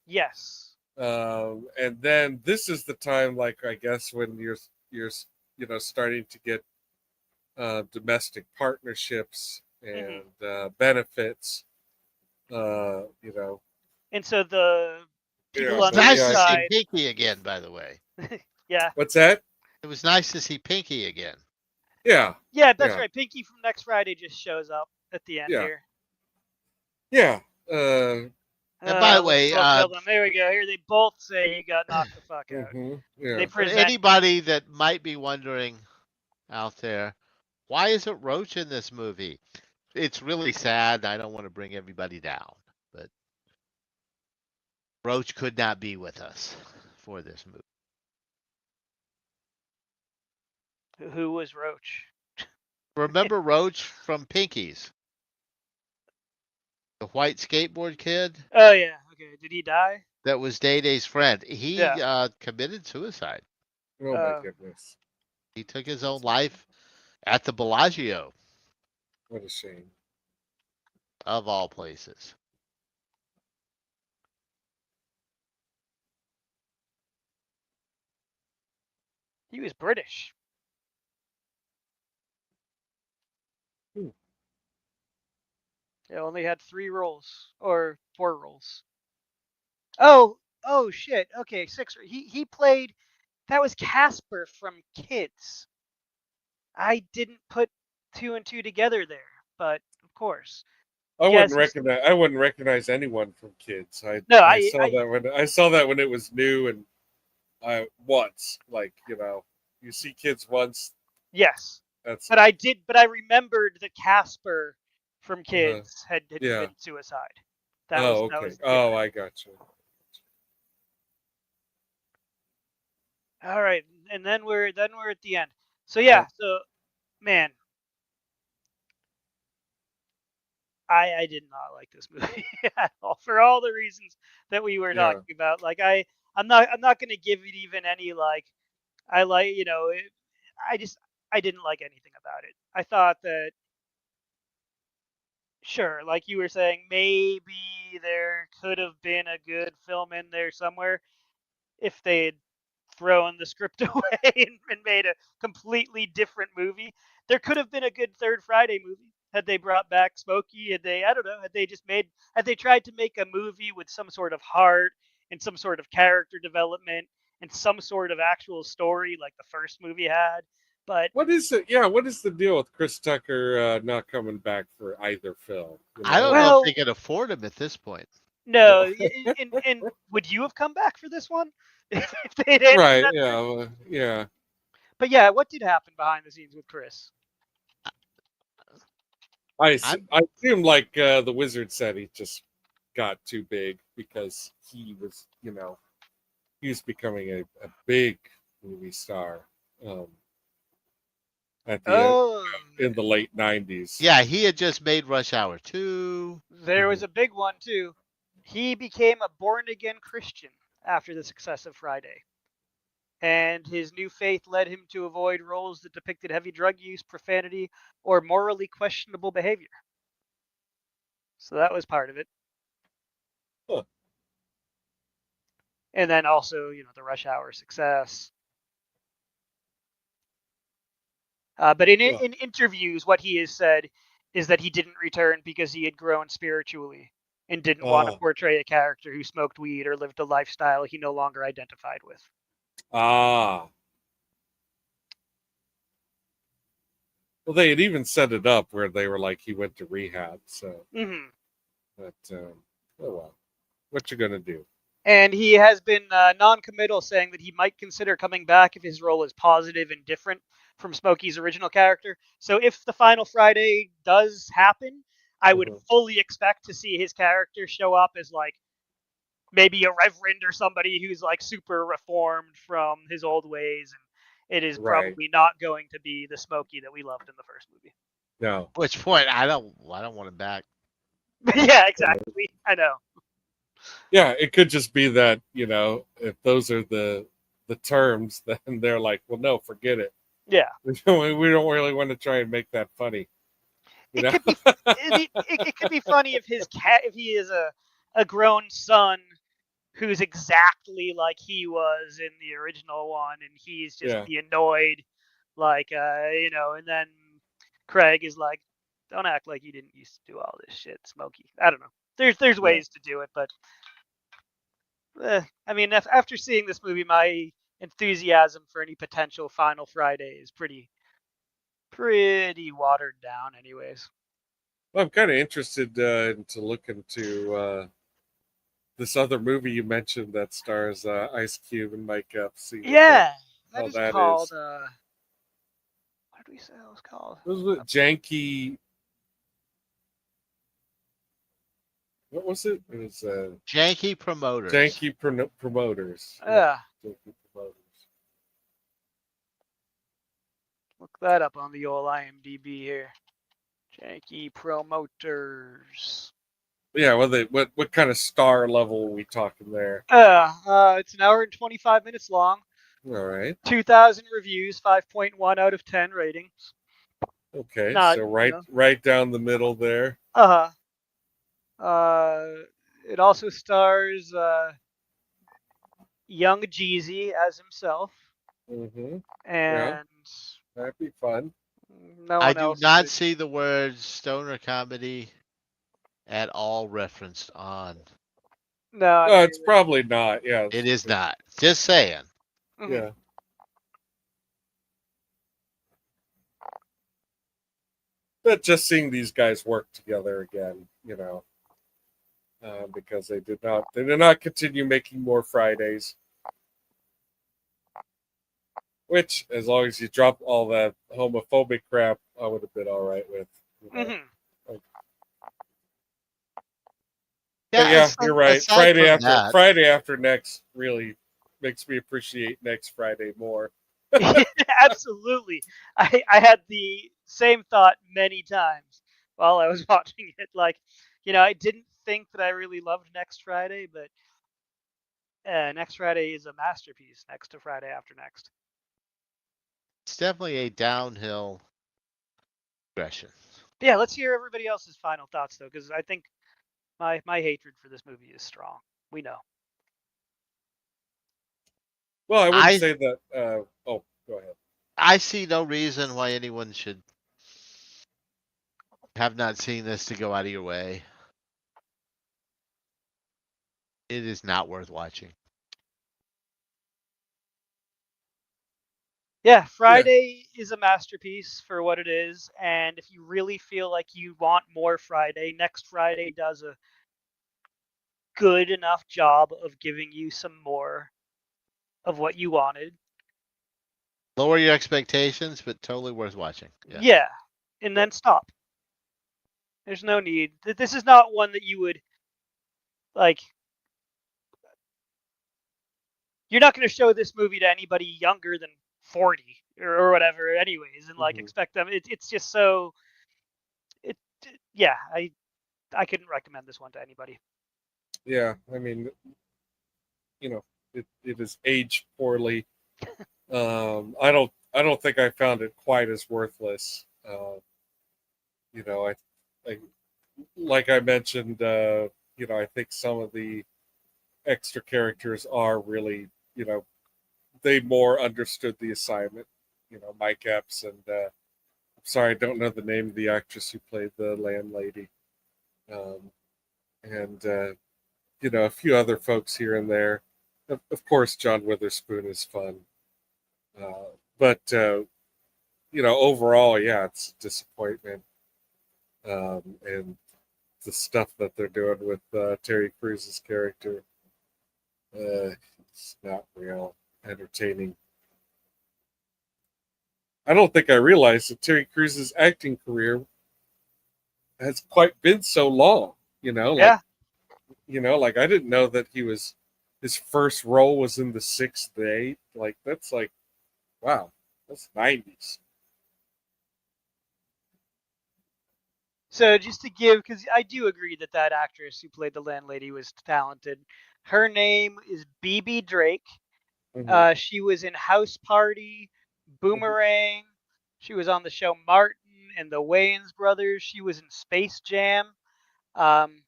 Speaker 2: Yes.
Speaker 3: And then this is the time, like I guess when you're starting to get domestic partnerships and benefits.
Speaker 2: And so the people
Speaker 1: on
Speaker 2: the
Speaker 1: nice to
Speaker 2: side,
Speaker 1: see Pinky again, by the way.
Speaker 2: Yeah.
Speaker 3: What's that?
Speaker 1: It was nice to see Pinky again.
Speaker 3: Yeah.
Speaker 2: Yeah, that's right. Pinky from Next Friday just shows up at the end here.
Speaker 3: Yeah.
Speaker 1: And by the way,
Speaker 2: there we go. Here they both say he got knocked the fuck out. They
Speaker 1: for anybody that might be wondering out there, why isn't Roach in this movie? It's really sad. I don't want to bring everybody down, but Roach could not be with us for this movie.
Speaker 2: Who was Roach?
Speaker 1: Remember Roach from Pinky's? The white skateboard kid?
Speaker 2: Oh, yeah. Okay. Did he die?
Speaker 1: That was Day Day's friend. He committed suicide.
Speaker 3: Oh, my goodness.
Speaker 1: He took his own life at the Bellagio.
Speaker 3: What a shame.
Speaker 1: Of all places.
Speaker 2: He was British. He only had 3 roles or 4 roles. Oh shit. Okay, 6. He played. That was Casper from Kids. I didn't put 2 and 2 together there, but of course.
Speaker 3: I wouldn't recognize anyone from Kids. I saw that when it was new, and once, like you see Kids once.
Speaker 2: Yes. But I remembered that Casper from Kids had committed suicide.
Speaker 3: That was I got you.
Speaker 2: All right, and then we're at the end. So yeah, so man, I did not like this movie at all for all the reasons that we were talking about. Like I'm not going to give it even any like I like I didn't like anything about it. I thought that sure, like you were saying, maybe there could have been a good film in there somewhere if they had thrown the script away and made a completely different movie. There could have been a good Third Friday movie had they brought back Smokey. Had they tried to make a movie with some sort of heart and some sort of character development and some sort of actual story like the first movie had. But
Speaker 3: what is it? Yeah, what is the deal with Chris Tucker not coming back for either film?
Speaker 1: I don't know if they could afford him at this point.
Speaker 2: No, and would you have come back for this one if they did?
Speaker 3: Right? Yeah.
Speaker 2: But yeah, what did happen behind the scenes with Chris?
Speaker 3: I assume, like the wizard said, he just got too big because he was, he was becoming a big movie star at the end
Speaker 2: Oh,
Speaker 3: in the late '90s.
Speaker 1: Yeah, he had just made Rush Hour 2.
Speaker 2: there was a big one too. He became a born-again Christian after the success of Friday. And his new faith led him to avoid roles that depicted heavy drug use, profanity, or morally questionable behavior. So that was part of it.
Speaker 3: Huh.
Speaker 2: And then also, the Rush Hour success. But in interviews, what he has said is that he didn't return because he had grown spiritually and didn't want to portray a character who smoked weed or lived a lifestyle he no longer identified with.
Speaker 3: Ah. Well, they had even set it up where they were like he went to rehab. So, but oh well, what you gonna do?
Speaker 2: And he has been non-committal, saying that he might consider coming back if his role is positive and different from Smokey's original character. So if the final Friday does happen, I would fully expect to see his character show up as like maybe a reverend or somebody who's like super reformed from his old ways, and it is probably not going to be the Smokey that we loved in the first movie.
Speaker 3: No.
Speaker 1: Which point I don't want him back.
Speaker 2: Yeah, exactly. I know.
Speaker 3: Yeah, it could just be that, if those are the terms, then they're like, well, no, forget it.
Speaker 2: Yeah.
Speaker 3: We don't really want to try and make that funny.
Speaker 2: It could be funny if if he is a grown son who's exactly like he was in the original one, and he's just the annoyed, like and then Craig is like, don't act like you didn't used to do all this shit, Smokey. I don't know. There's ways to do it, but I mean, after seeing this movie, my enthusiasm for any potential Final Friday is pretty watered down, anyways.
Speaker 3: Well, I'm kind of interested to look into this other movie you mentioned that stars Ice Cube and Mike Epps. See
Speaker 2: that
Speaker 3: how
Speaker 2: is
Speaker 3: that
Speaker 2: called.
Speaker 3: is.
Speaker 2: What did we say it was called?
Speaker 3: It was Janky. What was it? It was
Speaker 1: Janky Promoters.
Speaker 3: Janky Promoters.
Speaker 2: Yeah.
Speaker 3: Janky Promoters.
Speaker 2: Look that up on the old IMDb here. Janky Promoters.
Speaker 3: Yeah, what kind of star level are we talking there?
Speaker 2: It's an hour and 25 minutes long.
Speaker 3: All right.
Speaker 2: 2,000 reviews, 5.1 out of 10 ratings.
Speaker 3: Okay, so right down the middle there.
Speaker 2: It also stars young Jeezy as himself. And
Speaker 3: that'd be fun.
Speaker 2: No
Speaker 1: I
Speaker 2: one
Speaker 1: do
Speaker 2: else
Speaker 1: not see the words stoner comedy at all referenced on.
Speaker 2: No,
Speaker 3: it's probably not. Yeah,
Speaker 1: it is not. Just saying.
Speaker 3: Yeah. But just seeing these guys work together again, because they did not continue making more Fridays. Which, as long as you drop all that homophobic crap, I would have been all right with. Yeah, you're right. Friday after next really makes me appreciate next Friday more.
Speaker 2: Absolutely. I had the same thought many times while I was watching it. Like, I didn't think that I really loved Next Friday, but Next Friday is a masterpiece next to Friday After Next.
Speaker 1: It's definitely a downhill progression.
Speaker 2: Yeah, let's hear everybody else's final thoughts, though, because I think my hatred for this movie is strong. We know.
Speaker 3: Well, I wouldn't say that. Go ahead.
Speaker 1: I see no reason why anyone should have not seen this to go out of your way. It is not worth watching.
Speaker 2: Yeah, Friday is a masterpiece for what it is, and if you really feel like you want more Friday, Next Friday does a good enough job of giving you some more of what you wanted.
Speaker 1: Lower your expectations, but totally worth watching.
Speaker 2: Yeah, and then stop. There's no need. This is not one that you would like. You're not going to show this movie to anybody younger than 40 or whatever, anyways, and like expect them. It's just so. Yeah, I couldn't recommend this one to anybody.
Speaker 3: Yeah, I mean, it is aged poorly. I don't think I found it quite as worthless. I like I mentioned, I think some of the extra characters are really, they more understood the assignment. Mike Epps and I'm sorry, I don't know the name of the actress who played the landlady, um, and a few other folks here and there. Of course, John Witherspoon is fun, but overall, yeah, it's a disappointment, and the stuff that they're doing with Terry Crews' character, it's not real entertaining. I don't think I realized that Terry Crews' acting career has quite been so long.
Speaker 2: Yeah.
Speaker 3: Like I didn't know that his first role was in The Sixth Day. Like that's like, wow, that's 90s.
Speaker 2: So just to give, because I do agree that actress who played the landlady was talented. Her name is BB Drake.
Speaker 3: Mm-hmm.
Speaker 2: She was in House Party,
Speaker 3: Mm-hmm.
Speaker 2: Boomerang. She was on the show Martin and the Wayans Brothers. She was in Space Jam. Um,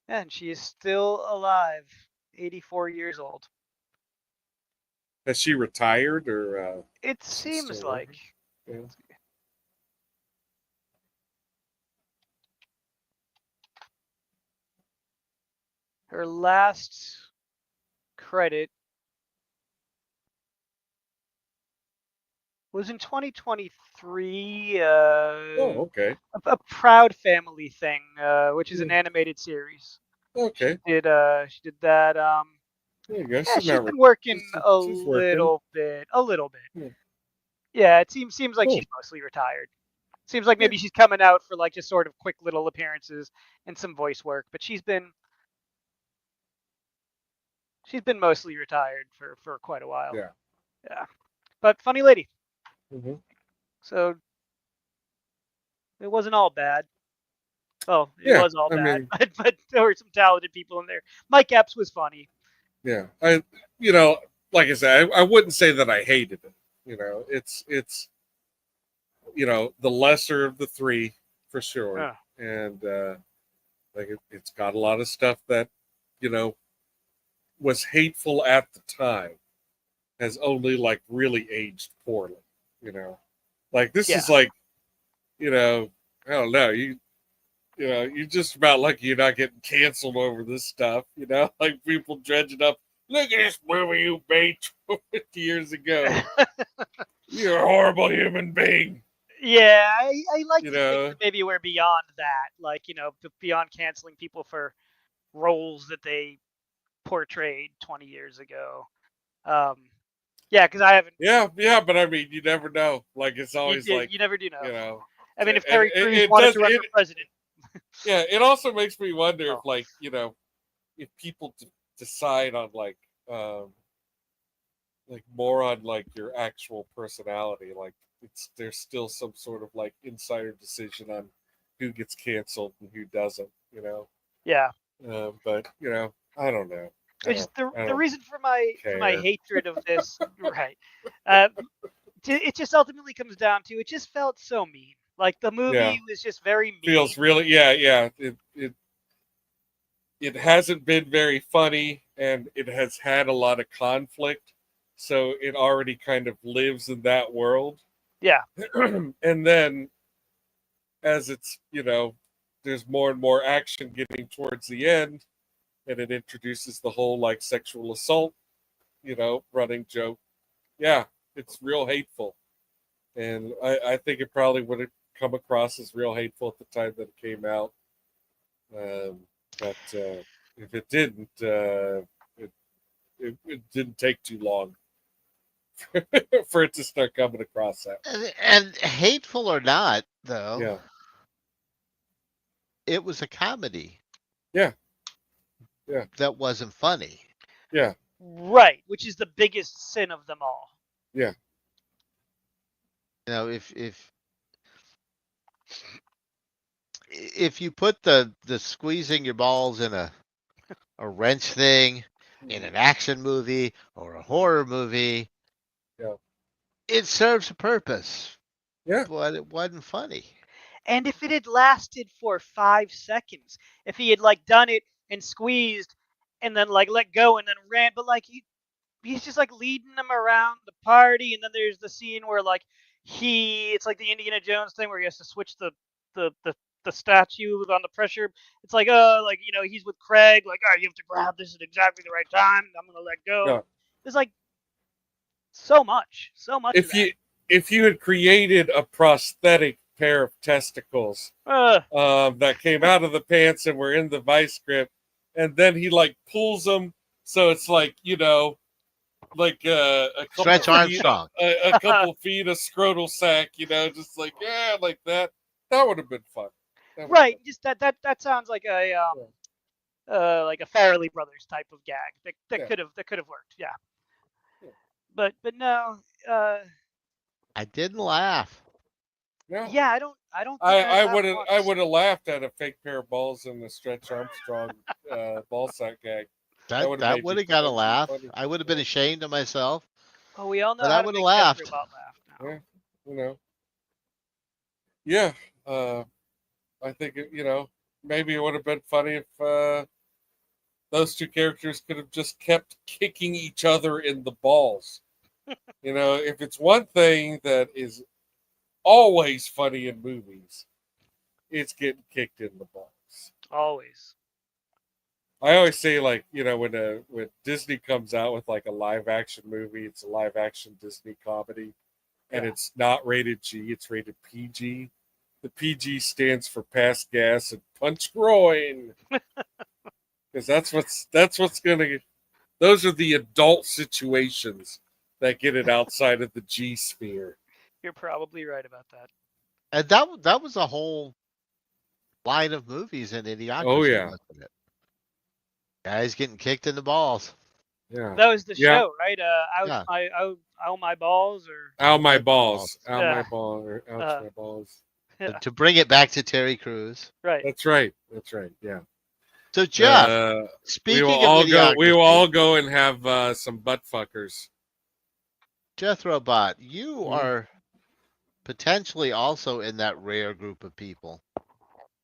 Speaker 2: and she is still alive, 84 years old.
Speaker 3: Has she retired or
Speaker 2: It
Speaker 3: is she still
Speaker 2: seems like.
Speaker 3: working? Yeah.
Speaker 2: Her last credit was in 2023.
Speaker 3: Oh, okay.
Speaker 2: A Proud Family thing, which is an
Speaker 3: Yeah.
Speaker 2: animated series.
Speaker 3: Okay.
Speaker 2: She did that.
Speaker 3: There you go.
Speaker 2: Yeah,
Speaker 3: She's
Speaker 2: she's
Speaker 3: not.
Speaker 2: been working a
Speaker 3: She's working.
Speaker 2: little bit, a little bit.
Speaker 3: Yeah.
Speaker 2: Yeah, it seems like
Speaker 3: Cool.
Speaker 2: she's mostly retired. Seems like
Speaker 3: Yeah.
Speaker 2: maybe she's coming out for like just sort of quick little appearances and some voice work, but she's been mostly retired for quite a while.
Speaker 3: Yeah.
Speaker 2: Yeah, but funny lady.
Speaker 3: Mm-hmm.
Speaker 2: So it wasn't all bad. Well, it
Speaker 3: Yeah.
Speaker 2: was all
Speaker 3: I
Speaker 2: bad,
Speaker 3: mean,
Speaker 2: but there were some talented people in there. Mike Epps was funny.
Speaker 3: yeah. You know, like I said, I wouldn't say that I hated it. It's the lesser of the three for sure,
Speaker 2: Uh,
Speaker 3: and like it's got a lot of stuff that you know was hateful at the time, has only like really aged poorly. You know, like this
Speaker 2: yeah,
Speaker 3: is like you know I don't know you're just about lucky you're not getting canceled over this stuff. Like people dredging up. Look at this movie you made 50 years ago. You're a horrible human being.
Speaker 2: yeah. I like
Speaker 3: You
Speaker 2: to think
Speaker 3: know,
Speaker 2: that maybe we're beyond that, like beyond canceling people for roles that they portrayed 20 years ago. Um, yeah, because I haven't.
Speaker 3: yeah, but I mean, you never know. Like it's always like,
Speaker 2: You never do know.
Speaker 3: you know,
Speaker 2: I mean, if
Speaker 3: and
Speaker 2: Terry Crews
Speaker 3: it
Speaker 2: wanted
Speaker 3: does
Speaker 2: to run
Speaker 3: it.
Speaker 2: for president,
Speaker 3: Yeah, it also makes me wonder if
Speaker 2: oh
Speaker 3: like if people decide on um like more on like your actual personality, like there's still some sort of like insider decision on who gets canceled and who doesn't.
Speaker 2: yeah.
Speaker 3: But I don't know. I
Speaker 2: It's
Speaker 3: don't.
Speaker 2: just
Speaker 3: I
Speaker 2: the
Speaker 3: don't
Speaker 2: reason for my
Speaker 3: care.
Speaker 2: hatred of this, right? Uh, it just ultimately comes down to it just felt so mean. Like the
Speaker 3: Yeah,
Speaker 2: movie was just very mean.
Speaker 3: feels really. Yeah. It hasn't been very funny, and it has had a lot of conflict, so it already kind of lives in that world.
Speaker 2: Yeah,
Speaker 3: And then as it's there's more and more action getting towards the end, and it introduces the whole like sexual assault running joke. Yeah, it's real hateful, and I think it probably would have come across as real hateful at the time that it came out. But if it didn't, it didn't take too long for it to start coming across that.
Speaker 1: And hateful or not, though,
Speaker 3: Yeah,
Speaker 1: it was a comedy
Speaker 3: yeah, yeah,
Speaker 1: that wasn't funny.
Speaker 3: yeah,
Speaker 2: Right, which is the biggest sin of them all.
Speaker 3: yeah.
Speaker 1: You know, if you put the squeezing your balls in a wrench thing in an action movie or a horror movie,
Speaker 3: Yeah.
Speaker 1: it serves a purpose,
Speaker 3: Yeah.
Speaker 1: but it wasn't funny.
Speaker 2: And if it had lasted for 5 seconds, if he had like done it and squeezed and then like let go and then ran, but like he's just like leading them around the party, and then there's the scene where like it's like the Indiana Jones thing where he has to switch the the statue on the pressure. It's like he's with Craig, like, you have to grab this at exactly the right time. I'm gonna let go.
Speaker 3: Yeah.
Speaker 2: There's like so much of
Speaker 3: If
Speaker 2: that.
Speaker 3: if you had created a prosthetic pair of testicles that came out of the pants and were in the vice grip, and then he like pulls them, so it's like like a couple
Speaker 1: Stretch
Speaker 3: feet,
Speaker 1: Armstrong.
Speaker 3: a couple feet of scrotal sack, just like like that. That would have been fun.
Speaker 2: Right, just that sounds like a like a Farrelly Brothers type of gag that could have worked, yeah. But no,
Speaker 1: I didn't laugh.
Speaker 3: No.
Speaker 2: yeah, I don't think
Speaker 3: I
Speaker 2: once.
Speaker 3: would have laughed at a fake pair of balls in the Stretch Armstrong ball sack gag.
Speaker 1: That
Speaker 3: would
Speaker 1: would have got a laugh. I would have been ashamed of myself,
Speaker 2: Oh, we all know
Speaker 1: but
Speaker 2: how
Speaker 1: I
Speaker 2: to
Speaker 1: would
Speaker 2: make
Speaker 1: have
Speaker 2: Jeffrey
Speaker 1: laughed.
Speaker 2: about laugh now.
Speaker 3: Yeah, I think maybe it would have been funny if those two characters could have just kept kicking each other in the balls. If it's one thing that is always funny in movies, it's getting kicked in the balls.
Speaker 2: Always.
Speaker 3: I always say, like, when Disney comes out with like a live action movie, it's a live action Disney comedy, and it's not rated G, it's rated PG. The PG stands for pass gas and punch groin, because that's what's gonna. Those are the adult situations that get it outside of the G sphere.
Speaker 2: You're probably right about that.
Speaker 1: And that was a whole line of movies in Idiocracy,
Speaker 3: Oh yeah,
Speaker 1: wasn't it? Guys getting kicked in the balls.
Speaker 3: yeah.
Speaker 2: That was the
Speaker 3: Yeah.
Speaker 2: show, right? Out my balls, or
Speaker 3: Out my balls, out
Speaker 2: Yeah.
Speaker 3: my ball, or out my balls.
Speaker 2: yeah,
Speaker 1: To bring it back to Terry Crews.
Speaker 2: right.
Speaker 3: That's right. That's right. Yeah.
Speaker 1: So Jeff,
Speaker 3: we
Speaker 1: speaking
Speaker 3: will
Speaker 1: of
Speaker 3: all go. We will
Speaker 1: Idiocracy,
Speaker 3: all go and have some butt fuckers.
Speaker 1: Jeff Bot, you
Speaker 3: Mhm.
Speaker 1: are potentially also in that rare group of people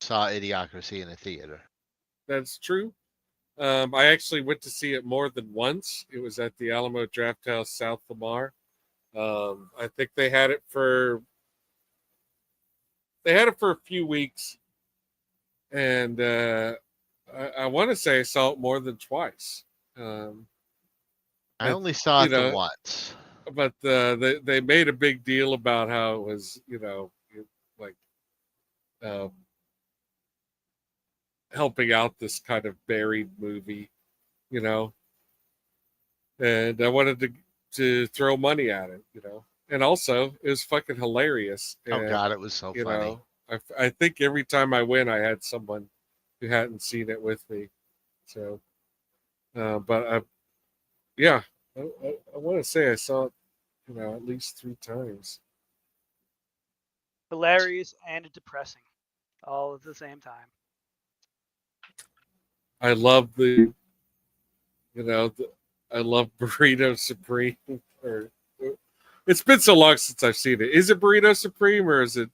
Speaker 1: saw Idiocracy in a theater.
Speaker 3: That's true. I actually went to see it more than once. It was at the Alamo Drafthouse, South Lamar. I think they had it for a few weeks, and I want to say I saw it more than twice.
Speaker 1: I only saw it the once.
Speaker 3: But they made a big deal about how it was, like helping out this kind of buried movie, and I wanted to throw money at it, and also it was fucking hilarious.
Speaker 1: Oh
Speaker 3: And,
Speaker 1: God, it was so funny.
Speaker 3: I think every time I went, I had someone who hadn't seen it with me. So, but I want to say I saw it, at least 3 times.
Speaker 2: Hilarious and depressing, all at the same time.
Speaker 3: I love I love Burrito Supreme. It's been so long since I've seen it. Is it Burrito Supreme or is it?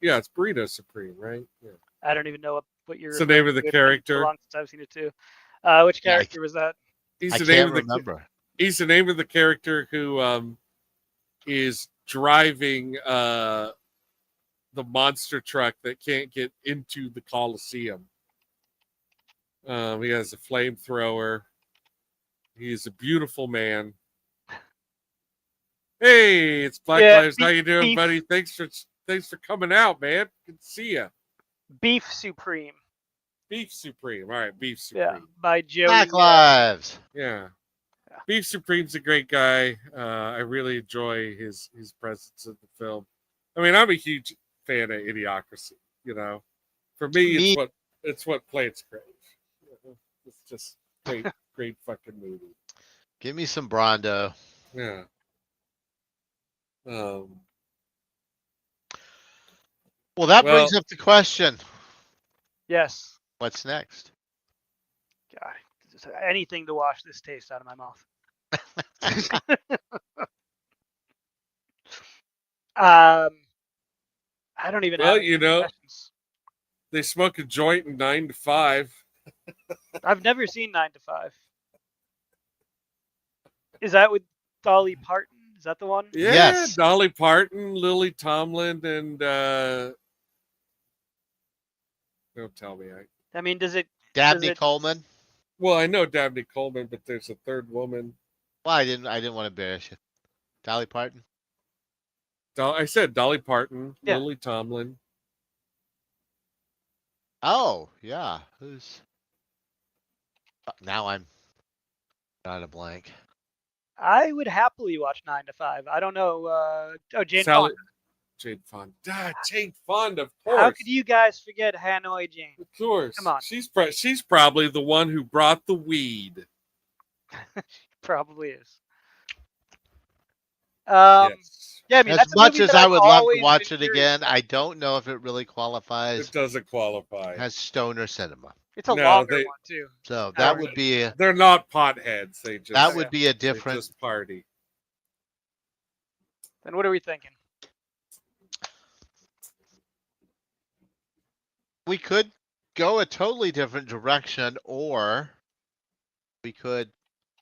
Speaker 3: Yeah, it's Burrito Supreme, right? Yeah.
Speaker 2: I don't even know what you're.
Speaker 3: It's the name of the character.
Speaker 2: So long since I've seen it too. Which character was that?
Speaker 1: I can't remember.
Speaker 3: He's the name of the character who is driving the monster truck that can't get into the Coliseum. He has a flamethrower. He's a beautiful man. Hey, it's Black Lives. How you doing, buddy? Thanks for coming out, man. Good to see you.
Speaker 2: Beef Supreme.
Speaker 3: Beef Supreme. All right, Beef Supreme.
Speaker 2: Yeah, by Joey.
Speaker 1: Black Lives.
Speaker 3: Yeah. Beef Supreme's a great guy. I really enjoy his presence in the film. I mean, I'm a huge fan of Idiocracy. You know, for me,
Speaker 1: Me,
Speaker 3: it's what plants crave. It's just great fucking movie.
Speaker 1: give me some Brondo.
Speaker 3: Yeah. Um,
Speaker 1: Well, that
Speaker 3: well,
Speaker 1: brings up the question:
Speaker 2: Yes.
Speaker 1: what's next?
Speaker 2: God, just anything to wash this taste out of my mouth. I don't even have
Speaker 3: well,
Speaker 2: any suggestions.
Speaker 3: they smoke a joint in 9 to 5.
Speaker 2: I've never seen 9 to 5. Is that with Dolly Parton? Is that the one?
Speaker 3: Yeah,
Speaker 1: Yes.
Speaker 3: Dolly Parton, Lily Tomlin, and don't tell me.
Speaker 2: I mean, does it?
Speaker 1: Dabney Coleman.
Speaker 3: Well, I know Dabney Coleman, but there's a third woman.
Speaker 1: Well, I didn't want to embarrass you. Dolly Parton.
Speaker 3: I said Dolly Parton,
Speaker 2: Yeah.
Speaker 3: Lily Tomlin.
Speaker 1: Oh, yeah. Who's? Now I'm not a blank.
Speaker 2: I would happily watch 9 to 5. I don't know. Jane
Speaker 3: Sally,
Speaker 2: Fonda.
Speaker 3: Jane Fonda. Jane Fonda, of course.
Speaker 2: How could you guys forget Hanoi Jane?
Speaker 3: Of course.
Speaker 2: Come on.
Speaker 3: She's probably the one who brought the weed.
Speaker 2: Probably is.
Speaker 3: Yes.
Speaker 2: Yeah, I mean,
Speaker 1: As
Speaker 2: that's a
Speaker 1: much
Speaker 2: movie
Speaker 1: as
Speaker 2: that
Speaker 1: I
Speaker 2: I've
Speaker 1: would love to
Speaker 2: always
Speaker 1: watch
Speaker 2: been
Speaker 1: it
Speaker 2: curious
Speaker 1: again, I don't know if it really qualifies
Speaker 3: It doesn't qualify.
Speaker 1: as stoner cinema.
Speaker 2: It's a
Speaker 3: No,
Speaker 2: longer one too.
Speaker 1: So that would be
Speaker 3: They're not potheads. They just
Speaker 1: that would be a
Speaker 3: they
Speaker 1: different.
Speaker 3: just party.
Speaker 2: Then what are we thinking?
Speaker 1: We could go a totally different direction, or we could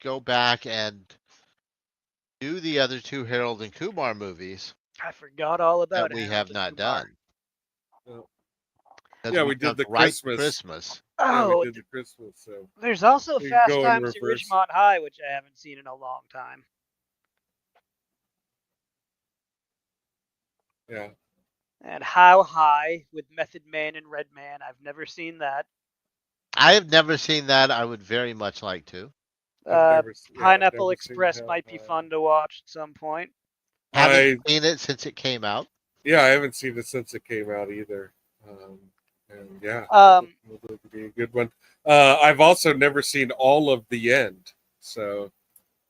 Speaker 1: go back and do the other two Harold and Kumar movies
Speaker 2: I forgot all about
Speaker 1: that we
Speaker 2: Harold
Speaker 1: have
Speaker 2: and
Speaker 1: not
Speaker 2: Kumar.
Speaker 1: done.
Speaker 3: Well,
Speaker 1: 'Cause
Speaker 3: yeah, we did
Speaker 1: jumped
Speaker 3: the
Speaker 1: right to
Speaker 3: Christmas.
Speaker 1: Christmas.
Speaker 3: Yeah,
Speaker 2: Oh,
Speaker 3: we did the Christmas. So
Speaker 2: there's also
Speaker 3: we can
Speaker 2: Fast
Speaker 3: go in
Speaker 2: Times at
Speaker 3: reverse.
Speaker 2: Ridgemont High, which I haven't seen in a long time.
Speaker 3: Yeah.
Speaker 2: And How High with Method Man and Redman. I've never seen that.
Speaker 1: I have never seen that. I would very much like to.
Speaker 2: Pineapple Express might be fun to watch at some point.
Speaker 1: Haven't seen it since it came out.
Speaker 3: Yeah, I haven't seen it since it came out either. And yeah, would be a good one. I've also never seen all of The End, so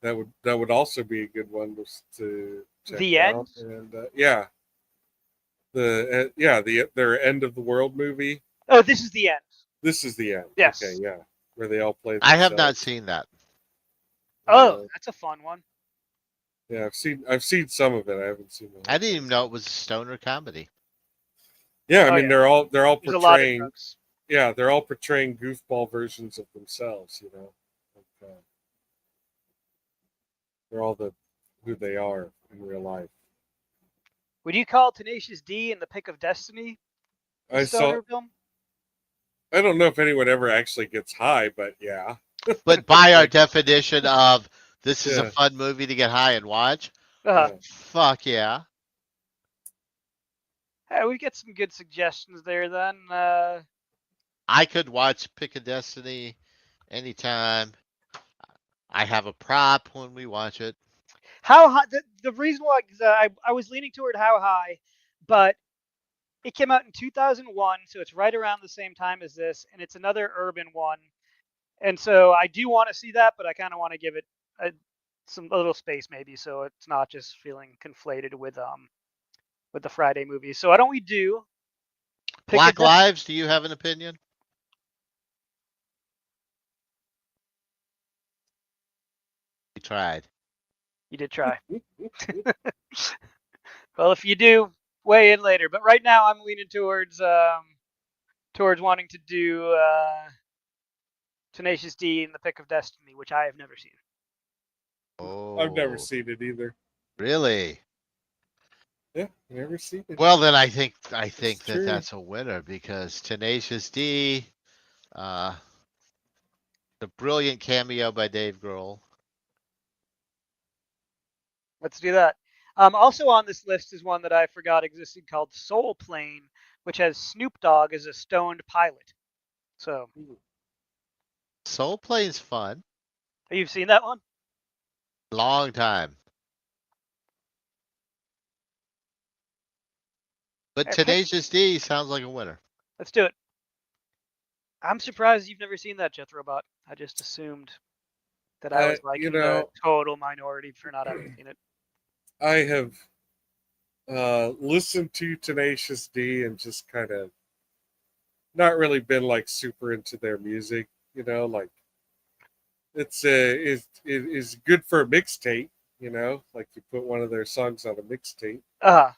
Speaker 3: that would also be a good one to check
Speaker 2: The
Speaker 3: out.
Speaker 2: End?
Speaker 3: And yeah, their End of the World movie.
Speaker 2: Oh, This Is the End.
Speaker 3: This is the end.
Speaker 2: Yes.
Speaker 3: Okay, yeah, where they all play.
Speaker 1: I have not seen that.
Speaker 2: Oh, that's a fun one.
Speaker 3: Yeah, I've seen some of it. I haven't seen it.
Speaker 1: I didn't even know it was a stoner comedy.
Speaker 3: Yeah, I mean they're all
Speaker 2: There's
Speaker 3: portraying.
Speaker 2: a lot of drugs.
Speaker 3: Yeah, they're all portraying goofball versions of themselves. You know, they're all who they are in real life.
Speaker 2: Would you call Tenacious D and The Pick of Destiny a stoner film?
Speaker 3: I don't know if anyone ever actually gets high, but yeah.
Speaker 1: But by our definition of this is a fun movie to get high and watch, fuck yeah.
Speaker 2: Hey, we get some good suggestions there then.
Speaker 1: I could watch Pick of Destiny anytime. I have a prop when we watch it.
Speaker 2: How High? The reason why I was leaning toward How High, but it came out in 2001, so it's right around the same time as this, and it's another urban one. And so I do want to see that, but I kind of want to give it a little space maybe, so it's not just feeling conflated with the Friday movies. So why don't we do
Speaker 1: Black Lives? Do you have an opinion? You tried.
Speaker 2: You did try. Well, if you do, weigh in later. But right now, I'm leaning towards wanting to do Tenacious D and The Pick of Destiny, which I have never seen.
Speaker 1: Oh,
Speaker 3: I've never seen it either.
Speaker 1: Really?
Speaker 3: Yeah, never seen it.
Speaker 1: Well, then I think that's a winner because Tenacious D, the brilliant cameo by Dave Grohl.
Speaker 2: Let's do that. Also on this list is one that I forgot existed called Soul Plane, which has Snoop Dogg as a stoned pilot. So
Speaker 1: Soul Plane's fun.
Speaker 2: You've seen that one?
Speaker 1: Long time. But
Speaker 2: Alright, Pimp,
Speaker 1: Tenacious D sounds like a winner.
Speaker 2: let's do it. I'm surprised you've never seen that Jethro Bot. I just assumed that I was like
Speaker 3: You
Speaker 2: in the
Speaker 3: know,
Speaker 2: total minority for not having seen it.
Speaker 3: I have listened to Tenacious D and just kind of not really been like super into their music. You know, like it's good for a mixtape. You know, like you put one of their songs on a mixtape.
Speaker 2: Ah,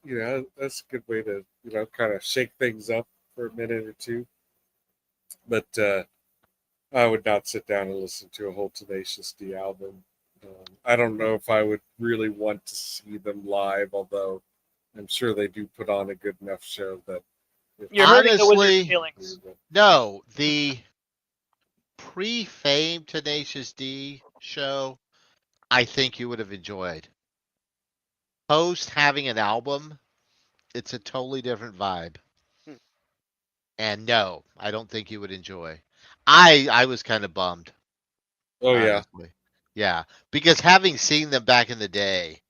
Speaker 3: You know, that's a good way to kind of shake things up for a minute or two. But I would not sit down and listen to a whole Tenacious D album. I don't know if I would really want to see them live, although I'm sure they do put on a good enough show that.
Speaker 2: you're hurting the wizard's
Speaker 1: Honestly,
Speaker 2: feelings.
Speaker 1: no. The pre-fame Tenacious D show, I think you would have enjoyed. Post having an album, it's a totally different vibe.
Speaker 2: Hmm.
Speaker 1: And no, I don't think you would enjoy. I was kind of bummed,
Speaker 3: Oh yeah.
Speaker 1: honestly. Yeah, because having seen them back in the day,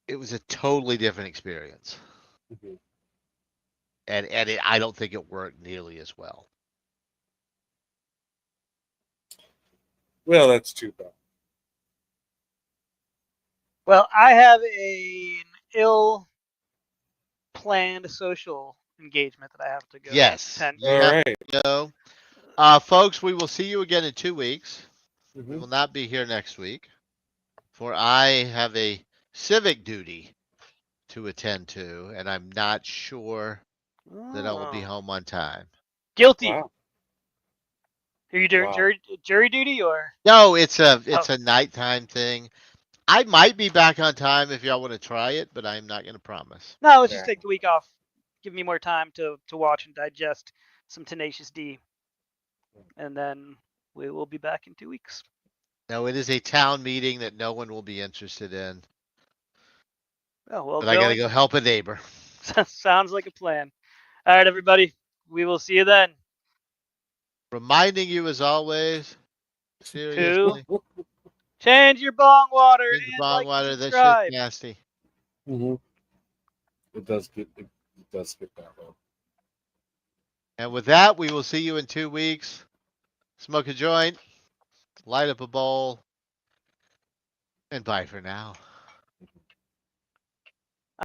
Speaker 1: it was a totally different experience.
Speaker 3: Mhm.
Speaker 1: And I don't think it worked nearly as well.
Speaker 3: Well, that's too bad.
Speaker 2: Well, I have an ill-planned social engagement that I have to go
Speaker 1: Yes,
Speaker 2: attend.
Speaker 1: you
Speaker 3: All
Speaker 1: have
Speaker 3: right.
Speaker 1: to go. Folks, we will see you again in 2 weeks. We
Speaker 3: Mhm.
Speaker 1: will not be here next week, for I have a civic duty to attend to, and I'm not sure that I will be
Speaker 2: Oh,
Speaker 1: home on time.
Speaker 2: guilty.
Speaker 3: Wow.
Speaker 2: Are you doing
Speaker 3: Wow.
Speaker 2: jury duty or?
Speaker 1: No, it's a
Speaker 2: Oh,
Speaker 1: nighttime thing. I might be back on time if y'all want to try it, but I'm not going to promise.
Speaker 2: no, let's just
Speaker 3: Yeah.
Speaker 2: take the week off. Give me more time to watch and digest some Tenacious D, and then we will be back in 2 weeks.
Speaker 1: No, it is a town meeting that no one will be interested in,
Speaker 2: Oh, well,
Speaker 1: but I got to
Speaker 2: going.
Speaker 1: go help a neighbor.
Speaker 2: Sounds like a plan. All right, everybody. We will see you then.
Speaker 1: Reminding you, as always,
Speaker 2: To
Speaker 1: seriously,
Speaker 2: change your bong water
Speaker 1: drink
Speaker 2: and
Speaker 1: bong
Speaker 2: like and
Speaker 1: water. That shit's
Speaker 2: subscribe.
Speaker 1: nasty.
Speaker 3: Mhm. It does get that way.
Speaker 1: And with that, we will see you in 2 weeks. Smoke a joint, light up a bowl, and bye for now.